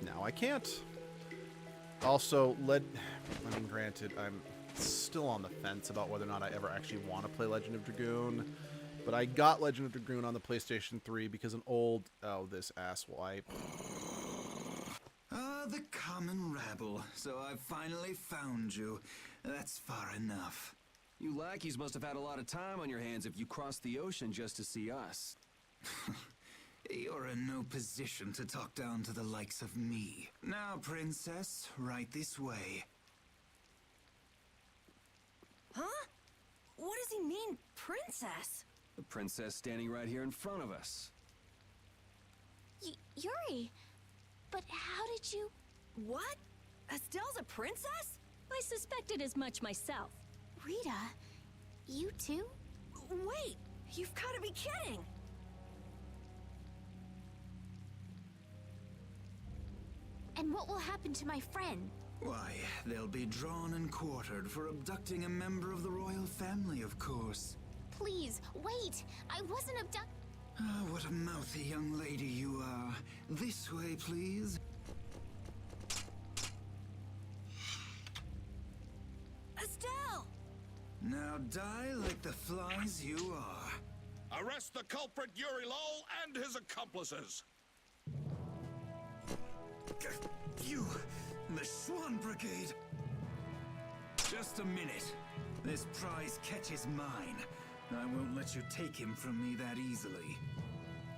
now I can't. Also, I mean, granted, I'm still on the fence about whether or not I ever actually want to play Legend of Dragoon. But I got Legend of Dragoon on the PlayStation 3 because this asswipe. The common rabble. So I've finally found you. That's far enough. You lackeys must have had a lot of time on your hands if you crossed the ocean just to see us. You're in no position to talk down to the likes of me. Now, princess, right this way. Huh? What does he mean, princess? The princess standing right here in front of us. Yuri, but how did you... What? Estelle's a princess? I suspected as much myself. Rita, you too? Wait, you've got to be kidding. And what will happen to my friend? Why, they'll be drawn and quartered for abducting a member of the royal family, of course. Please, wait! I wasn't abducted. Ah, what a mouthy young lady you are. This way, please. Estelle! Now die like the flies you are. Arrest the culprit Yuri Lowell and his accomplices. You, the Swan Brigade. Just a minute. This prize catches mine. I won't let you take him from me that easily.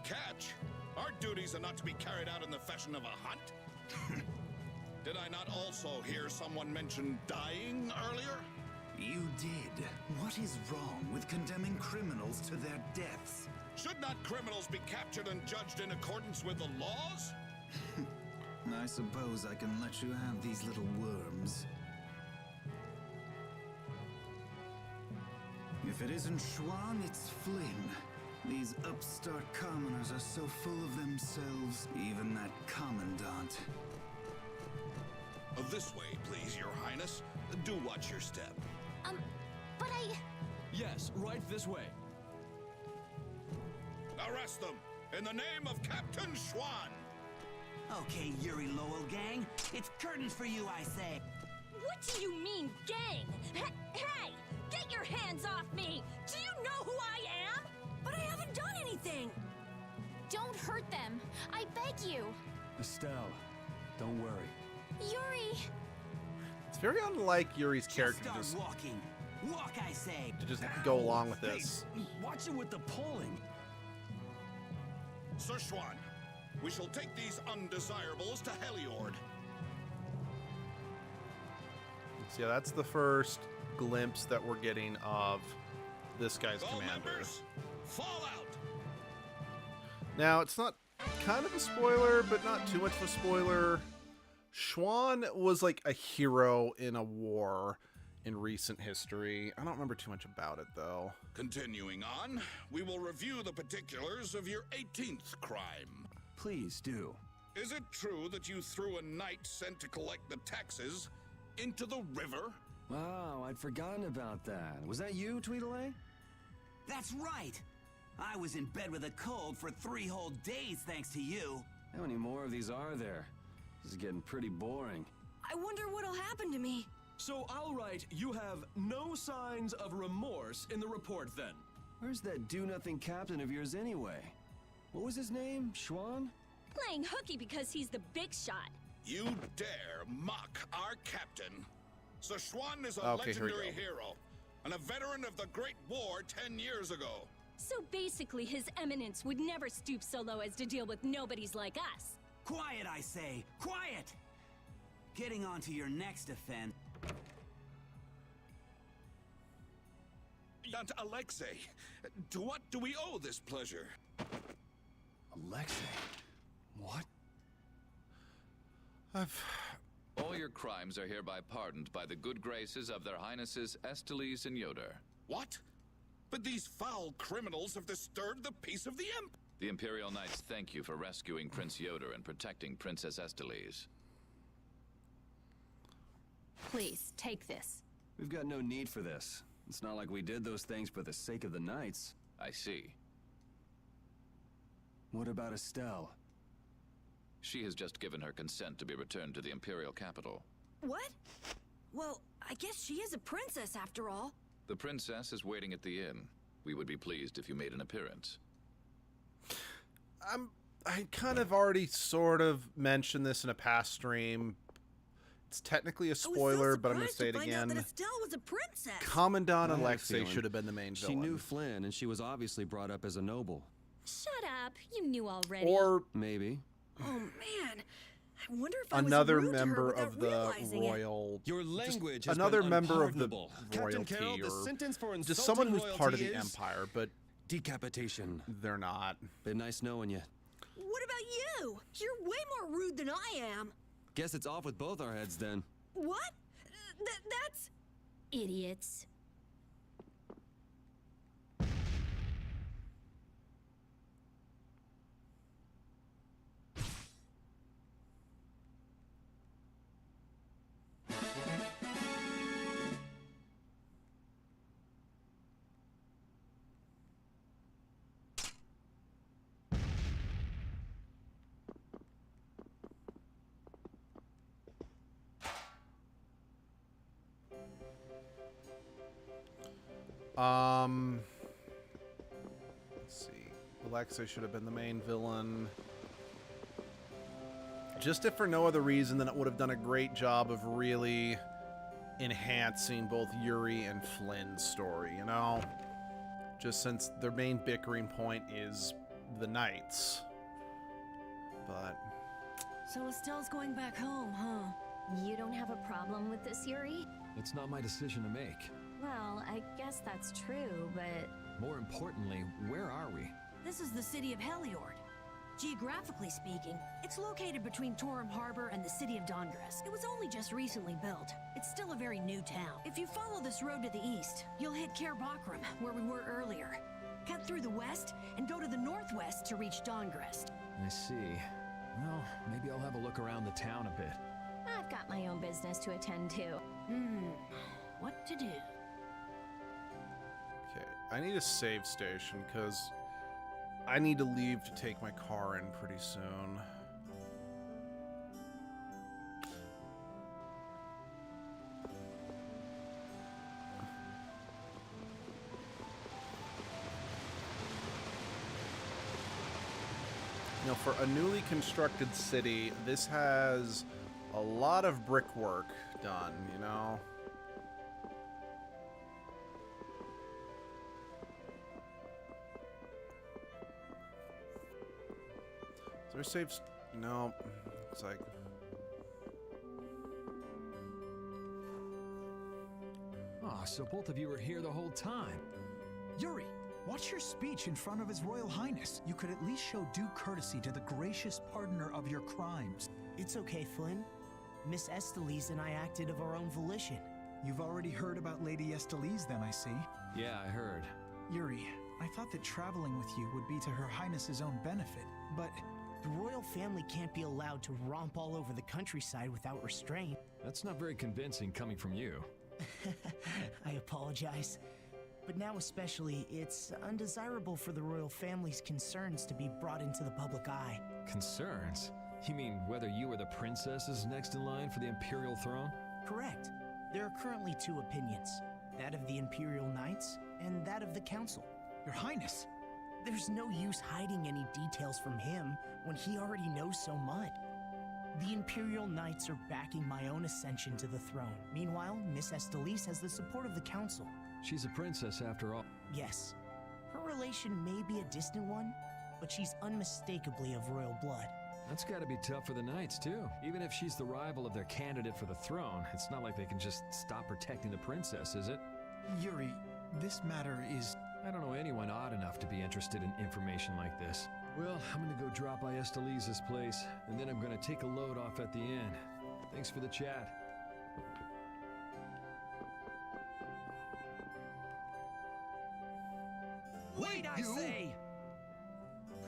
Catch? Our duties are not to be carried out in the fashion of a hunt. Did I not also hear someone mention dying earlier? You did. What is wrong with condemning criminals to their deaths? Should not criminals be captured and judged in accordance with the laws? I suppose I can let you have these little worms. If it isn't Schwan, it's Flynn. These upstart commoners are so full of themselves, even that commandant. This way, please, Your Highness. Do watch your step. But I... Yes, right this way. Arrest them in the name of Captain Schwan. Okay, Yuri Lowell gang, it's curtains for you, I say. What do you mean, gang? Hey! Get your hands off me! Do you know who I am? But I haven't done anything! Don't hurt them! I beg you! Estelle, don't worry. Yuri! It's very unlike Yuri's character Start to just, walking. Walk, I say. to just go along with this. Watch it with the pulling. Sir Schwan, we shall take these undesirables to Heliord. So yeah, that's the first glimpse that we're getting of this guy's All commander. members, fall out. Now, it's not kind of a spoiler, but not too much of a spoiler. Schwan was like a hero in a war in recent history. I don't remember too much about it, though. Continuing on, we will review the particulars of your 18th crime. Please do. Is it true that you threw a knight sent to collect the taxes into the river? Wow, I'd forgotten about that. Was that you, Tweedledee? That's right. I was in bed with a cold for 3 whole days thanks to you. How many more of these are there? This is getting pretty boring. I wonder what'll happen to me. So I'll write, you have no signs of remorse in the report then. Where's that do-nothing captain of yours anyway? What was his name? Schwan? Playing hooky because he's the big shot. You dare mock our captain? Sir Schwan is a Okay, here we legendary go. hero and a veteran of the Great War 10 years ago. So basically, His Eminence would never stoop so low as to deal with nobodies like us. Quiet, I say! Quiet! Getting on to your next offense. Aunt Alexei, to what do we owe this pleasure? Alexei? What? All your crimes are hereby pardoned by the good graces of their highnesses Esteles and Yoder. What? But these foul criminals have disturbed the peace of the Empire. The Imperial Knights thank you for rescuing Prince Yoder and protecting Princess Esteles. Please, take this. We've got no need for this. It's not like we did those things for the sake of the Knights. I see. What about Estelle? She has just given her consent to be returned to the Imperial capital. What? Well, I guess she is a princess after all. The princess is waiting at the inn. We would be pleased if you made an appearance. I kind of already sort of mentioned this in a past stream. It's technically a spoiler, but I'm going to say it again. That Estelle was a princess. Commandant Alexei should have been the main villain. She knew Flynn, and she was obviously brought up as a noble. Shut up. You knew already. Or maybe. Oh man, I wonder if another I was rude member to her without of the realizing royal. Your language has another member of the royalty, Carroll, the or sentence for just someone who's part of the is empire, but decapitation. They're not. Been nice knowing you. What about you? You're way more rude than I am. Guess it's off with both our heads then. What? That's... Idiots. Let's see. Alexei should have been the main villain. Just if for no other reason than it would have done a great job of really enhancing both Yuri and Flynn's story, you know? Just since their main bickering point is the Knights. But... So Estelle's going back home, huh? You don't have a problem with this, Yuri? It's not my decision to make. Well, I guess that's true, but... More importantly, where are we? This is the city of Heliord. Geographically speaking, it's located between Torum Harbor and the city of Dongres. It was only just recently built. It's still a very new town. If you follow this road to the east, you'll hit Caer Bakram, where we were earlier. Cut through the west and go to the northwest to reach Dongres. I see. Well, maybe I'll have a look around the town a bit. I've got my own business to attend to. What to do? Okay, I need a save station, because I need to leave to take my car in pretty soon. You know, for a newly constructed city, this has a lot of brickwork done, you know? Is there saves? No. It's like... Ah, so both of you were here the whole time. Yuri, watch your speech in front of His Royal Highness. You could at least show due courtesy to the gracious pardoner of your crimes. It's okay, Flynn. Miss Esteles and I acted of our own volition. You've already heard about Lady Esteles, then, I see. Yeah, I heard. Yuri, I thought that traveling with you would be to Her Highness's own benefit, but... The royal family can't be allowed to romp all over the countryside without restraint. That's not very convincing coming from you. I apologize. But now especially, it's undesirable for the royal family's concerns to be brought into the public eye. Concerns? You mean whether you or the princess is next in line for the Imperial throne? Correct. There are currently two opinions. That of the Imperial Knights, and that of the Council. Your Highness! There's no use hiding any details from him when he already knows so much. The Imperial Knights are backing my own ascension to the throne. Meanwhile, Miss Esteles has the support of the Council. She's a princess after all. Yes. Her relation may be a distant one, but she's unmistakably of royal blood. That's gotta be tough for the Knights, too. Even if she's the rival of their candidate for the throne, it's not like they can just stop protecting the princess, is it? Yuri, this matter is... I don't know anyone odd enough to be interested in information like this. Well, I'm gonna go drop by Estelisa's place, and then I'm gonna take a load off at the inn. Thanks for the chat. Wait, I say!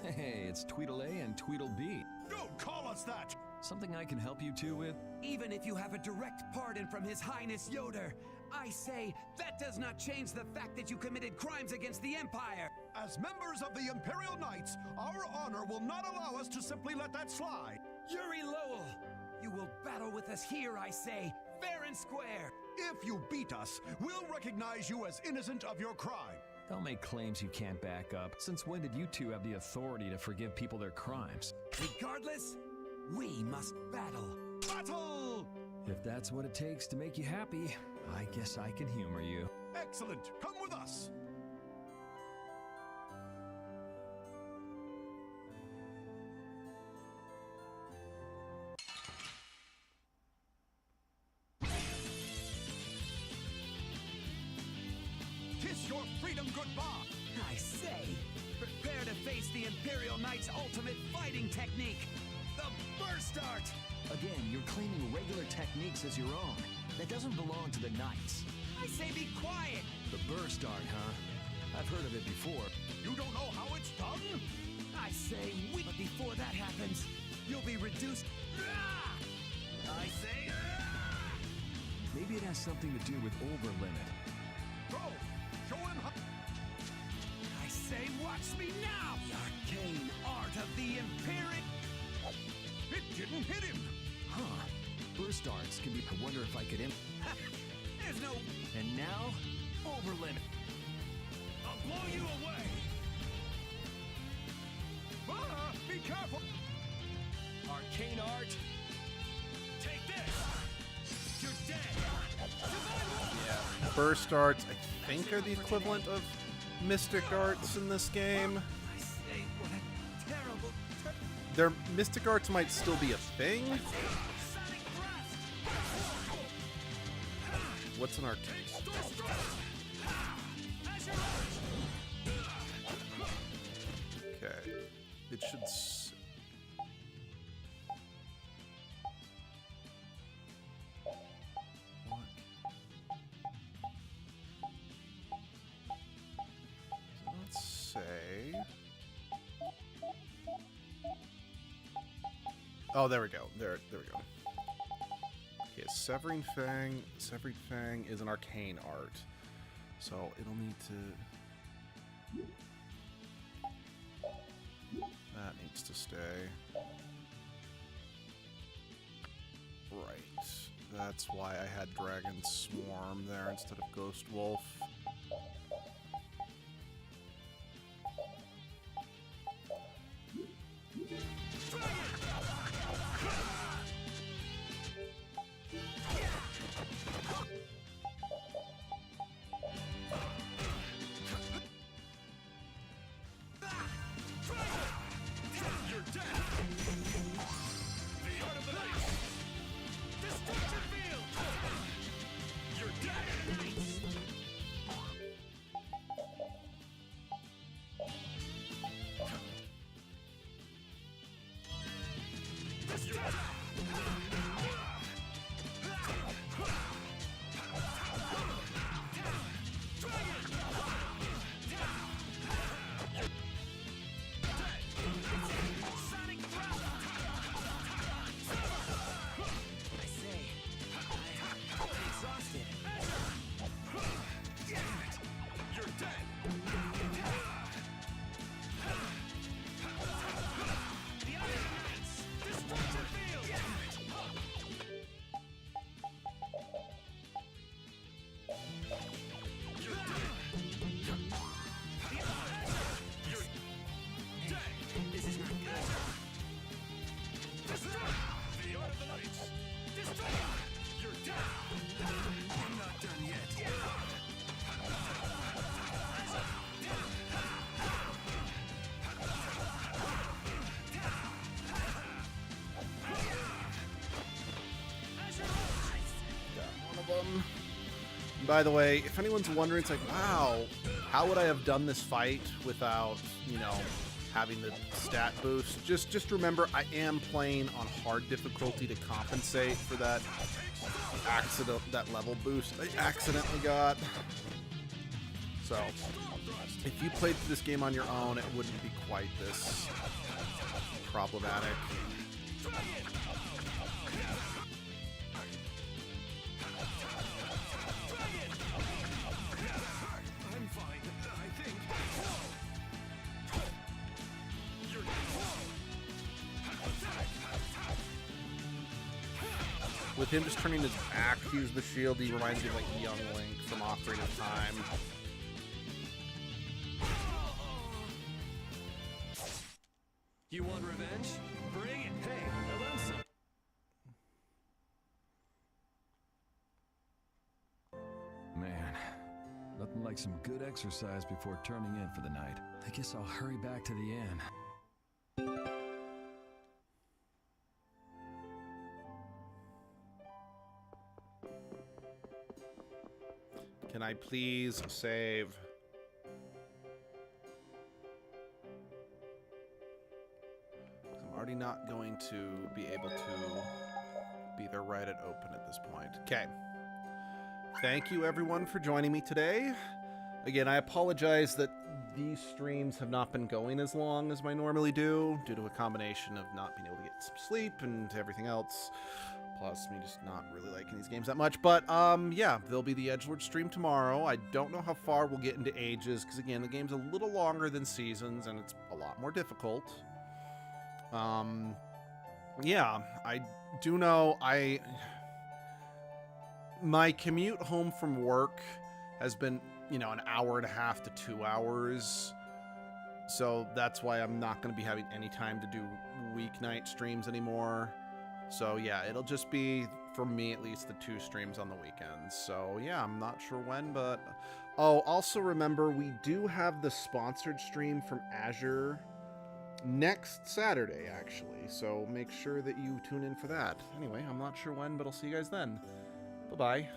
Hey, it's Tweedle-A and Tweedle-B. Don't call us that! Something I can help you two with? Even if you have a direct pardon from His Highness Yoder, I say that does not change the fact that you committed crimes against the Empire! As members of the Imperial Knights, our honor will not allow us to simply let that slide. Yuri Lowell! You will battle with us here, I say, fair and square! If you beat us, we'll recognize you as innocent of your crime. Don't make claims you can't back up. Since when did you two have the authority to forgive people their crimes? Regardless, we must battle! Battle! If that's what it takes to make you happy, I guess I can humor you. Excellent! Come with us! Kiss your freedom goodbye! I say, prepare to face the Imperial Knight's ultimate fighting technique, the Burst Art! Again, you're claiming regular techniques as your own. That doesn't belong to the Knights. I say be quiet! The Burst Art, huh? I've heard of it before. You don't know how it's done? I say but before that happens, you'll be reduced... I say... Maybe it has something to do with Overlimit. Go! Show him how... I say watch me now! The arcane art of the Imperial... It didn't hit him! Huh. Burst Arts can be... I wonder if I could... There's no... And now, Overlimit. I'll blow you away! Ah, be careful! Arcane Art. Take this! You're dead! Yeah. Burst Arts, I think, are the equivalent of Mystic Arts in this game. I say, what a terrible... Their Mystic Arts might still be a thing. What's an arcane? Okay. It should... What? Does it not say? Oh, there we go. There we go. Okay, Severing Fang. Severing Fang is an arcane art. So it'll need to... That needs to stay. Right. That's why I had Dragon Swarm there instead of Ghost Wolf. of them. And by the way, if anyone's wondering, it's like, wow, how would I have done this fight without, you know, having the stat boost? Just remember, I am playing on hard difficulty to compensate for that level boost I accidentally got. So, if you played this game on your own, it wouldn't be quite this problematic. I'm fine, I think. With him just turning his back to use the shield, he reminds me of like young Link from Ocarina of Time. You want revenge? Bring it! Hey, I learned some. Man, nothing like some good exercise before turning in for the night. I guess I'll hurry back to the inn. Can I please save? I'm already not going to be able to be there right at open at this point. Okay. Thank you everyone for joining me today. Again, I apologize that these streams have not been going as long as I normally do due to a combination of not being able to get some sleep and everything else. Plus me just not really liking these games that much. But yeah, there'll be the Edgelord stream tomorrow. I don't know how far we'll get into ages because again, the game's a little longer than Seasons and it's a lot more difficult. Yeah, I do know my commute home from work has been, you know, an hour and a half to 2 hours. So that's why I'm not going to be having any time to do weeknight streams anymore. So yeah, it'll just be, for me at least, the 2 streams on the weekends. So yeah, I'm not sure when, but... Oh, also remember, we do have the sponsored stream from Azure next Saturday, actually. So make sure that you tune in for that. Anyway, I'm not sure when, but I'll see you guys then. Bye-bye.